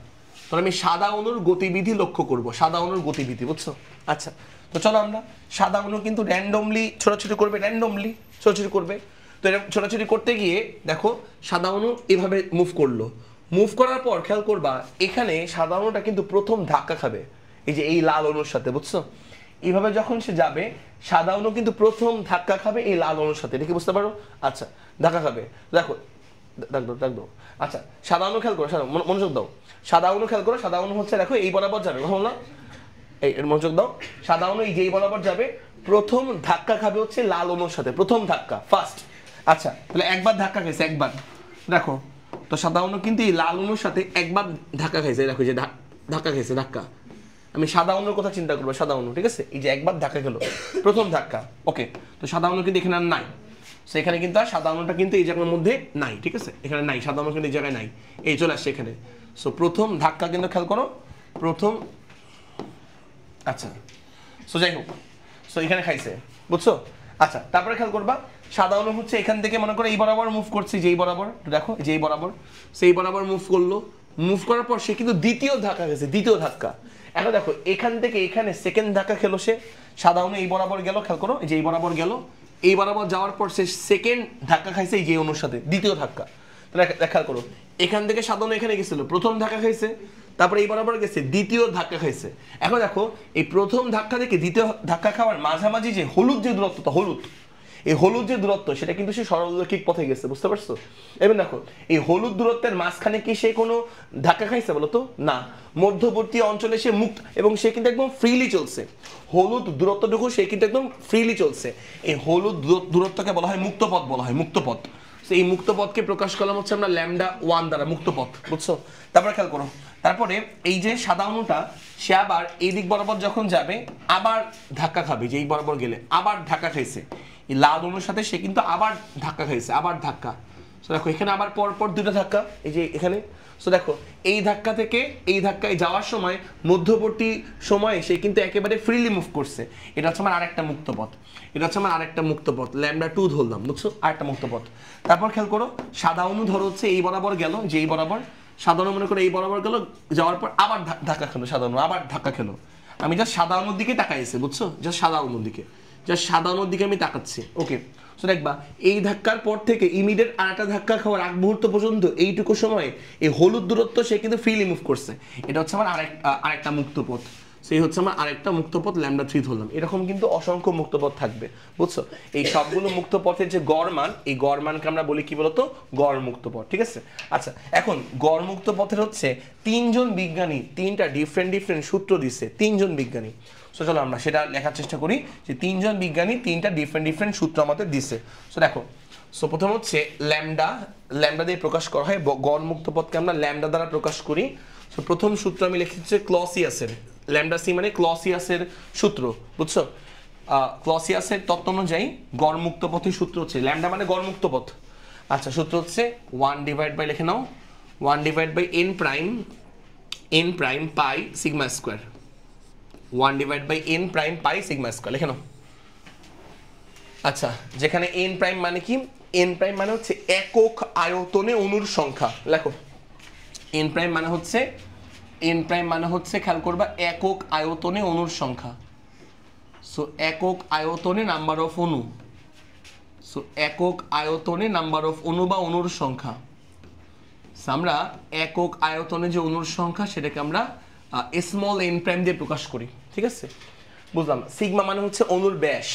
তাহলে আমি সাদা অণুর গতিবিধি লক্ষ্য করব, সাদা অণুর গতিবিধি, বুঝছো? আচ্ছা তো চলো আমরা, সাদা অণু কিন্তু র্যান্ডমলি ছোটাছুটি করবে, র্যান্ডমলি ছোটাছুটি করবে। তো এরকম ছোটাছুটি করতে গিয়ে দেখো সাদা অণু এভাবে মুভ করলো, মুভ করার পর খেয়াল করবা এখানে সাদা অণুটা কিন্তু প্রথম ধাক্কা খাবে এই যে এই লাল অণুর সাথে, বুঝছো? এইভাবে যখন সে যাবে সাদা অণু কিন্তু প্রথম ধাক্কা খাবে এই লাল অণুর সাথে, এটা কি বুঝতে পারো? আচ্ছা ধাক্কা খাবে, দেখো দেখো। আচ্ছা সাদা অণু খেয়াল করো, মনোযোগ দাও, সাদা অণু খেয়াল করো, সাদা অণু হচ্ছে দেখো এই বরাবর যাবে, ভালো না? এর মনোযোগ দাও, সাদা অণু এই যেই বরাবর যাবে প্রথম ধাক্কা খাবে হচ্ছে লাল অণুর সাথে, প্রথম ধাক্কা ফার্স্ট। আচ্ছা তাহলে একবার ধাক্কা খাইছে, একবার দেখো তো সাদা অণু কিন্তু এই লাল অণুর সাথে একবার ধাক্কা খাইছে, দেখো যে ধাক্কা খাইছে, ধাক্কা। আমি সাদা অণুর কথা চিন্তা করবো, সাদা অণু, ঠিক আছে, এই যে একবার ধাক্কা গেল প্রথম ধাক্কা, ওকে। তো সাদা অণু কিন্তু এখানে আর নাই, সেখানে কিন্তু আর সাদা অণুটা কিন্তু এই জায়গার মধ্যে নাই, ঠিক আছে, এখানে নাই, সাদা অণু কিন্তু এই জায়গায় নাই, এই চলে আসছে এখানে। সো প্রথম ধাক্কা কিন্তু খেয়াল করো, প্রথম, আচ্ছা সো যাই হোক, সো এখানে খাইছে, বুঝছো। আচ্ছা তারপরে খেয়াল করবা সাদা অণু হচ্ছে এখান থেকে মনে করো এই বরাবর মুভ করছে, যেই বরাবর দেখো যেই বরাবর, সেই বরাবর মুভ করলো, মুভ করার পর সে কিন্তু দ্বিতীয় ধাক্কা গেছে, দ্বিতীয় ধাক্কা। এখন দেখো এখান থেকে এখানে সেকেন্ড ধাক্কা খেলো সে, সাদা অণু এই বরাবর গেল, খেয়াল করো যে এই বরাবর গেল, এই বরাবর যাওয়ার পর সে সেকেন্ড ধাক্কা খাইছে এই যে অণুর সাথে, দ্বিতীয় ধাক্কা। খেয়াল করো এখান থেকে সাদা অণু এখানে গেছিল, প্রথম ধাক্কা খাইছে, তারপরে এই বরাবর গেছে, দ্বিতীয় ধাক্কা খাইছে। এখন দেখো এই প্রথম ধাক্কা থেকে দ্বিতীয় ধাক্কা খাওয়ার মাঝামাঝি যে হলুদ যে দূরত্বটা, হলুদ, এই হলুদ যে দূরত্ব সেটা কিন্তু সে সরলরৈখিক পথে গেছে, বুঝতে পারছো। এবার দেখো এই হলুদ দূরত্বের মাঝখানে কি সে কোনো ধাক্কা খাইছে বলো তো, না, মধ্যবর্তী অঞ্চলে সে মুক্ত, এবং সে কিন্তু একদম ফ্রিলি চলছে, হলুদ দূরত্বটুকু সে কিন্তু একদম ফ্রিলি চলছে। এই হলুদ দূরত্বকে বলা হয় মুক্ত পথ, বলা হয় মুক্ত পথ। এই মুক্ত পথকে প্রকাশ করলাম হচ্ছে আমরা λ1 দ্বারা, মুক্ত পথ, বুঝছো। তারপরে খেয়াল করো, তারপরে এই যে সাদা অণুটা সে আবার এই দিক বরাবর যখন যাবে আবার ধাক্কা খাবে, যে এই বরাবর গেলে আবার ধাক্কা খাইছে, এই লাল অণুর সাথে সে কিন্তু আবার ধাক্কা খাইছে, আবার ধাক্কা। সো দেখো এখানে আবার পরপর দুটো ধাক্কা, এই যে এখানে। সো দেখো এই ধাক্কা থেকে এই ধাক্কায় যাওয়ার সময় মধ্যবর্তী সময়ে সে কিন্তু একেবারে ফ্রিলি মুভ করছে, এটা হচ্ছে আমার আরেকটা মুক্ত পথ, এটা হচ্ছে আমার আরেকটা মুক্ত পথ, λ2 ধরলাম, বুঝছো, আরেকটা মুক্ত পথ। তারপর খেয়াল করো সাদা অণু ধরো হচ্ছে এই বরাবর গেল, যে এই বরাবর, সাদা অণু মনে করো এই বরাবর গেল, যাওয়ার পর আবার ধাক্কা খেলো, সাদা অণু আবার ধাক্কা খেলো। আমি জাস্ট সাদা অণুর দিকে তাকাইছি, বুঝছো, জাস্ট সাদা অণুর দিকে, জাস্ট সাদা অণুর দিকে আমি তাকাচ্ছি, ওকে। সো দেখবা এই ধাক্কার পর থেকে ইমিডিয়েট আরেকটা ধাক্কা খাওয়ার আগ মুহূর্ত পর্যন্ত এইটুকু সময় এই হলুদ দূরত্ব সে কিন্তু ফ্রিলি মুভ করছে, এটা হচ্ছে আমার আরেকটা মুক্ত পথ। সেই হচ্ছে আমার আরেকটা মুক্ত পথ, λ3 ধরলাম। এরকম কিন্তু অসংখ্য মুক্ত পথ থাকবে, বুঝছো। এই সবগুলো মুক্ত পথের যে গড় মান, এই গড় মানকে আমরা বলি কি বলতো, গড় মুক্ত পথ, ঠিক আছে। আচ্ছা এখন গড় মুক্ত পথের হচ্ছে তিনজন বিজ্ঞানী তিনটা ডিফারেন্ট সূত্র দিচ্ছে, তিনজন বিজ্ঞানী। সো চলো আমরা সেটা লেখার চেষ্টা করি, যে তিনজন বিজ্ঞানী তিনটা ডিফারেন্ট সূত্র আমাদের দিচ্ছে। সো দেখো, সো প্রথম হচ্ছে ল্যামডা দিয়ে প্রকাশ করা হয়, গড় মুক্ত পথকে আমরা ল্যামডা দ্বারা প্রকাশ করি। সো প্রথম সূত্র আমি লিখেছি ক্লসিয়াসের, λc মানে ক্লসিয়াসের সূত্র, বুঝছো। ক্লসিয়াসের তত্ত্ব অনুযায়ী গড় মুক্ত পথের সূত্র হচ্ছে ল্যামডা মানে গড় মুক্ত পথ। আচ্ছা সূত্র হচ্ছে 1/, লিখে নাও, 1/n প্রাইম পাই সিগমা স্কোয়ার, 1/n প্রাইম পাই সিগমা স্কোয়ার, লিখে নাও। আচ্ছা যেখানে n প্রাইম মানে কি, n প্রাইম মানে হচ্ছে একক আয়তনে অণুর সংখ্যা, লেখো। n প্রাইম মানে হচ্ছে খেয়াল করবা একক আয়তনে অণুর সংখ্যা। সো একক আয়তনে নাম্বার অফ অণু, সো একক আয়তনে নাম্বার অফ অণু বা অণুর সংখ্যা। আমরা একক আয়তনে যে অণুর সংখ্যা সেটাকে আমরা স্মল n প্রাইম দিয়ে প্রকাশ করি, ঠিক আছে, বুঝলাম। সিগমা মানে হচ্ছে অণুর ব্যাস,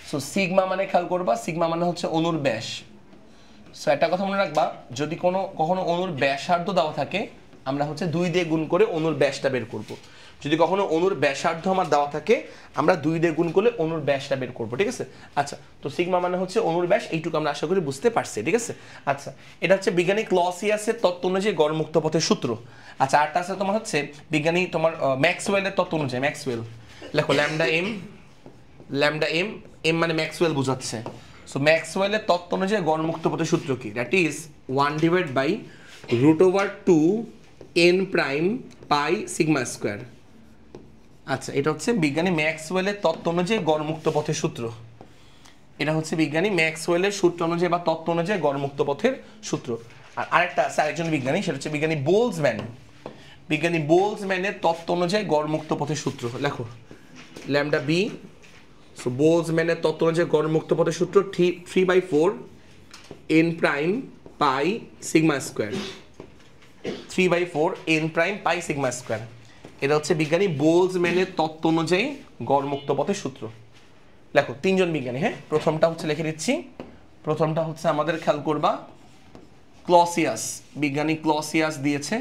সো সিগমা মানে খেয়াল করবা, সিগমা মানে হচ্ছে অণুর ব্যাস। সো একটা কথা মনে রাখবা, যদি কখনো অণুর ব্যাসার্ধ দেওয়া থাকে আমরা হচ্ছে 2 দিয়ে গুণ করে অণুর ব্যাসটা বের করব। যদি কখনো অণুর ব্যাসার্ধ আমার দেওয়া থাকে আমরা 2 দিয়ে গুণ করলে অণুর ব্যাসটা বের করব, ঠিক আছে। আচ্ছা তো সিগমা মানে হচ্ছে অণুর ব্যাস, এইটুকু আমরা আশা করি বুঝতে পারছি, ঠিক আছে। আচ্ছা এটা হচ্ছে বিজ্ঞানী ক্লসিয়াসের তত্ত্ব অনুযায়ী গড় মুক্ত পথের সূত্র। আচ্ছা আরটা আছে তোমার হচ্ছে বিজ্ঞানী তোমার ম্যাক্সওয়েলের তত্ত্ব অনুযায়ী, ম্যাক্সওয়েল, লেখো λm মানে ম্যাক্সওয়েল বোঝাচ্ছে। সো ম্যাক্সওয়েলের তত্ত্ব অনুযায়ী গড় মুক্ত পথের সূত্র কি, that is 1/√2 n prime pi sigma square. আচ্ছা এটা হচ্ছে বিজ্ঞানী ম্যাক্সওয়েলের তত্ত্ব অনুযায়ী গড় মুক্ত পথের সূত্র, এটা হচ্ছে বিজ্ঞানী ম্যাক্সওয়েলের সূত্র অনুযায়ী বা তত্ত্ব অনুযায়ী গড় মুক্ত পথের সূত্র। আর আরেকটা আছে আরেকজন বিজ্ঞানী, সেটা হচ্ছে বিজ্ঞানী বোলজম্যানের তত্ত্ব অনুযায়ী গড় মুক্ত পথের সূত্র, লেখো λb। সো বোলজম্যানের তত্ত্ব অনুযায়ী গড় মুক্ত পথের সূত্র 3/4 n প্রাইম পাই সিগমা স্কোয়ার, 3/4 n প্রাইম পাই সিগমা স্কোয়ার। এটা হচ্ছে বিজ্ঞানী বোলজম্যানের তত্ত্ব অনুযায়ী গড় মুক্ত পথের সূত্র। লেখো তিনজন বিজ্ঞানী, হ্যাঁ, প্রথমটা হচ্ছে লিখে দিচ্ছি, প্রথমটা হচ্ছে আমাদের খেয়াল করবা ক্লসিয়াস, বিজ্ঞানী ক্লসিয়াস দিয়েছে,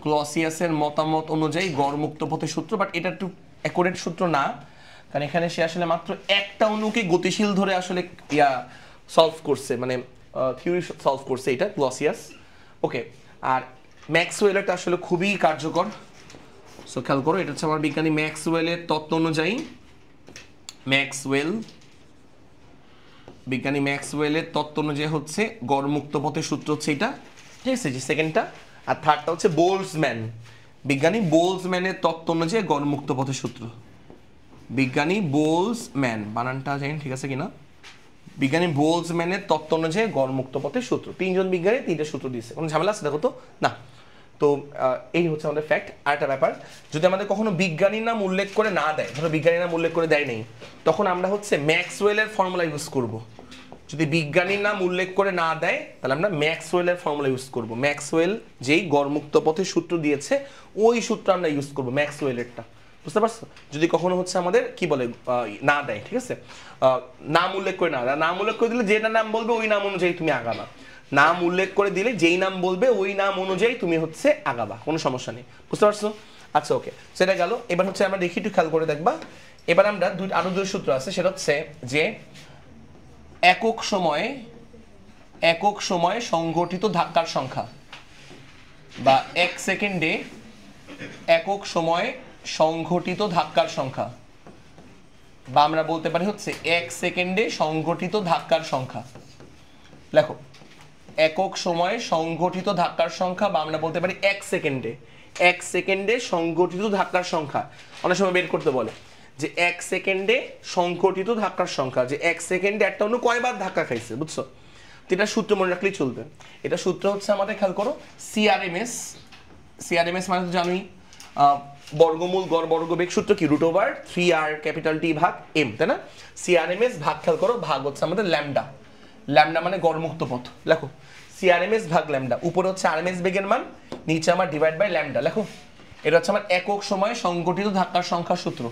ক্লসিয়াসের মতামত অনুযায়ী গড়মুক্ত পথের সূত্র, বাট এটা একটু অ্যাকুরেট সূত্র না, কারণ এখানে সে আসলে মাত্র একটা অণুকে গতিশীল ধরে আসলে সলভ করছে, মানে থিওরি সলভ করছে এটা ক্লসিয়াস। ওকে, আর ম্যাক্সওয়েলটা আসলে খুবই কার্যকর। সো খেয়াল করো, এটা হচ্ছে আমার বিজ্ঞানী ম্যাক্সওয়েলের তত্ত্ব অনুযায়ী, বিজ্ঞানী ম্যাক্সওয়েলের তত্ত্ব অনুযায়ী হচ্ছে গড়মুক্ত পথের সূত্র হচ্ছে এটা, ঠিক আছে, যে সেকেন্ডটা। আর থার্ডটা হচ্ছে বোল্টজম্যান, বিজ্ঞানী বোল্টজম্যানের তত্ত্ব অনুযায়ী গড়মুক্ত পথের সূত্র। বিজ্ঞানী বোল্টজম্যান, বানানটা জানি ঠিক আছে কিনা, বিজ্ঞানী বোল্টজম্যানের তত্ত্ব অনুযায়ী গড়মুক্ত পথের সূত্র। তিনজন বিজ্ঞানী তিনটা সূত্র দিয়েছে, কোনো ঝামেলা আছে দেখো তো না? তো এই হচ্ছে আমাদের ফ্যাক্ট। আর একটা ব্যাপার, যদি আমাদের কখনো বিজ্ঞানীর নাম উল্লেখ করে না দেয়, ধরো বিজ্ঞানীর নাম উল্লেখ করে দেয় নেই, তখন আমরা হচ্ছে ম্যাক্সওয়েলের ফর্মুলা ইউজ করব। যদি বিজ্ঞানীর নাম উল্লেখ করে না দেয় তাহলে আমরা ম্যাক্সওয়েলের ফর্মুলা ইউজ করব। ম্যাক্সওয়েল যেই গড়মুক্ত পথের সূত্র দিয়েছে ওই সূত্র আমরা ইউজ করব, ম্যাক্সওয়েলেরটা, বুঝতে পারছো? যদি কখনো হচ্ছে আমাদের কি বলে না দেয়, ঠিক আছে, নাম উল্লেখ করে না দেয়, নাম উল্লেখ করে দিলে যেটা নাম বলবে ওই নাম অনুযায়ী তুমি আগাবা, নাম উল্লেখ করে দিলে যেই নাম বলবে ওই নাম অনুযায়ী তুমি হচ্ছে আগাবা, কোনো সমস্যা নেই, বুঝতে পারছো? আচ্ছা ওকে, সেটা গেল। এবার হচ্ছে আমরা দেখি, একটু খেয়াল করে দেখবা, এবার আমরা আরো দুই সূত্র আছে, সেটা হচ্ছে যে একক সময়ে সংঘটিত ধাক্কার সংখ্যা, বা এক সেকেন্ডে একক সময়ে সংঘটিত ধাক্কার সংখ্যা, বা আমরা বলতে পারি হচ্ছে এক সেকেন্ডে সংঘটিত ধাক্কার সংখ্যা। লেখো, একক সময়ে সংঘটিত ধাক্কার সংখ্যা, বা আমরা বলতে পারি এক সেকেন্ডে সংঘটিত ধাক্কার সংখ্যা। অনেক সময় বের করতে বলে যে এক সেকেন্ডে সংঘটিত ধাক্কার সংখ্যা, যে এক সেকেন্ডে একটা অণু কয়বার ধাক্কা খাইছে, বুঝছো? তো এটা সূত্র মনে রাখলেই চলবে। এটা সূত্র হচ্ছে আমাদের, খেয়াল করো, সিআরএমএস মানে তো জানোই, বর্গমূল গড় বর্গবেগ সূত্র কি, √3r T ভাগ m, তাই না? সিআরএমএস ভাগ, খেয়াল করো, ভাগ হচ্ছে আমাদের ল্যামডা, ল্যামডা মানে গড়মুক্ত পথ। লেখো সিআরএমএস ভাগ ল্যামডা, উপরে হচ্ছে আরএমএস বেগের মান, নিচে আমার ডিভাইড বাই ল্যামডা। লেখো, এটা হচ্ছে আমার একক সময়ে সংঘটিত ধাক্কার সংখ্যার সূত্র।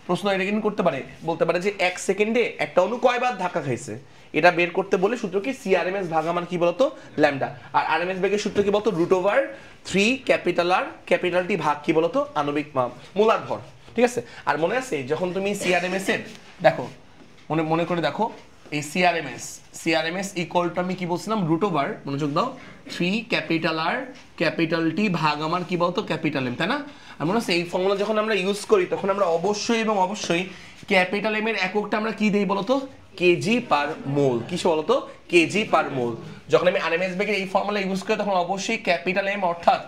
প্রশ্ন এটা কিন্তু করতে পারে, বলতে পারে যে এক সেকেন্ডে একটা অণু কয়বার ধাক্কা খাইছে, এটা বের করতে বলে সূত্র কি, সিআরএমএস ভাগ আমার কি বলতো, ল্যামডা। আর আরএমএস বেগের সূত্র কি বলতো, √3 T ভাগ কি বলতো, আণবিক মোলার ভর, ঠিক আছে? আর মনে আছে যখন তুমি সিআরএমএস এর দেখো, মনে করে দেখো, এই সিআরএমএস ইকুয়াল টু আমি কি বলছিলাম, √, মনোযোগ দাও, 3 T ভাগ আমার কি বলতো, M, তাই না? আর মনে আছে এই ফর্মুলা যখন আমরা ইউজ করি তখন আমরা অবশ্যই এবং অবশ্যই M এর এককটা আমরা কি দেই বলতো, কেজি পার মোল। কিসে বলতো, কেজি পার মোল। যখন আমি আরএমএস বেগের এই ফর্মুলা ইউজ করি তখন অবশ্যই M অর্থাৎ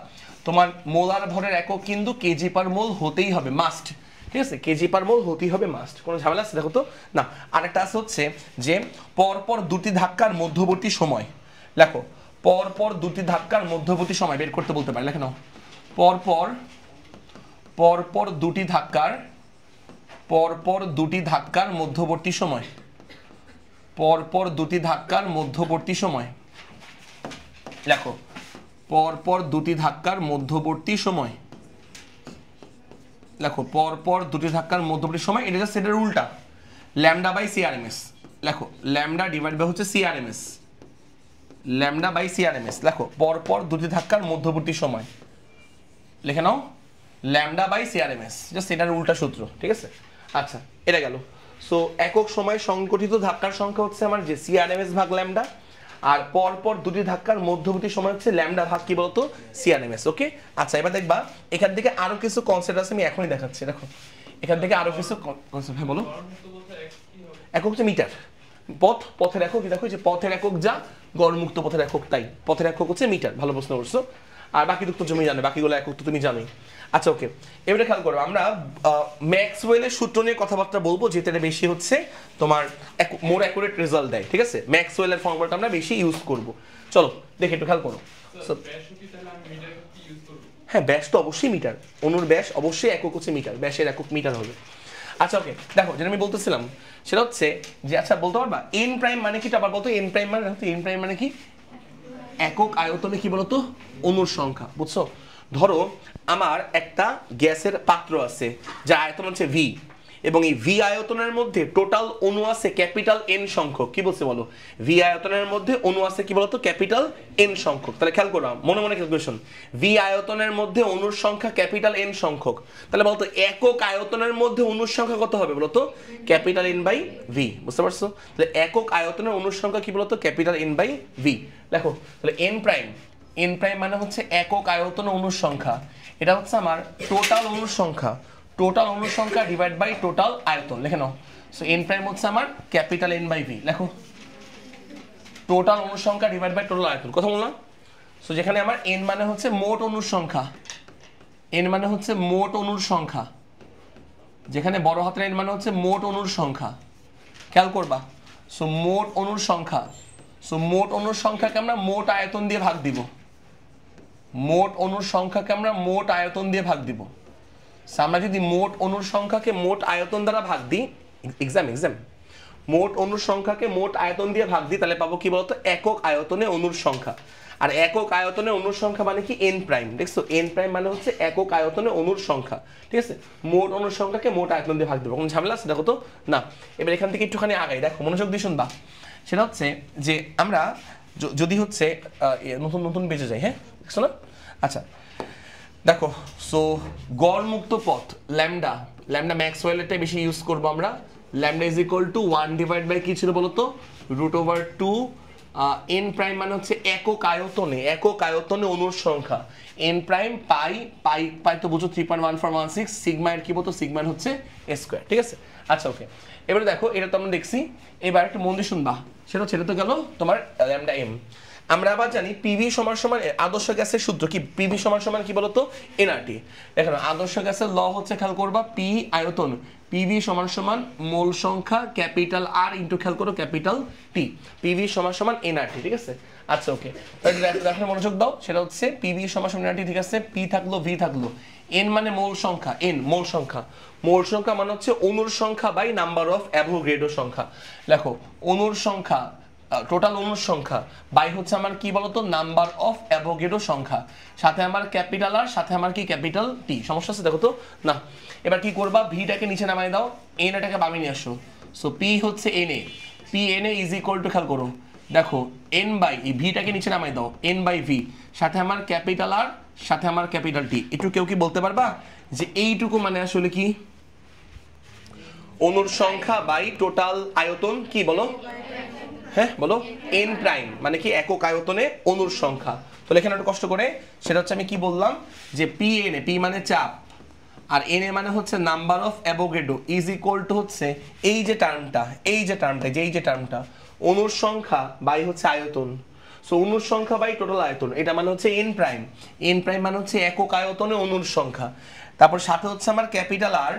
তোমার মোলার ভরের একক কিন্তু কেজি পার মোল হতেই হবে, মাস্ট, ঠিক আছে? কেজি পার মোল হতেই হবে, মাস্ট, কোনো ঝামেলা আছে দেখো তো না? আরেকটা আছে হচ্ছে যে পরপর দুটি ধাক্কার মধ্যবর্তী সময়। লেখো, পরপর দুটি ধাক্কার মধ্যবর্তী সময় বের করতে বলতে পারে, লেখে নাও, পরপর দুটি ধাক্কার মধ্যবর্তী সময়, পরপর দুটি ধাক্কার মধ্যবর্তী সময়। লেখো, পরপর দুটি ধাক্কার মধ্যবর্তী সময়। লেখো, পরপর দুটি ধাক্কার মধ্যবর্তী সময়, এটা জাস্ট এটার উল্টা, ল্যামডা বাই সিআরএমএস। লেখো, ল্যামডা ডিভাইড বাই হচ্ছে সিআরএমএস, ল্যামডা বাই সিআরএমএস। লেখো, পরপর দুটি ধাক্কার মধ্যবর্তী সময়, লিখে নাও, ল্যামডা বাই সিআরএমএস, জাস্ট এটার উল্টা সূত্র, ঠিক আছে? আচ্ছা, এটা গেল। সো একক সময়ে সংঘটিত ধাক্কার সংখ্যা হচ্ছে আমার যে সিআরএমএস ভাগ ল্যামডা, আর পরপর দুটি ধাক্কার মধ্যবর্তী সময় হচ্ছে ল্যামডা ভাগ কি বলতো, সিআরএমএস। ওকে, আচ্ছা এবার দেখবা এখান থেকে আরো কিছু কনসেপ্ট আছে, আমি এখনই দেখাচ্ছি। দেখো, এখান থেকে আরো কিছু কনসেপ্ট, হ্যাঁ বলো। একক হচ্ছে মিটার, পথের একক, দেখো যে পথের একক যা, গড়মুক্ত পথের একক তাই, পথের একক হচ্ছে মিটার। ভালো প্রশ্ন করছো। আর বাকি তো তুমি জানো, বাকিগুলো একক তো তুমি জানোই। আচ্ছা ওকে, এবারে খেয়াল করো, আমরা ম্যাক্সওয়েলের সূত্র নিয়ে কথাবার্তা বলবো, যেটা বেশি হচ্ছে তোমার মোর অ্যাকুরেট রেজাল্ট দেয়, ঠিক আছে? ম্যাক্সওয়েলের ফর্মুলাটা আমরা বেশি ইউজ করব। চলো দেখে একটু খেয়াল করো। হ্যাঁ, ব্যাস তো অবশ্যই মিটার, অণুর ব্যাস অবশ্যই একক হচ্ছে মিটার, ব্যাসের একক মিটার হবে। আচ্ছা ওকে, দেখো যেটা আমি বলতেছিলাম সেটা হচ্ছে যে, আচ্ছা বলতে পারবা এন প্রাইম মানে কি, আবার বলতো এন প্রাইম মানে কি, একক আয়তনে কি বলতো, অণুর সংখ্যা, বুঝছো? ধরো আমার একটা গ্যাসের পাত্র আছে যার আয়তন হচ্ছে ভি, এবং এই ভি আয়তনের মধ্যে টোটাল অণু আছে ক্যাপিটাল এন সংখ্যক। কি বলছে বলো? ভি আয়তনের মধ্যে অণু আছে কি বলতো? ক্যাপিটাল এন সংখ্যক। তাহলে খেয়াল করো, মনে মনে ক্যালকুলেশন, ভি আয়তনের মধ্যে অণুর সংখ্যা ক্যাপিটাল এন সংখ্যক, তাহলে বলতো একক আয়তনের মধ্যে অণুর সংখ্যা কত হবে বলতো? Capital N by V. বুঝতে পারছো? তাহলে একক আয়তনের অণুর সংখ্যা কি বলতো? Capital N by V. দেখো তাহলে এন প্রাইম, এন প্রাইম মানে হচ্ছে একক আয়তন অণুর সংখ্যা, এটা হচ্ছে আমার টোটাল অণুর সংখ্যা, টোটাল অণুর সংখ্যা ডিভাইড বাই টোটাল আয়তন, লিখে নাও। সো এন প্রাইম হচ্ছে আমার ক্যাপিটাল এন বাই ভি, লেখো টোটাল অণুর সংখ্যা ডিভাইড বাই টোটাল আয়তন। কথা বললাম? সো যেখানে আমার এন মানে হচ্ছে মোট অণুর সংখ্যা, এন মানে হচ্ছে মোট অণুর সংখ্যা, যেখানে বড় হাতের এন মানে হচ্ছে মোট অণুর সংখ্যা, খেয়াল করবা। সো মোট অণুর সংখ্যা, সো মোট অণুর সংখ্যাকে আমরা মোট আয়তন দিয়ে ভাগ দিব, মোট অণুর সংখ্যাকে আমরা মোট আয়তন দিয়ে ভাগ দিব। আমরা যদি মোট অণুর সংখ্যাকে মোট আয়তন দ্বারা ভাগ দিই, এক্সাম মোট অণুর সংখ্যাকে মোট আয়তন দিয়ে ভাগ দিই, তাহলে পাবো কি বলতো? একক আয়তনে অণুর সংখ্যা। আর একক আয়তনে অণুর সংখ্যা মানে কি? N prime. দেখছো, এন প্রাইম মানে হচ্ছে একক আয়তনে অণুর সংখ্যা। ঠিক আছে, মোট অণুর সংখ্যাকে মোট আয়তন দিয়ে ভাগ দেবো। কোনো ঝামেলা আছে? দেখো তো না। এবার এখান থেকে একটুখানি আগাই, দেখো মনোযোগ দিয়ে শুনবা। সেটা হচ্ছে যে আমরা যদি হচ্ছে নতুন নতুন বেঁচে যাই, হ্যাঁ দেখছো না? আচ্ছা দেখো, সো গড় মুক্ত পথ ল্যামডা, ল্যামডা ম্যাক্সওয়েলেরটাই বেশি ইউজ করবো আমরা। Lambda is equal to 1 divide by কি ছিল বলতো? √2 এন প্রাইম মানে হচ্ছে একক আয়তনে, একক আয়তনে অণুর সংখ্যা। এন প্রাইম পাই, পাই পাই তো বুঝো 3.1416, সিগমা এর কি বলতো? সিগমা হচ্ছে এ স্কোয়ার। ঠিক আছে, আচ্ছা ওকে। এবারে দেখো, এটা তো আমরা দেখছি, এবার একটু মন দিয়ে শুনবা। সেটা ছেড়ে তো গেল তোমার ল্যামডা এম। আমরা আবার জানি পিভি সমান সমান আদর্শ গ্যাসের সূত্র কি? পিভি সমান সমান কি বলতো? এনআরটি। দেখো আদর্শ গ্যাসের ল হচ্ছে, খেয়াল করবা, পি আয়তন, পিভি সমান সমান মোল সংখ্যা ক্যাপিটাল আর ইনটু, খেয়াল করো, ক্যাপিটাল টি। পিভি সমান সমান এনআরটি। ঠিক আছে, আচ্ছা ওকে। দেখো মনোযোগ দাও, সেটা হচ্ছে পিভি সমান সমান এনআরটি। ঠিক আছে, পি থাকলো, ভি থাকলো, এন মানে মোল সংখ্যা, এন মোল সংখ্যা, মোল সংখ্যা মানে হচ্ছে অণুর সংখ্যা বাই নাম্বার অফ অ্যাভোগাড্রো সংখ্যা। দেখো অণুর সংখ্যা, টোটাল অণুর সংখ্যা বাই হচ্ছে আমার কি বলতো? নাম্বার অফ অ্যাভোগাড্রো সংখ্যা, সাথে আমার ক্যাপিটাল আর, সাথে আমার কি? Capital T. সমস্যা আছে? দেখো তো না। এবার কি করবা? ভিটাকে নিচে নামাই দাও, এন এটাকে বামে নিয়ে আসো। সো পি হচ্ছে N A, P N A is equal to, খেয়াল করো, দেখো এন বাই এই ভিটাকে নিচে নামাই দাও, এন বাই ভি, সাথে আমার ক্যাপিটাল আর, সাথে আমার ক্যাপিটাল টি। একটু কেউ কি বলতে পারবা যে এইটুকু মানে আসলে কি? অণুর সংখ্যা বাই টোটাল আয়তন। কি বলো? হ্যাঁ বলো। এন প্রাইম মানে কি? একক আয়তনে অণুর সংখ্যা। তো এখানে একটু কষ্ট করে, সেটা হচ্ছে আমি কি বললাম, যে পি এন এ, পি মানে চাপ, আর এন এ মানে হচ্ছে number of Avogadro, is equal to হচ্ছে এই যে টার্মটা, এই যে টার্মটা, যে এই যে টার্মটা, অণুর সংখ্যা বাই হচ্ছে আয়তন। সো অণুর সংখ্যা বাই টোটাল আয়তন, এটা মানে হচ্ছে এন প্রাইম। এন প্রাইম মানে হচ্ছে একক আয়তনে অণুর সংখ্যা। তারপর সাথে হচ্ছে আমার ক্যাপিটাল আর,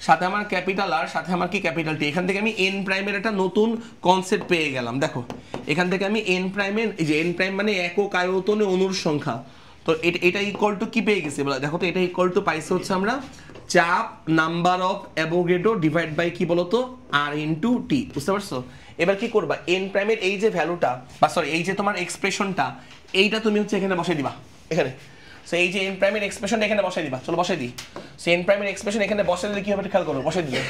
সাথে আমার ক্যাপিটাল আর, সাথে আমার কি? Capital T. এখান থেকে আমি এন প্রাইমের একটা নতুন কনসেপ্ট পেয়ে গেলাম। দেখো এখান থেকে আমি এন প্রাইমের, এই যে এন প্রাইম মানে একক আয়তনে অণুর সংখ্যা, তো এটা ইকুয়াল টু কি পেয়ে গেছি? দেখো তো, এটা ইকুয়াল টু পাইছে হচ্ছে আমরা চাপ number of Avogadro divide by কি বলতো? R into T. বুঝতে পারছো? এবার কি করবা? এন প্রাইমের এই যে ভ্যালুটা, বা সরি এই যে তোমার এক্সপ্রেশনটা, এইটা তুমি হচ্ছে এখানে বসাই দিবা, এখানে। সো এই যে এন প্রাইমের এক্সপ্রেশন এখানে বসাই দিবা, চলো বসাই দিই। সো এন প্রাইমের এক্সপ্রেশন এখানে বসাই দিলে কি হবে? খেয়াল করো, বসাই দিলে।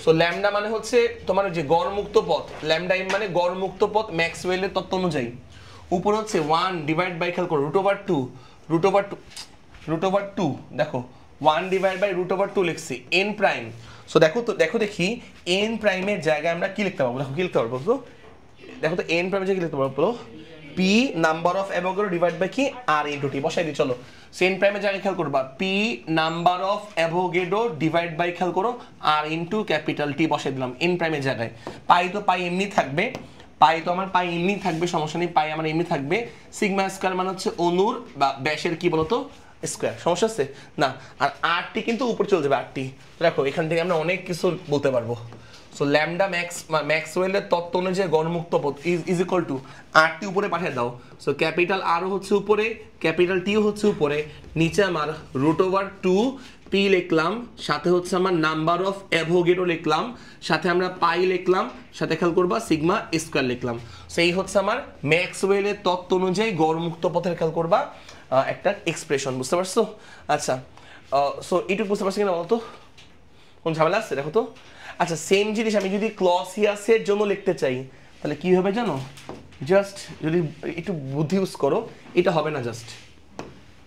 সো ল্যামডা মানে হচ্ছে তোমার যে গড় মুক্ত পথ, ল্যামডা এম মানে গড় মুক্ত পথ ম্যাক্সওয়েলের তত্ত্ব অনুযায়ী। উপর হচ্ছে 1 ডিভাইড বাই, খেয়াল করো, √2, দেখো 1 ডিভাইড বাই √2 লিখছি, এন প্রাইম। সো দেখো তো, দেখি এন প্রাইমের জায়গায় আমরা কি লিখতে পারবো? দেখো কি লিখতে পারবো? দেখো তো এন প্রাইমের জায়গায় কি লিখতে পারবো? P number of Avogadro divide by কি? R into T. বসাই দিই, চলো। সেন প্রাইমের জায়গায় খেয়াল করবা, P number of Avogadro divide by, খেয়াল করো, আর ইনটু ক্যাপিটাল টি বসাই দিলাম এন প্রাইমের জায়গায়। পাই তো পাই এমনি থাকবে, পাই তো আমার পাই এমনি থাকবে, সমস্যা নেই, পাই আমার এমনি থাকবে। সিগমা স্কয়ার মানে হচ্ছে অণুর বা ব্যাসের কি বলতো? স্কয়ার। সমস্যা আছে? না। আর আরটি কিন্তু উপর চলে যাবে, আরটি। দেখো এখান থেকে আমরা অনেক কিছু বলতে পারবো। সো ল্যামডা ম্যাক্সওয়েলের তত্ত্ব অনুযায়ী গড়মুক্ত পথ ইজ ইকুয়াল টু, আরটি উপরে পাঠিয়ে দাও। সো ক্যাপিটাল আরও হচ্ছে উপরে, ক্যাপিটাল টিও হচ্ছে উপরে, নিচে আমার √2 পি লিখলাম, সাথে হচ্ছে আমার নাম্বার অফ অ্যাভোগাড্রো লিখলাম, সাথে আমরা পাই লিখলাম, সাথে খেয়াল করবা সিগমা স্কয়ার লিখলাম। সো এই হচ্ছে আমার ম্যাক্সওয়েলের তত্ত্ব অনুযায়ী গড়মুক্ত পথের, খেয়াল করবা, একটা এক্সপ্রেশন। বুঝতে পারছো? আচ্ছা, সো এইটুকু বুঝতে পারছি কিনা বলতো? কোন ঝামেলা আছে দেখো তো। আচ্ছা সেম জিনিস আমি যদি ক্লসিয়াসের জন্য লিখতে চাই তাহলে কি হবে জানো, জাস্ট যদি একটু বুদ্ধি ইউজ করো, এটা হবে না, জাস্ট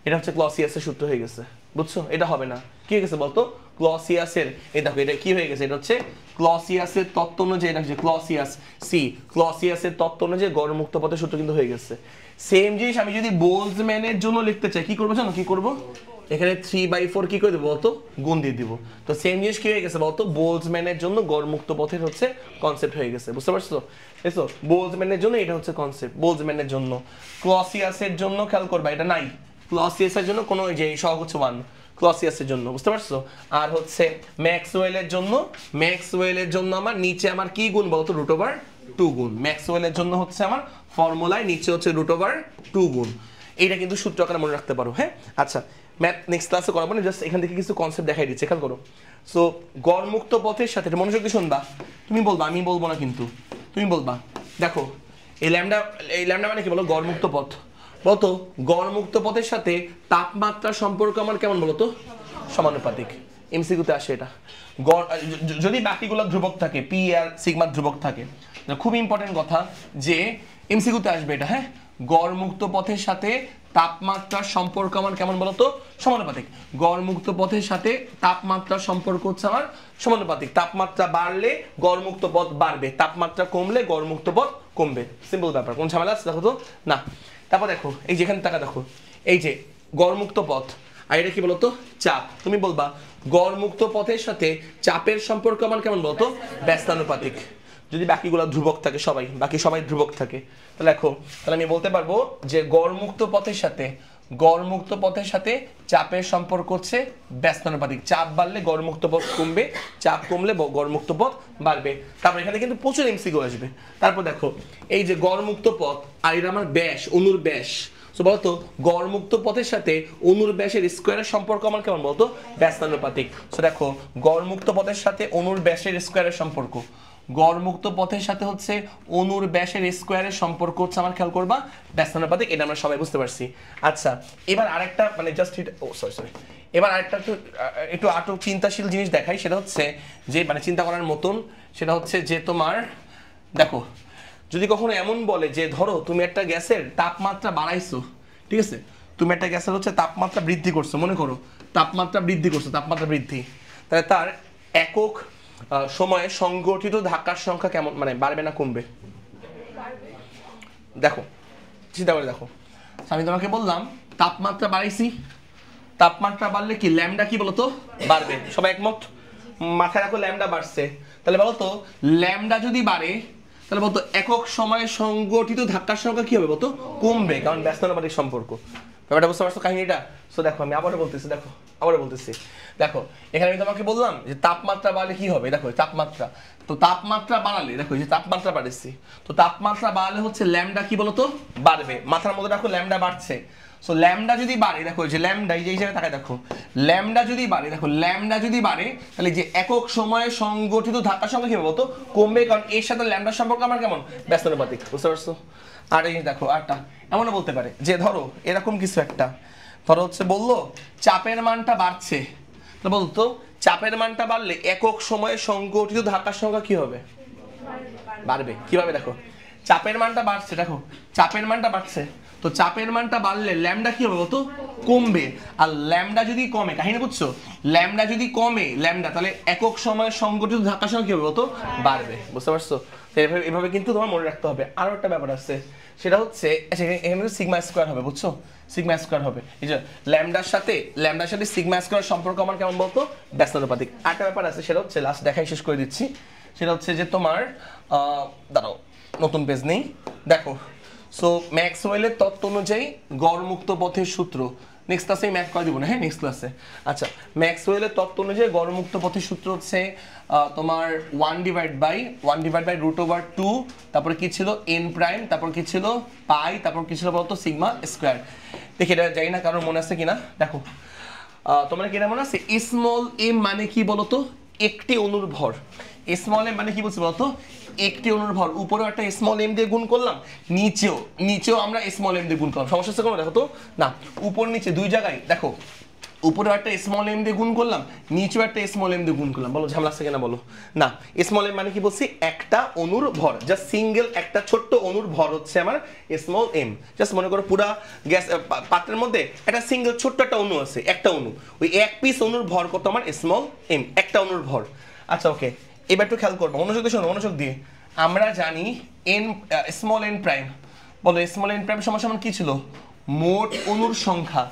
এটা হচ্ছে ক্লসিয়াসের সূত্র হয়ে গেছে, বুঝছো? এটা হবে না, কি হয়ে গেছে বলতো, ক্লসিয়াসের, এই দেখো এটা কি হয়ে গেছে, এটা হচ্ছে ক্লসিয়াসের তত্ত্ব অনুযায়ী, এটা হচ্ছে ক্লসিয়াসের তত্ত্ব অনুযায়ী গড়মুক্ত পথের সূত্র কিন্তু হয়ে গেছে। সেম জিনিস আমি যদি বোলজম্যানের জন্য লিখতে চাই কি করবো জানো, কি করবো, এখানে 3/4 কি করে দেবো বলতো, গুণ দিয়ে দিব। তো সেম জিনিস কি হয়ে গেছে বলতো, বোলজম্যানের জন্য গড়মুক্ত পথের হচ্ছে কনসেপ্ট হয়ে গেছে, বুঝতে পারছো? এসো বোলজম্যানের জন্য এটা হচ্ছে কনসেপ্ট, বোলজম্যানের জন্য। ক্লসিয়াসের জন্য খেয়াল করবা এটা নাই, ক্লসিয়াসের জন্য কোনো যে সহগ হচ্ছে 1 ক্লসিয়াসের জন্য, বুঝতে পারছো? আর হচ্ছে ম্যাক্সওয়েলের জন্য আমার নিচে আমার কি গুণ বলতো, √2 গুণ। ম্যাক্সওয়েলের জন্য হচ্ছে আমার ফর্মুলায় নিচে হচ্ছে √2 গুণ। এইটা কিন্তু সূত্র আকারে মনে রাখতে পারো, হ্যাঁ? আচ্ছা ম্যাথ নেক্সট ক্লাসে করাবো না, জাস্ট এখান থেকে কিছু কনসেপ্ট দেখাই দিচ্ছি, খেয়াল করো। সো গড়মুক্ত পথের সাথে মনোযোগ দিয়ে শুনবা, তুমি বলবা, আমি বলবো না কিন্তু, তুমি বলবা দেখো এই ল্যামডা মানে কি বলো, গড়মুক্ত পথ। বলতো গড়মুক্ত পথের সাথে তাপমাত্রার সম্পর্ক আমার কেমন বলতো, সমানুপাতিক। এমসিকিউতে আসে এটা। যদি বাকিগুলো ধ্রুবক থাকে, পি আর সিগমা ধ্রুবক থাকে, খুব ইম্পর্টেন্ট কথা যে এমসিকিউতে আসবে এটা, হ্যাঁ? গড়মুক্ত পথের সাথে তাপমাত্রার সম্পর্ক আমার কেমন বলতো, সমানুপাতিক। গড়মুক্ত পথের সাথে তাপমাত্রার সম্পর্ক হচ্ছে আমার সমানুপাতিক। তাপমাত্রা বাড়লে গড়মুক্ত পথ বাড়বে, তাপমাত্রা কমলে গড়মুক্ত পথ কমবে, সিম্পল ব্যাপার। কোন ঝামেলা আছে দেখো তো না। তারপর দেখো এই যেখানে টাকা দেখো, এই যে গড়মুক্ত পথ, আর এটা কি বলতো, চাপ। তুমি বলবা গড়মুক্ত পথের সাথে চাপের সম্পর্ক আমার কেমন বলতো, ব্যস্তানুপাতিক। যদি বাকিগুলো ধ্রুবক থাকে, বাকি সবাই ধ্রুবক থাকে, তাহলে দেখো তাহলে আমি বলতে পারবো যে গড়মুক্ত পথের সাথে চাপের সম্পর্ক হচ্ছে ব্যস্তানুপাতিক। চাপ বাড়লে গড়মুক্ত পথ কমবে, চাপ কমলে গড়মুক্ত পথ বাড়বে। তারপর এখানে কিন্তু প্রচুর এমসিকিউ আসবে। তারপর দেখো এই যে গড়মুক্ত পথ আর এটা আমার ব্যাস, অণুর ব্যাস। তো বলতো গড়মুক্ত পথের সাথে অণুর ব্যাসের স্কয়ারের সম্পর্ক আমার কেমন বলতো, ব্যস্তানুপাতিক। সো দেখো গড়মুক্ত পথের সাথে অণুর ব্যাসের স্কয়ারের সম্পর্ক, গড়মুক্ত পথের সাথে হচ্ছে অণুর ব্যাসের স্কয়ারের সম্পর্ক হচ্ছে আমার, খেয়াল করবা, ব্যস্তানুপাতিক। এটা আমরা সবাই বুঝতে পারছি। আচ্ছা এবার আরেকটা মানে জাস্ট সরি এবার আরেকটা একটু আটক চিন্তাশীল জিনিস দেখাই, সেটা হচ্ছে যে মানে চিন্তা করার মতন, সেটা হচ্ছে যে তোমার দেখো যদি কখনো এমন বলে যে ধরো তুমি একটা গ্যাসের তাপমাত্রা বাড়াইছো, ঠিক আছে, তুমি একটা গ্যাসের হচ্ছে তাপমাত্রা বৃদ্ধি করছো, মনে করো তাপমাত্রা বৃদ্ধি, তাহলে তার একক সময়ে সংগঠিত ধাক্কার সংখ্যা কেমন, মানে বাড়বে না কমবে? দেখো চিন্তা করে দেখো, আমি তোমাকে বললাম তাপমাত্রা বাড়াইছি, তাপমাত্রা বাড়লে কি ল্যামডা কি বলতো বাড়বে, সবাই একমত? মাথায় রাখো ল্যামডা বাড়ছে, তাহলে বলতো ল্যামডা যদি বাড়ে তাহলে বলতো একক সময়ে সংগঠিত ধাক্কার সংখ্যা কি হবে বলতো, কমবে, কারণ ব্যস্তানুপাতিক সম্পর্ক। ব্যাপারটা বুঝতে পারছো কাহিনীটা? সো দেখো আমি আবারও বলতেছি, দেখো এখানে আমি তোমাকে বললাম যে তাপমাত্রা বাড়লে কি হবে, দেখো তাপমাত্রা বাড়ালে, দেখো যে তাপমাত্রা বাড়েছি, তো তাপমাত্রা বাড়ালে হচ্ছে ল্যামডা কি বলতো বাড়বে। মাথার মধ্যে রাখো ল্যামডা বাড়ছে। সো ল্যামডা যদি বাড়ে, দেখো যে ল্যামডা এই যে হিসাবে তাকায় দেখো, ল্যামডা যদি বাড়ে তাহলে যে একক সময়ে সংগঠিত ধাক্কার সংখ্যা কি হবে বলতো, কমবে, কারণ এর সাথে ল্যামডার সম্পর্ক আমার কেমন, ব্যস্তানুপাতিক। বুঝতে পারছো? আর এই দেখো আরটা এমনও বলতে পারে যে ধরো এরকম কিছু একটা, ধরো হচ্ছে বললো চাপের মানটা বাড়ছে, তো বলতো চাপের মানটা বাড়লে একক সময়ে সংগঠিত ধাক্কার সংখ্যা কি হবে, বাড়বে। কিভাবে দেখো, চাপের মানটা বাড়ছে, দেখো চাপের মানটা বাড়ছে, তো চাপের মানটা বাড়লে ল্যামডা কি হবে বলতো, কমবে। আর ল্যামডা যদি কমে, কাহিনী বুঝছো, ল্যামডা যদি কমে তাহলে একক সময়ে সংগঠিত ধাক্কার সংখ্যা কি হবে বলতো, বাড়বে। বুঝতে পারছো? এভাবে কিন্তু তোমার মনে রাখতে হবে। আরো একটা ব্যাপার আছে, সেটা হচ্ছে এখানে সিগমা স্কয়ার হবে, বুঝছো, সিগমা স্কয়ার হবে। এই যে ল্যামডার সাথে সিগমা স্কয়ার সম্পর্ক আমার কেমন বলতো, ব্যস্তানুপাতিক। আরেকটা ব্যাপার আছে, সেটা হচ্ছে লাস্ট দেখাই শেষ করে দিচ্ছি, সেটা হচ্ছে যে তোমার দাঁড়াও নতুন পেজ নেই, দেখো। সো ম্যাক্সওয়েলের তত্ত্ব অনুযায়ী গড়মুক্ত পথের সূত্র, নেক্সট ক্লাসে ম্যাথ করে দিব না, হ্যাঁ নেক্সট ক্লাসে। আচ্ছা ম্যাক্সওয়েলের তত্ত্ব অনুযায়ী গড়মুক্ত পথের সূত্র হচ্ছে তোমার 1/√2, তারপরে কি ছিল n প্রাইম, তারপর কি ছিল পাই, তারপর কি ছিল বলতো সিগমা স্কয়ার। দেখি এটা জানি না কারোর মনে আছে কিনা, দেখো তোমরা কি এটা মনে আছে, স্মল এম মানে কি বলতো, একটি অণুর ভর। স্মল এম মানে কি বলছি বলতো, একটি অণুর ভর। উপরেও একটা স্মল এম দিয়ে গুণ করলাম, নিচেও আমরা স্মল এম দিয়ে গুণ করলাম, সমস্যা আছে কোনো? দেখো তো না, উপর নিচে দুই জায়গায় দেখো উপরে একটা স্মল এম দিয়ে গুণ করলাম, নিচেও একটা স্মল এম দিয়ে গুণ করলাম, বলো ঝামেলা আছে কিনা বলো? না, স্মল এম মানে কি বলছি, একটা অণুর ভর, জাস্ট সিঙ্গেল একটা ছোট্ট অণুর ভর হচ্ছে আমার স্মল এম। জাস্ট মনে করো পুরা গ্যাস পাত্রের মধ্যে একটা সিঙ্গেল ছোট্ট একটা অণু আছে, একটা অণু, ওই এক পিস অণুর ভর কত আমার স্মল এম, একটা অণুর ভর। আচ্ছা ওকে, এবার একটু খেয়াল করবো, মনোযোগ দিয়ে শোনো, মনোযোগ দিয়ে। আমরা জানি এন স্মল এন প্রাইম, বলো স্মল এন প্রাইম সমান সমান কি ছিল, মোট অণুর সংখ্যা,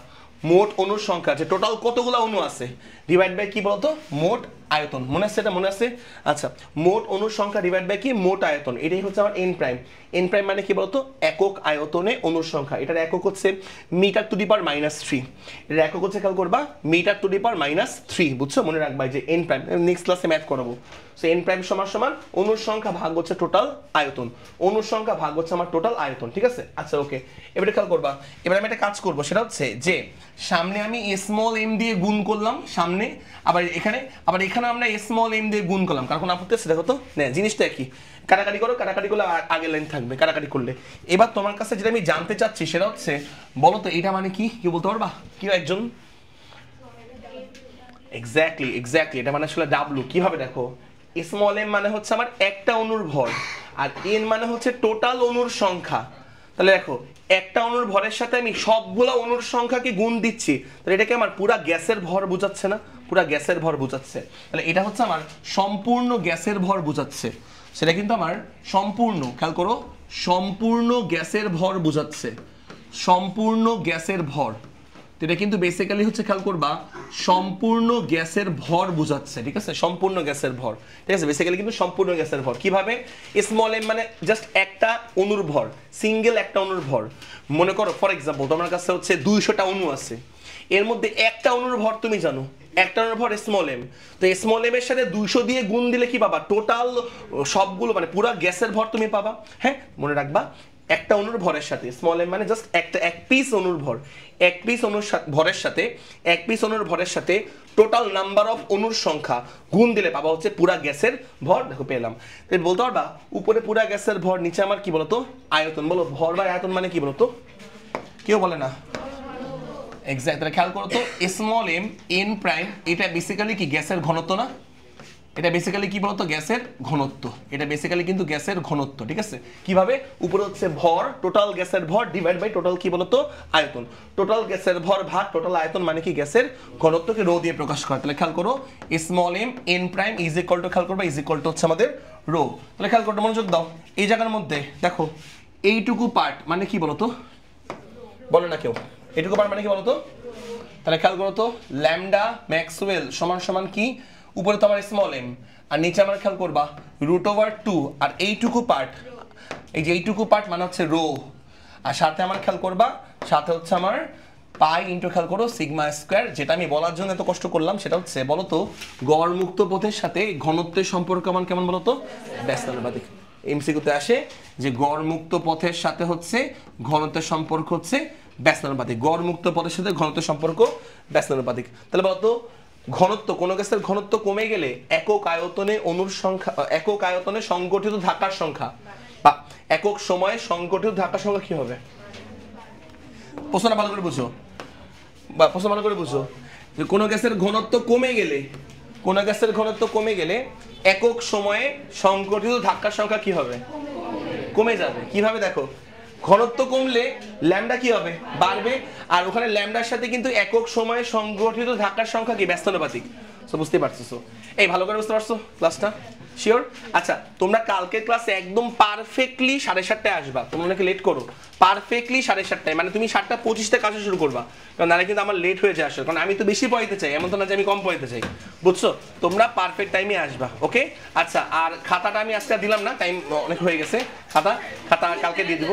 মোট অণুর সংখ্যা যে টোটাল কতগুলো অণু আছে ডিভাইড বাই কি বলতো, মোট আয়তন। মনে আছে এটা, মনে আছে? আচ্ছা, মোট অণুর সংখ্যা ডিভাইড বাই কি, মোট আয়তন, এটাই হচ্ছে আমার এন প্রাইম। এন প্রাইম মানে কি বলতো, একক আয়তনে অণুর সংখ্যা। এটার একক হচ্ছে মিটার টু দি পাওয়ার -3, এর একক হচ্ছে খেয়াল করবা মিটার টু দি পাওয়ার -3, বুঝছো? মনে রাখবা যে এন প্রাইম, নেক্সট ক্লাসে ম্যাথ করাবো। সো এন প্রাইম সমান সমান অণুর সংখ্যা ভাগ হচ্ছে টোটাল আয়তন, অণুর সংখ্যা ভাগ হচ্ছে আমার টোটাল আয়তন, ঠিক আছে? আচ্ছা ওকে, এবারে খেয়াল করবা, এবার আমি একটা কাজ করবো, সেটা হচ্ছে যে সামনে আমি স্মল এম দিয়ে গুণ করলাম সামনে, আবার এখানে আমরা স্মল এম দিয়ে গুণ করলাম, কারণ আপত্তি আছে? দেখো তো, না জিনিসটা কি, কাটাকাটি করো, কাটাকাটি করলে আগের লাইন থাকবে কাটাকাটি করলে। এবার তোমার কাছে যেটা আমি জানতে চাচ্ছি সেটা হচ্ছে, বলো তো এটা মানে কি, কি বলতে পারবা কি একজন? এক্স্যাক্টলি, এটা মানে আসলে ডাব্লু। কিভাবে দেখো, স্মল এম মানে হচ্ছে আমার একটা অণুর ভর, আর এন মানে হচ্ছে টোটাল অণুর সংখ্যা। তাহলে দেখো, একটা অণুর ভরের সাথে আমি সবগুলো অণুর সংখ্যাকে গুণ দিচ্ছি, তাহলে এটাকে আমার পুরা গ্যাসের ভর বোঝাচ্ছে না? পুরা গ্যাসের ভর বোঝাচ্ছে। তাহলে এটা হচ্ছে আমার সম্পূর্ণ গ্যাসের ভর বোঝাচ্ছে, সেটা কিন্তু আমার সম্পূর্ণ, খেয়াল করো, সম্পূর্ণ গ্যাসের ভর বোঝাচ্ছে, সম্পূর্ণ গ্যাসের ভর। তো এটা কিন্তু বেসিক্যালি হচ্ছে, খেয়াল করবা, সম্পূর্ণ গ্যাসের ভর বোঝাচ্ছে, ঠিক আছে? সম্পূর্ণ গ্যাসের ভর, ঠিক আছে? বেসিক্যালি কিন্তু সম্পূর্ণ গ্যাসের ভর। কিভাবে? স্মল এম মানে জাস্ট একটা অণুর ভর, সিঙ্গেল একটা অণুর ভর। মনে করো ফর এক্সাম্পল তোমার কাছে হচ্ছে 200টা অণু আছে, এর মধ্যে একটা অণুর ভর তুমি জানো, একটা অণুর ভর স্মল এম। তো স্মল এম এর সাথে 200 দিয়ে গুণ দিলে কি পাবা, টোটাল সবগুলো মানে পুরো গ্যাসের ভর তুমি পাবা। হ্যাঁ, মনে রাখবা, একটা অণুর ভরের সাথে, স্মল এম মানে জাস্ট একটা এক পিস অণুর ভর, এক পিস অণুর ভরের সাথে, এক পিস অণুর ভরের সাথে টোটাল নাম্বার অফ অণুর সংখ্যা গুণ দিলে পাবা হচ্ছে পুরা গ্যাসের ভর। দেখো পেলাম। তাই বলতে পারবা উপরে পুরা গ্যাসের ভর, নিচে আমার কি বলতো আয়তন। বলো ভর বা আয়তন মানে কি বলতো, কেউ বলে না? এক্স্যাক্ট, তাহলে খেয়াল করো তো, স্মল এম এন প্রাইম, এটা বেসিক্যালি কি গ্যাসের ঘনত্ব না? এটা বেসিক্যালি কি বলতো, গ্যাসের ঘনত্ব। এটা বেসিক্যালি কিন্তু গ্যাসের ঘনত্ব, ঠিক আছে? কিভাবে? উপরে হচ্ছে ভর, টোটাল গ্যাসের ভর ডিভাইড বাই টোটাল কি বলতো আয়তন। টোটাল গ্যাসের ভর ভাগ টোটাল আয়তন মানে কি গ্যাসের ঘনত্বকে রো দিয়ে প্রকাশ করে। তাহলে খেয়াল করো, small M N prime is equal to, খেয়াল করবে, ইজ ইকুয়াল টু হচ্ছে আমাদের রো। তাহলে খেয়াল করো, মনোযোগ দাও, এই জায়গার মধ্যে দেখো এইটুকু পার্ট মানে কি বলতো, বলে না কেউ? এইটুকু পার্ট মানে কি বলতো? তাহলে খেয়াল করো তো, ল্যামডা ম্যাক্সওয়েল সমান সমান কি, উপরে তো আমার স্মল এম, আর নিচে আমরা খেয়াল করবা √2, আর এইটুকু পার্ট, এই যে এইটুকু পার্ট মানে হচ্ছে রো, আর সাথে আমার খেয়াল করবা সাথে হচ্ছে আমার পাই ইন্টু, খেয়াল করো, সিগমা স্কোয়ার। যেটা আমি বলার জন্য এত কষ্ট করলাম সেটা হচ্ছে, বলতো গড় মুক্ত পথের সাথে ঘনত্বের সম্পর্ক আমার কেমন বলতো, ব্যস্তানুপাতিক। এমসিকিউতে আসে যে গড় মুক্ত পথের সাথে হচ্ছে ঘনত্বের সম্পর্ক হচ্ছে ব্যস্তানুপাতিক, গড় মুক্ত পথের সাথে ঘনত্বের সম্পর্ক ব্যস্তানুপাতিক। তাহলে বলতো ঘনত্ব, কোন গ্যাসের ঘনত্ব কমে গেলে একক আয়তনে অণুর সংখ্যা, একক আয়তনে সংগঠিত ধাক্কার সংখ্যা বা একক সময়ে সংগঠিত ধাক্কার সংখ্যা কি হবে? প্রশ্নটা ভালো করে বুঝো, বা প্রশ্ন ভালো করে বুঝো, যে কোন গ্যাসের ঘনত্ব কমে গেলে, কোন গ্যাসের ঘনত্ব কমে গেলে একক সময়ে সংগঠিত ধাক্কার সংখ্যা কি হবে? কমে যাবে। কিভাবে? দেখো, ঘনত্ব কমলে ল্যামডা কি হবে? বাড়বে, আর ওখানে ল্যামডার সাথে কিন্তু একক সময়ে সংগঠিত ধাক্কার সংখ্যা কি? ব্যস্তানুপাতিক। সো বুঝতে পারছো? এই ভালো করে বুঝতে পারছো ক্লাসটা? শিওর? আচ্ছা, তোমরা কালকে ক্লাসে একদম পারফেক্টলি 7:30টায় আসবা। তোমরা নাকি লেট করো, পারফেক্টলি 7:30টায়, মানে তুমি 7:25 কাছে শুরু করবা, কারণ নাহলে কিন্তু আমার লেট হয়ে যায় আসলে, কারণ আমি তো বেশি পড়াইতে চাই, এমন তো না যে আমি কম পড়াইতে চাই, বুঝছো? তোমরা পারফেক্ট টাইমে আসবা, ওকে? আচ্ছা, আর খাতাটা আমি আজকে দিলাম না, টাইম অনেক হয়ে গেছে, খাতা কালকে দিয়ে দিব।